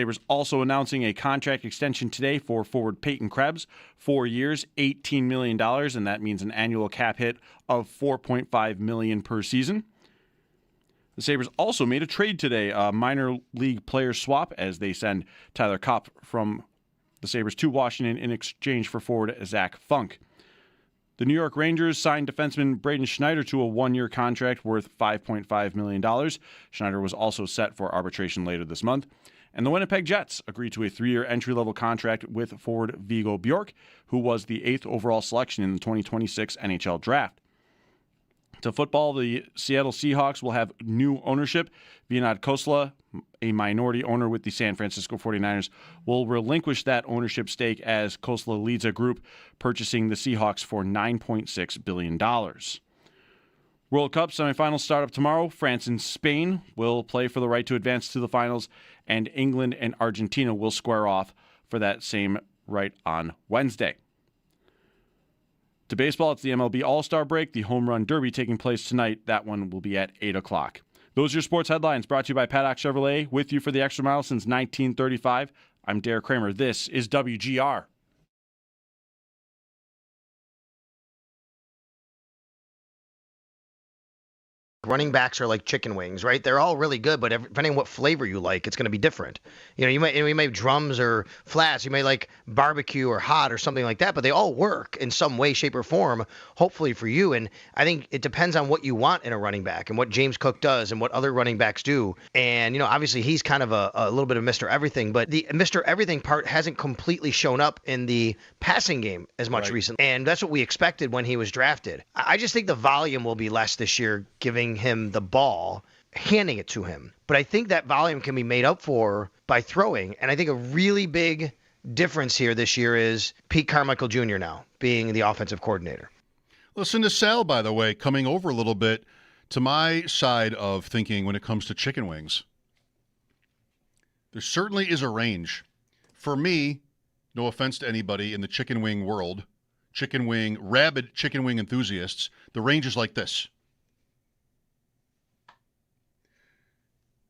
Sabres also announcing a contract extension today for forward Peyton Krebs, 4 years, $18 million, and that means an annual cap hit of $4.5 million per season. The Sabres also made a trade today, a minor league player swap, as they send Tyler Kopp from the Sabres to Washington in exchange for forward Zach Funk. The New York Rangers signed defenseman Braden Schneider to a one-year contract worth $5.5 million. Schneider was also set for arbitration later this month. And the Winnipeg Jets agreed to a 3-year entry-level contract with forward Viggo Bjork, who was the 8th overall selection in the 2026 NHL Draft. To football, the Seattle Seahawks will have new ownership. Vinod Khosla, a minority owner with the San Francisco 49ers, will relinquish that ownership stake as Khosla leads a group purchasing the Seahawks for $9.6 billion. World Cup semifinals start up tomorrow. France and Spain will play for the right to advance to the finals, and England and Argentina will square off for that same right on Wednesday. To baseball, it's the MLB All-Star break, the Home Run Derby taking place tonight. That one will be at 8 o'clock. Those are your sports headlines brought to you by Paddock Chevrolet, with you for the extra mile since 1935. I'm Derek Kramer. This is WGR. Running backs are like chicken wings, right? They're all really good, but depending on what flavor you like, it's going to be different. You know, you may have drums or flats, you may like barbecue or hot or something like that, but they all work in some way, shape, or form, hopefully for you. And I think it depends on what you want in a running back and what James Cook does and what other running backs do. And, you know, obviously he's kind of a little bit of Mr. Everything, but the Mr. Everything part hasn't completely shown up in the passing game as much recently. And that's what we expected when he was drafted. I just think the volume will be less this year, giving him the ball, handing it to him. But I think that volume can be made up for by throwing. And I think a really big difference here this year is Pete Carmichael Jr. now being the offensive coordinator. Listen to Sal, by the way, coming over a little bit to my side of thinking when it comes to chicken wings. There certainly is a range. For me, no offense to anybody in the chicken wing world, rabid chicken wing enthusiasts, the range is like this.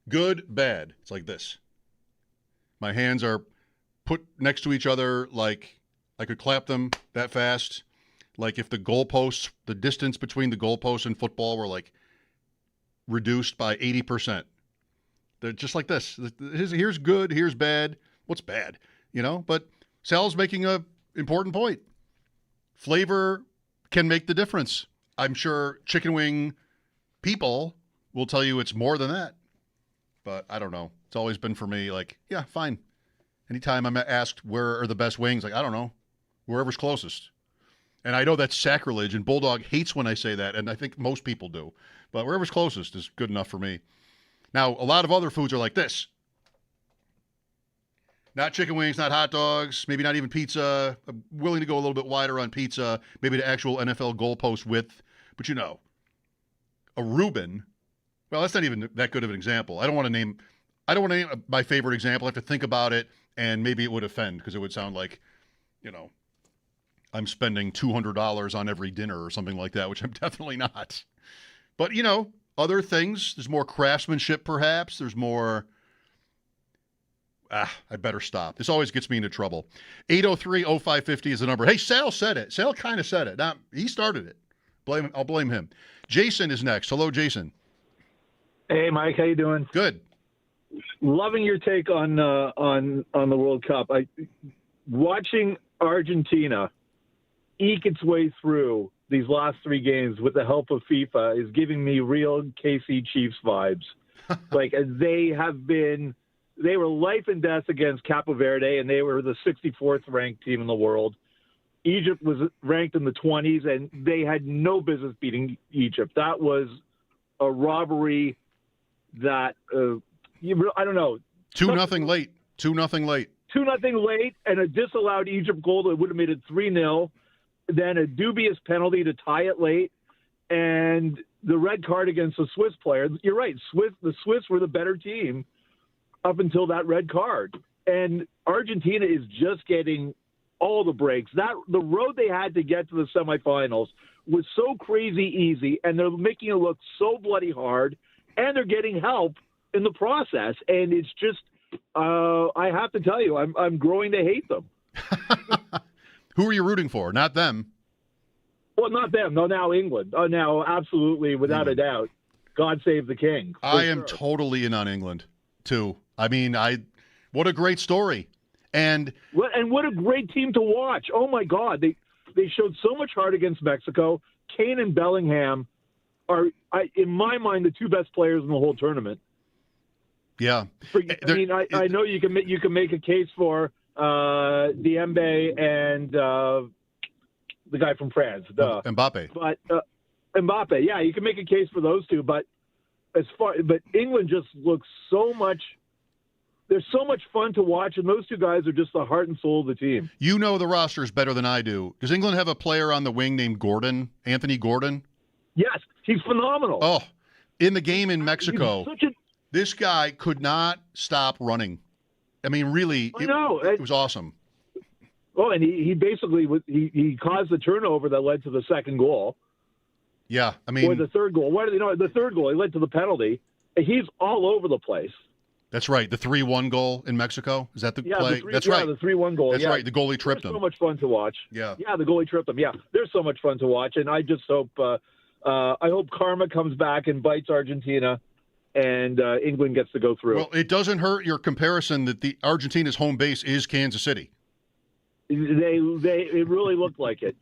Good, bad. It's like this. My hands are put next to each other like I could clap them that fast. Like if the goalposts, the distance between the goalposts in football were like reduced by 80%. They're just like this. Here's good, here's bad. What's bad? You know, but Sal's making a important point. Flavor can make the difference. I'm sure chicken wing people will tell you it's more than that. But I don't know. It's always been for me like, yeah, fine. Anytime I'm asked where are the best wings, like, I don't know. Wherever's closest. And I know that's sacrilege, and Bulldog hates when I say that, and I think most people do. But wherever's closest is good enough for me. Now, a lot of other foods are like this. Not chicken wings, not hot dogs, maybe not even pizza. I'm willing to go a little bit wider on pizza, maybe the actual NFL goalpost width. But you know, a Reuben. Well, that's not even that good of an example. I don't want to name my favorite example. I have to think about it, and maybe it would offend because it would sound like, you know, I'm spending $200 on every dinner or something like that, which I'm definitely not. But, you know, other things, there's more craftsmanship perhaps. There's more, I better stop. This always gets me into trouble. 803-0550 is the number. Hey, Sal said it. Sal kind of said it. Now, he started it. I'll blame him. Jason is next. Hello, Jason. Hey, Mike, how you doing? Good. Loving your take on the World Cup. Watching Argentina eke its way through these last three games with the help of FIFA is giving me real KC Chiefs vibes. Like they were life and death against Capo Verde, and they were the 64th ranked team in the world. Egypt was ranked in the 20s, and they had no business beating Egypt. That was a robbery that I don't know. 2-0 late. 2-0 late. 2-0 late, and a disallowed Egypt goal that would have made it 3-0. Then a dubious penalty to tie it late, and the red card against the Swiss player. You're right. The Swiss were the better team up until that red card, and Argentina is just getting all the breaks. The road they had to get to the semifinals was so crazy easy, and they're making it look so bloody hard, and they're getting help in the process. And it's just I have to tell you, I'm growing to hate them. Who are you rooting for? Not them. Well, not them. No, now England. Oh, now absolutely, without a doubt. God save the king. I am totally in on England, too. I mean, what a great story. And what a great team to watch. Oh, my God. They showed so much heart against Mexico. Kane and Bellingham are, in my mind, the two best players in the whole tournament. Yeah. I know you can make a case for Diembe and the guy from France, Mbappe. But Mbappe, yeah, you can make a case for those two. But England just looks so much. They're so much fun to watch, and those two guys are just the heart and soul of the team. You know the rosters better than I do. Does England have a player on the wing named Gordon, Anthony Gordon? Yes, he's phenomenal. Oh, in the game in Mexico, this guy could not stop running. I mean, really, it was awesome. Oh, and he basically he caused the turnover that led to the second goal. Yeah, I mean, or the third goal. The third goal, he led to the penalty. He's all over the place. That's right. The 3-1 goal in Mexico. Is that the play? That's right. The 3-1 goal. That's right. The goalie tripped him. So much fun to watch. Yeah. Yeah, the goalie tripped him. Yeah, they're so much fun to watch, and I just hope I hope karma comes back and bites Argentina, and England gets to go through. Well, it doesn't hurt your comparison that the Argentina's home base is Kansas City. It really looked like it.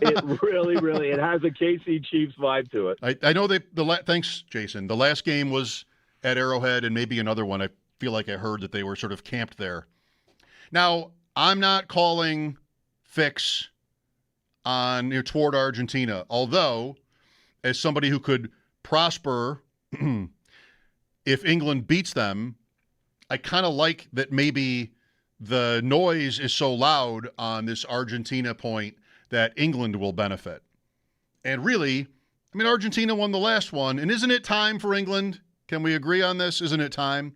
It really it has a KC Chiefs vibe to it. I know thanks, Jason. The last game was at Arrowhead and maybe another one. I feel like I heard that they were sort of camped there. Now, I'm not calling fix on toward Argentina, although as somebody who could prosper if England beats them, I kind of like that maybe the noise is so loud on this Argentina point that England will benefit. And really, I mean, Argentina won the last one, and isn't it time for England? Can we agree on this? Isn't it time?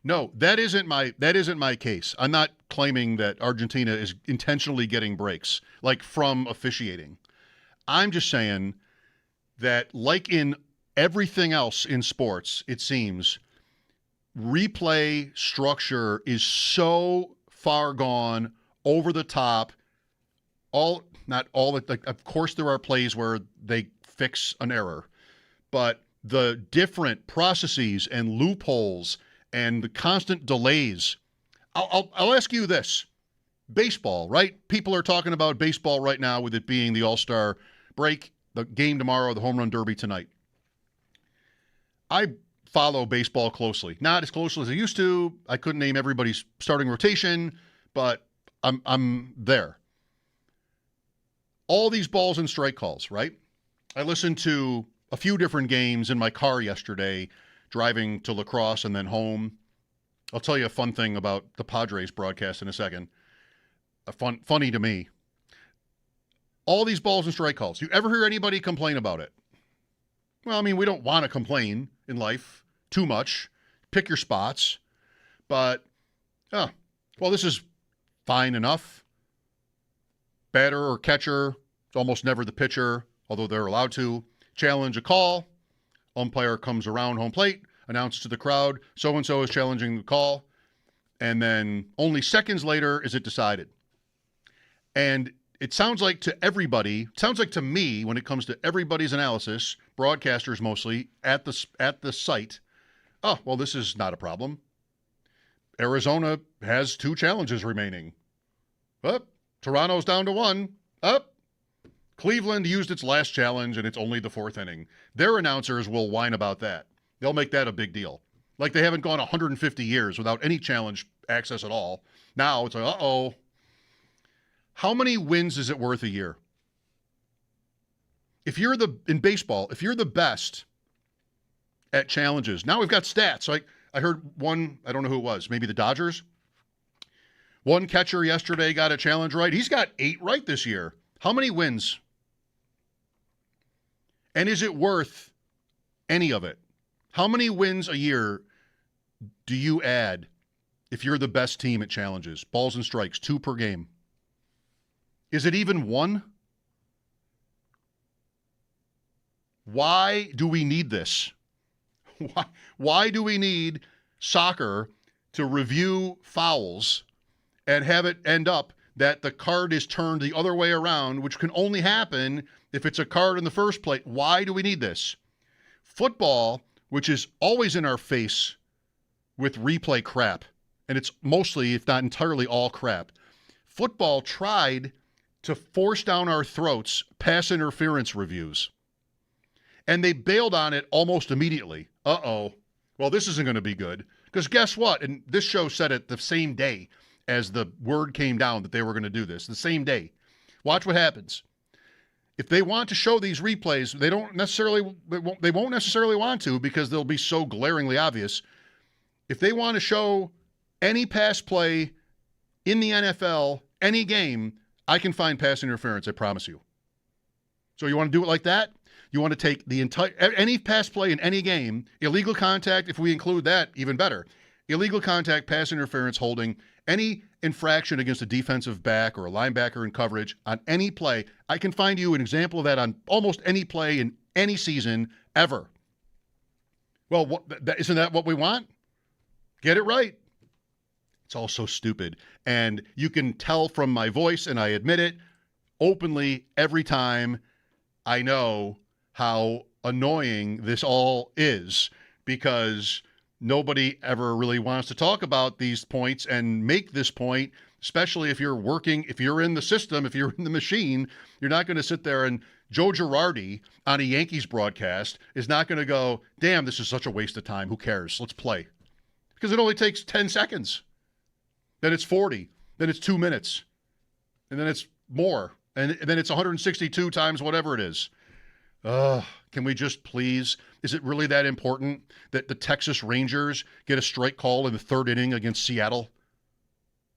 No, that isn't my case. I'm not claiming that Argentina is intentionally getting breaks, like from officiating. I'm just saying that, like in everything else in sports, it seems, replay structure is so far gone, over the top. Of course, there are plays where they fix an error, but the different processes and loopholes and the constant delays. I'll ask you this. Baseball, right? People are talking about baseball right now with it being the All-Star break, the game tomorrow, the home run derby tonight. I follow baseball closely. Not as closely as I used to. I couldn't name everybody's starting rotation, but I'm there. All these balls and strike calls, right? I listened to a few different games in my car yesterday, driving to La Crosse and then home. I'll tell you a fun thing about the Padres broadcast in a second. Funny to me. All these balls and strike calls. You ever hear anybody complain about it? Well, I mean, we don't want to complain in life too much. Pick your spots. But, this is fine enough. Batter or catcher, it's almost never the pitcher, although they're allowed to, challenge a call. Umpire comes around home plate, announces to the crowd, so-and-so is challenging the call. And then only seconds later is it decided. And it sounds like to everybody, to me, when it comes to everybody's analysis, broadcasters mostly, at the site, this is not a problem. Arizona has 2 challenges remaining. Toronto's down to 1. Cleveland used its last challenge, and it's only the 4th inning. Their announcers will whine about that. They'll make that a big deal. Like they haven't gone 150 years without any challenge access at all. Now it's like, uh-oh. How many wins is it worth a year? In baseball, if you're the best at challenges, now we've got stats. I heard one, I don't know who it was, maybe the Dodgers. One catcher yesterday got a challenge right. He's got 8 right this year. How many wins? And is it worth any of it? How many wins a year do you add if you're the best team at challenges? Balls and strikes, 2 per game. Is it even 1? Why do we need this? Why do we need soccer to review fouls and have it end up that the card is turned the other way around, which can only happen if it's a card in the first place. Why do we need this? Football, which is always in our face with replay crap, and it's mostly, if not entirely, all crap. Football tried to force down our throats pass interference reviews, and they bailed on it almost immediately. Uh-oh. Well, this isn't going to be good. Because guess what? And this show said it the same day as the word came down that they were going to do this, the same day. Watch what happens. If they want to show these replays, they won't necessarily want to because they'll be so glaringly obvious. If they want to show any pass play in the NFL, any game, I can find pass interference, I promise you. So you want to do it like that? You want to take the entire any pass play in any game, illegal contact, if we include that, even better. Illegal contact, pass interference, holding, any infraction against a defensive back or a linebacker in coverage on any play. I can find you an example of that on almost any play in any season ever. Well, isn't that what we want? Get it right. It's all so stupid. And you can tell from my voice, and I admit it openly every time, I know how annoying this all is because nobody ever really wants to talk about these points and make this point, especially if you're working, if you're in the system, if you're in the machine. You're not going to sit there and Joe Girardi on a Yankees broadcast is not going to go, damn, this is such a waste of time. Who cares? Let's play. Because it only takes 10 seconds. Then it's 40. Then it's 2 minutes. And then it's more. And then it's 162 times whatever it is. Can we just please? Is it really that important that the Texas Rangers get a strike call in the third inning against Seattle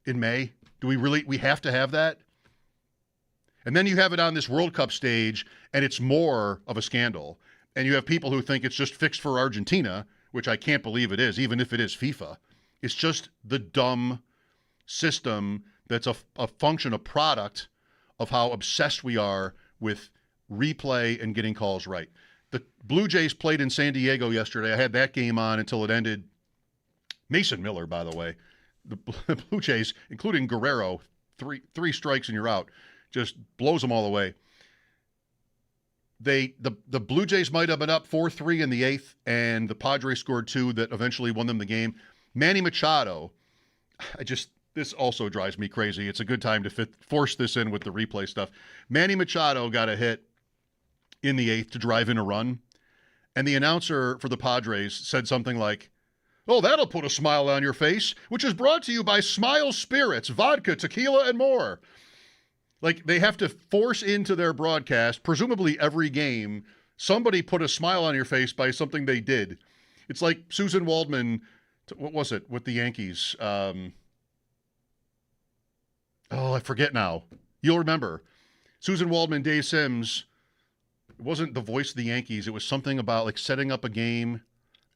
in May? Do we have to have that? And then you have it on this World Cup stage, and it's more of a scandal. And you have people who think it's just fixed for Argentina, which I can't believe it is, even if it is FIFA. It's just the dumb system that's a function, a product of how obsessed we are with replay and getting calls right. The Blue Jays played in San Diego yesterday. I had that game on until it ended. Mason Miller, by the way. The Blue Jays, including Guerrero, three strikes and you're out, just blows them all away. The Blue Jays might have been up 4-3 in the eighth, and the Padres scored 2 that eventually won them the game. Manny Machado, this also drives me crazy. It's a good time to force this in with the replay stuff. Manny Machado got a hit in the eighth to drive in a run, and the announcer for the Padres said something like, "Oh, that'll put a smile on your face," which is brought to you by Smile Spirits, vodka, tequila, and more. Like, they have to force into their broadcast, presumably every game, somebody put a smile on your face by something they did. It's like Susan Waldman, what was it, with the Yankees? I forget now. You'll remember. Susan Waldman, Dave Sims, it wasn't the voice of the Yankees. It was something about, like, setting up a game,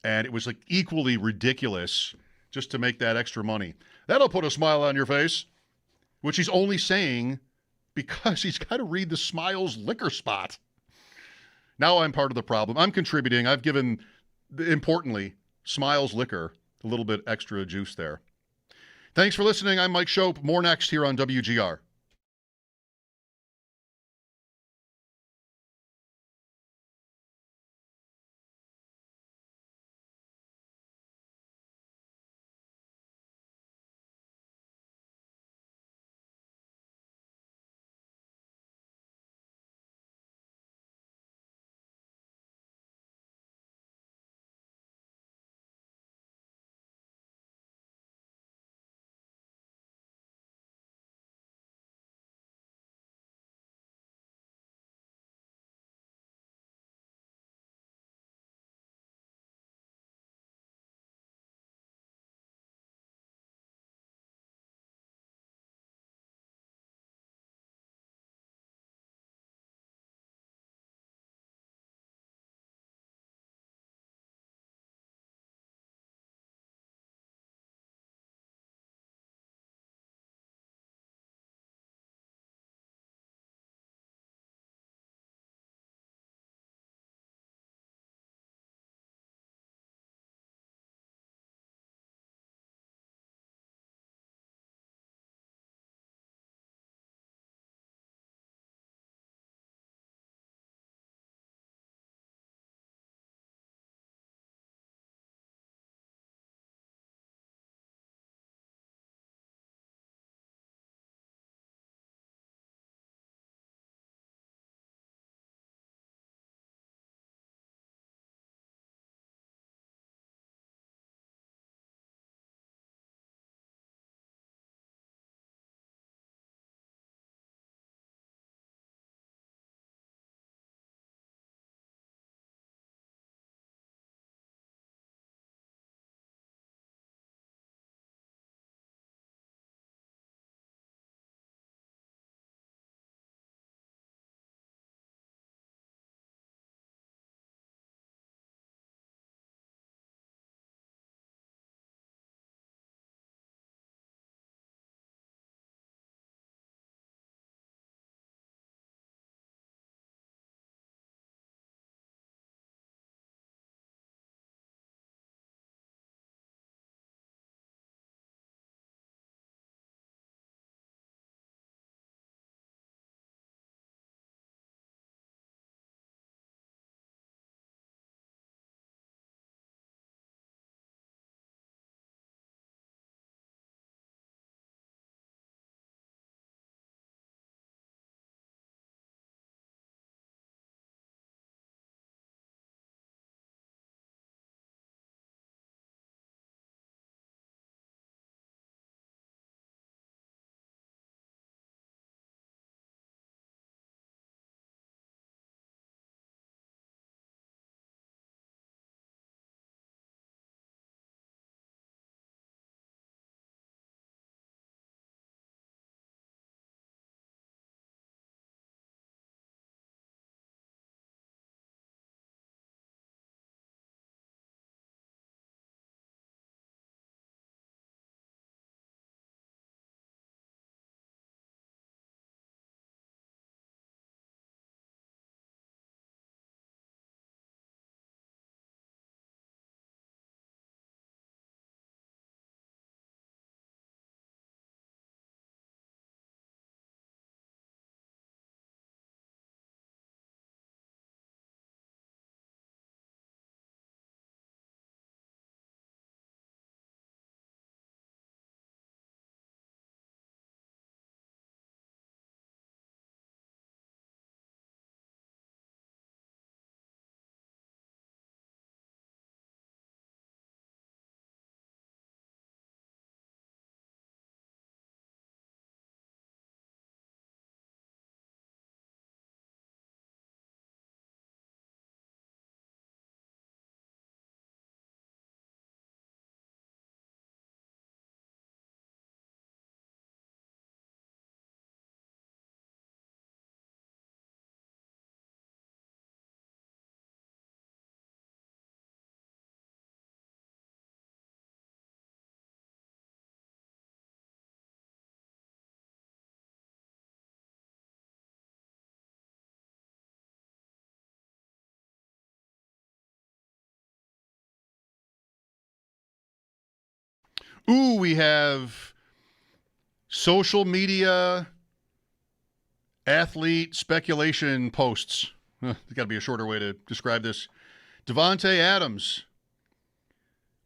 and it was, like, equally ridiculous just to make that extra money. That'll put a smile on your face, which he's only saying because he's got to read the Smiles liquor spot. Now I'm part of the problem. I'm contributing. I've given, importantly, Smiles liquor a little bit extra juice there. Thanks for listening. I'm Mike Schopp. More next here on WGR. Ooh, we have social media athlete speculation posts. There's got to be a shorter way to describe this. Devontae Adams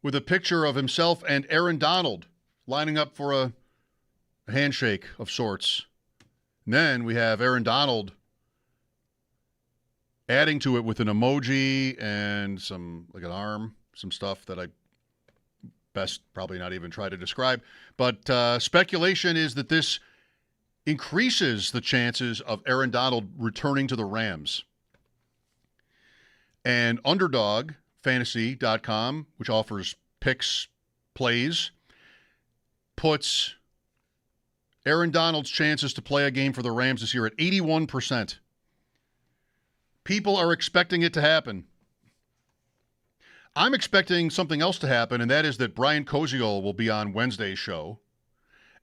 with a picture of himself and Aaron Donald lining up for a handshake of sorts. And then we have Aaron Donald adding to it with an emoji and some, like an arm, some stuff that I best probably not even try to describe. But speculation is that this increases the chances of Aaron Donald returning to the Rams. And UnderdogFantasy.com, which offers picks, plays, puts Aaron Donald's chances to play a game for the Rams this year at 81%. People are expecting it to happen. I'm expecting something else to happen, and that is that Brian Koziol will be on Wednesday's show,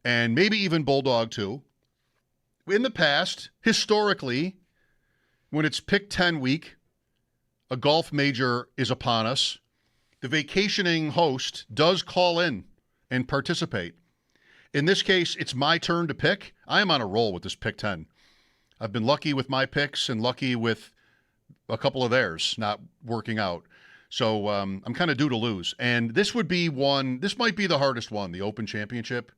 and maybe even Bulldog too. In the past, historically, when it's Pick 10 week, a golf major is upon us, the vacationing host does call in and participate. In this case, it's my turn to pick. I am on a roll with this Pick 10. I've been lucky with my picks and lucky with a couple of theirs not working out. So I'm kind of due to lose. And this would be one, this might be the hardest one, the Open Championship.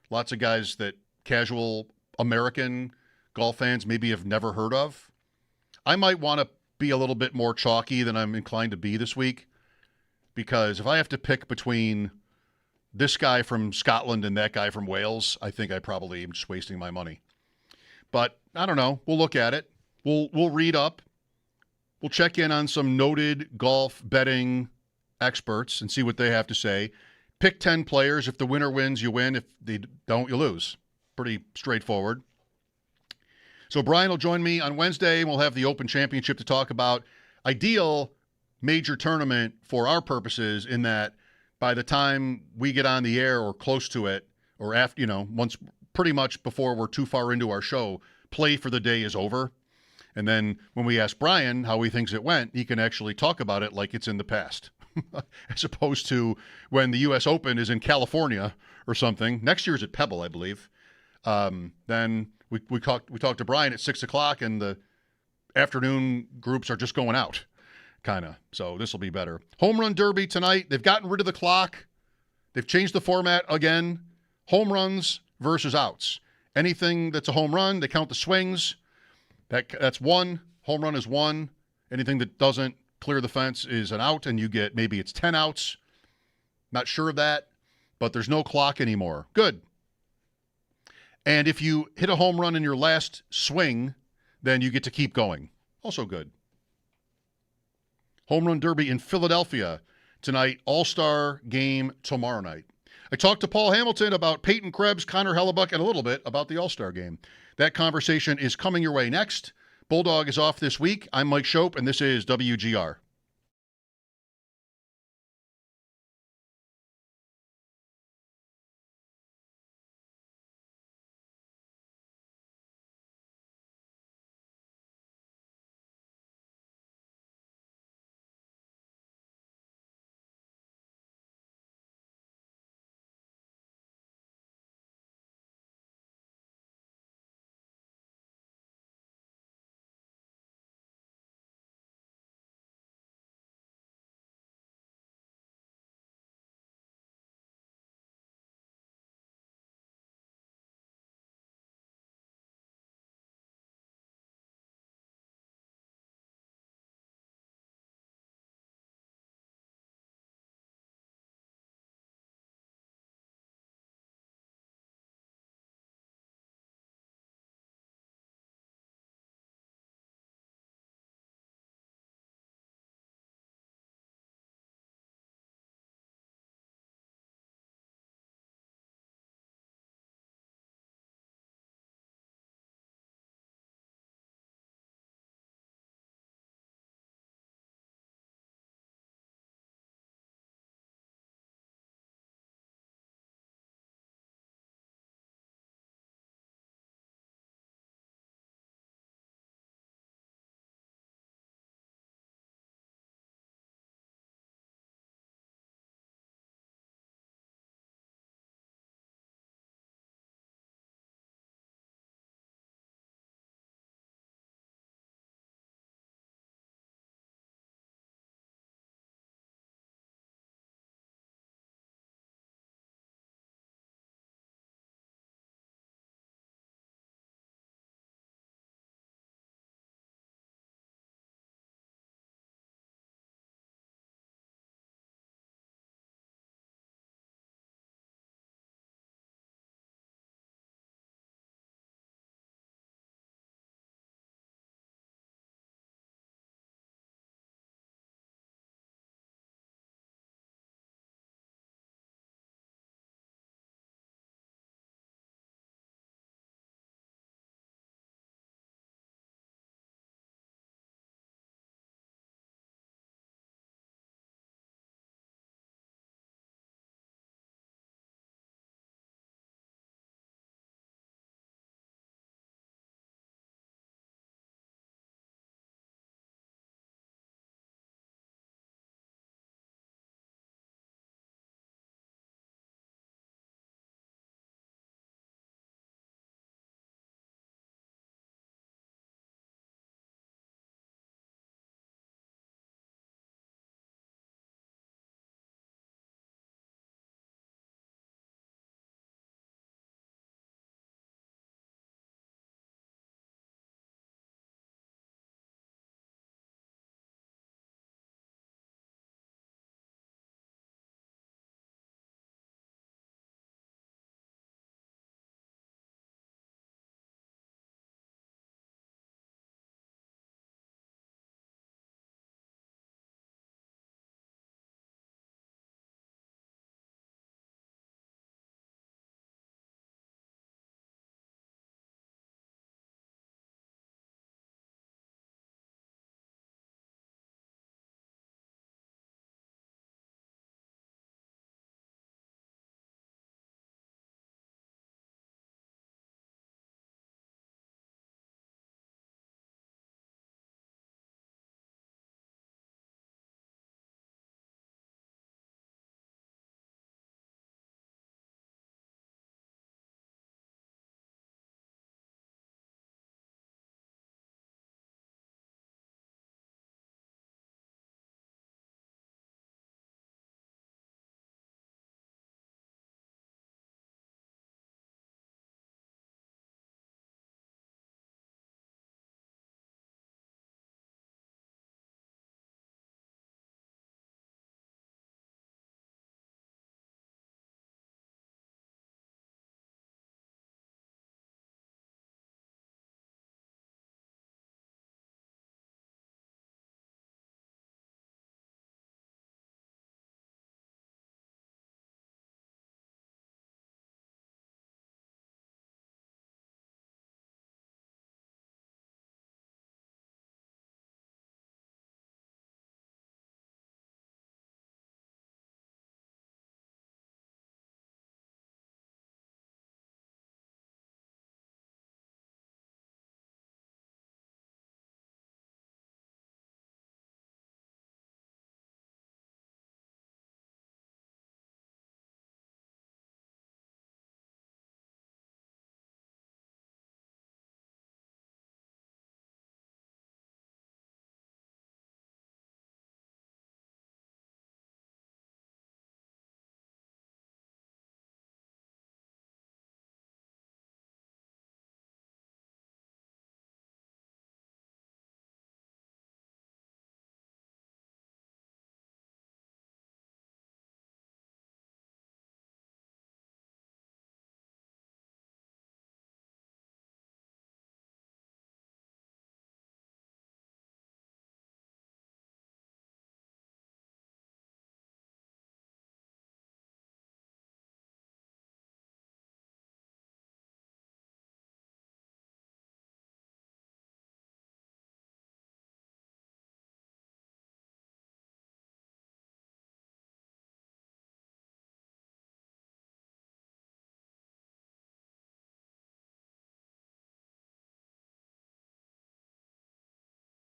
Lots of guys that casual American golf fans maybe have never heard of. I might want to be a little bit more chalky than I'm inclined to be this week, because if I have to pick between this guy from Scotland and that guy from Wales, I think I probably am just wasting my money. But I don't know. We'll look at it. We'll read up. We'll check in on some noted golf betting experts and see what they have to say. Pick 10 players. If the winner wins, you win. If they don't, you lose. Pretty straightforward. So Brian will join me on Wednesday, and we'll have the Open Championship to talk about. Ideal major tournament for our purposes, in that by the time we get on the air or close to it, or after, once pretty much before we're too far into our show, play for the day is over. And then when we ask Brian how he thinks it went, he can actually talk about it like it's in the past, as opposed to when the U.S. Open is in California or something. Next year's at Pebble, I believe. Then we talk to Brian at 6 o'clock, and the afternoon groups are just going out, kind of. So this will be better. Home Run Derby tonight. They've gotten rid of the clock. They've changed the format again. Home runs versus outs. Anything that's a home run, they count the swings. That's one. Home run is one. Anything that doesn't clear the fence is an out, and you get, maybe it's 10 outs. Not sure of that, but there's no clock anymore. Good. And if you hit a home run in your last swing, then you get to keep going. Also good. Home Run Derby in Philadelphia tonight. All-Star game tomorrow night. I talked to Paul Hamilton about Peyton Krebs, Connor Hellebuck, and a little bit about the All-Star game. That conversation is coming your way next. Bulldog is off this week. I'm Mike Schopp, and this is WGR.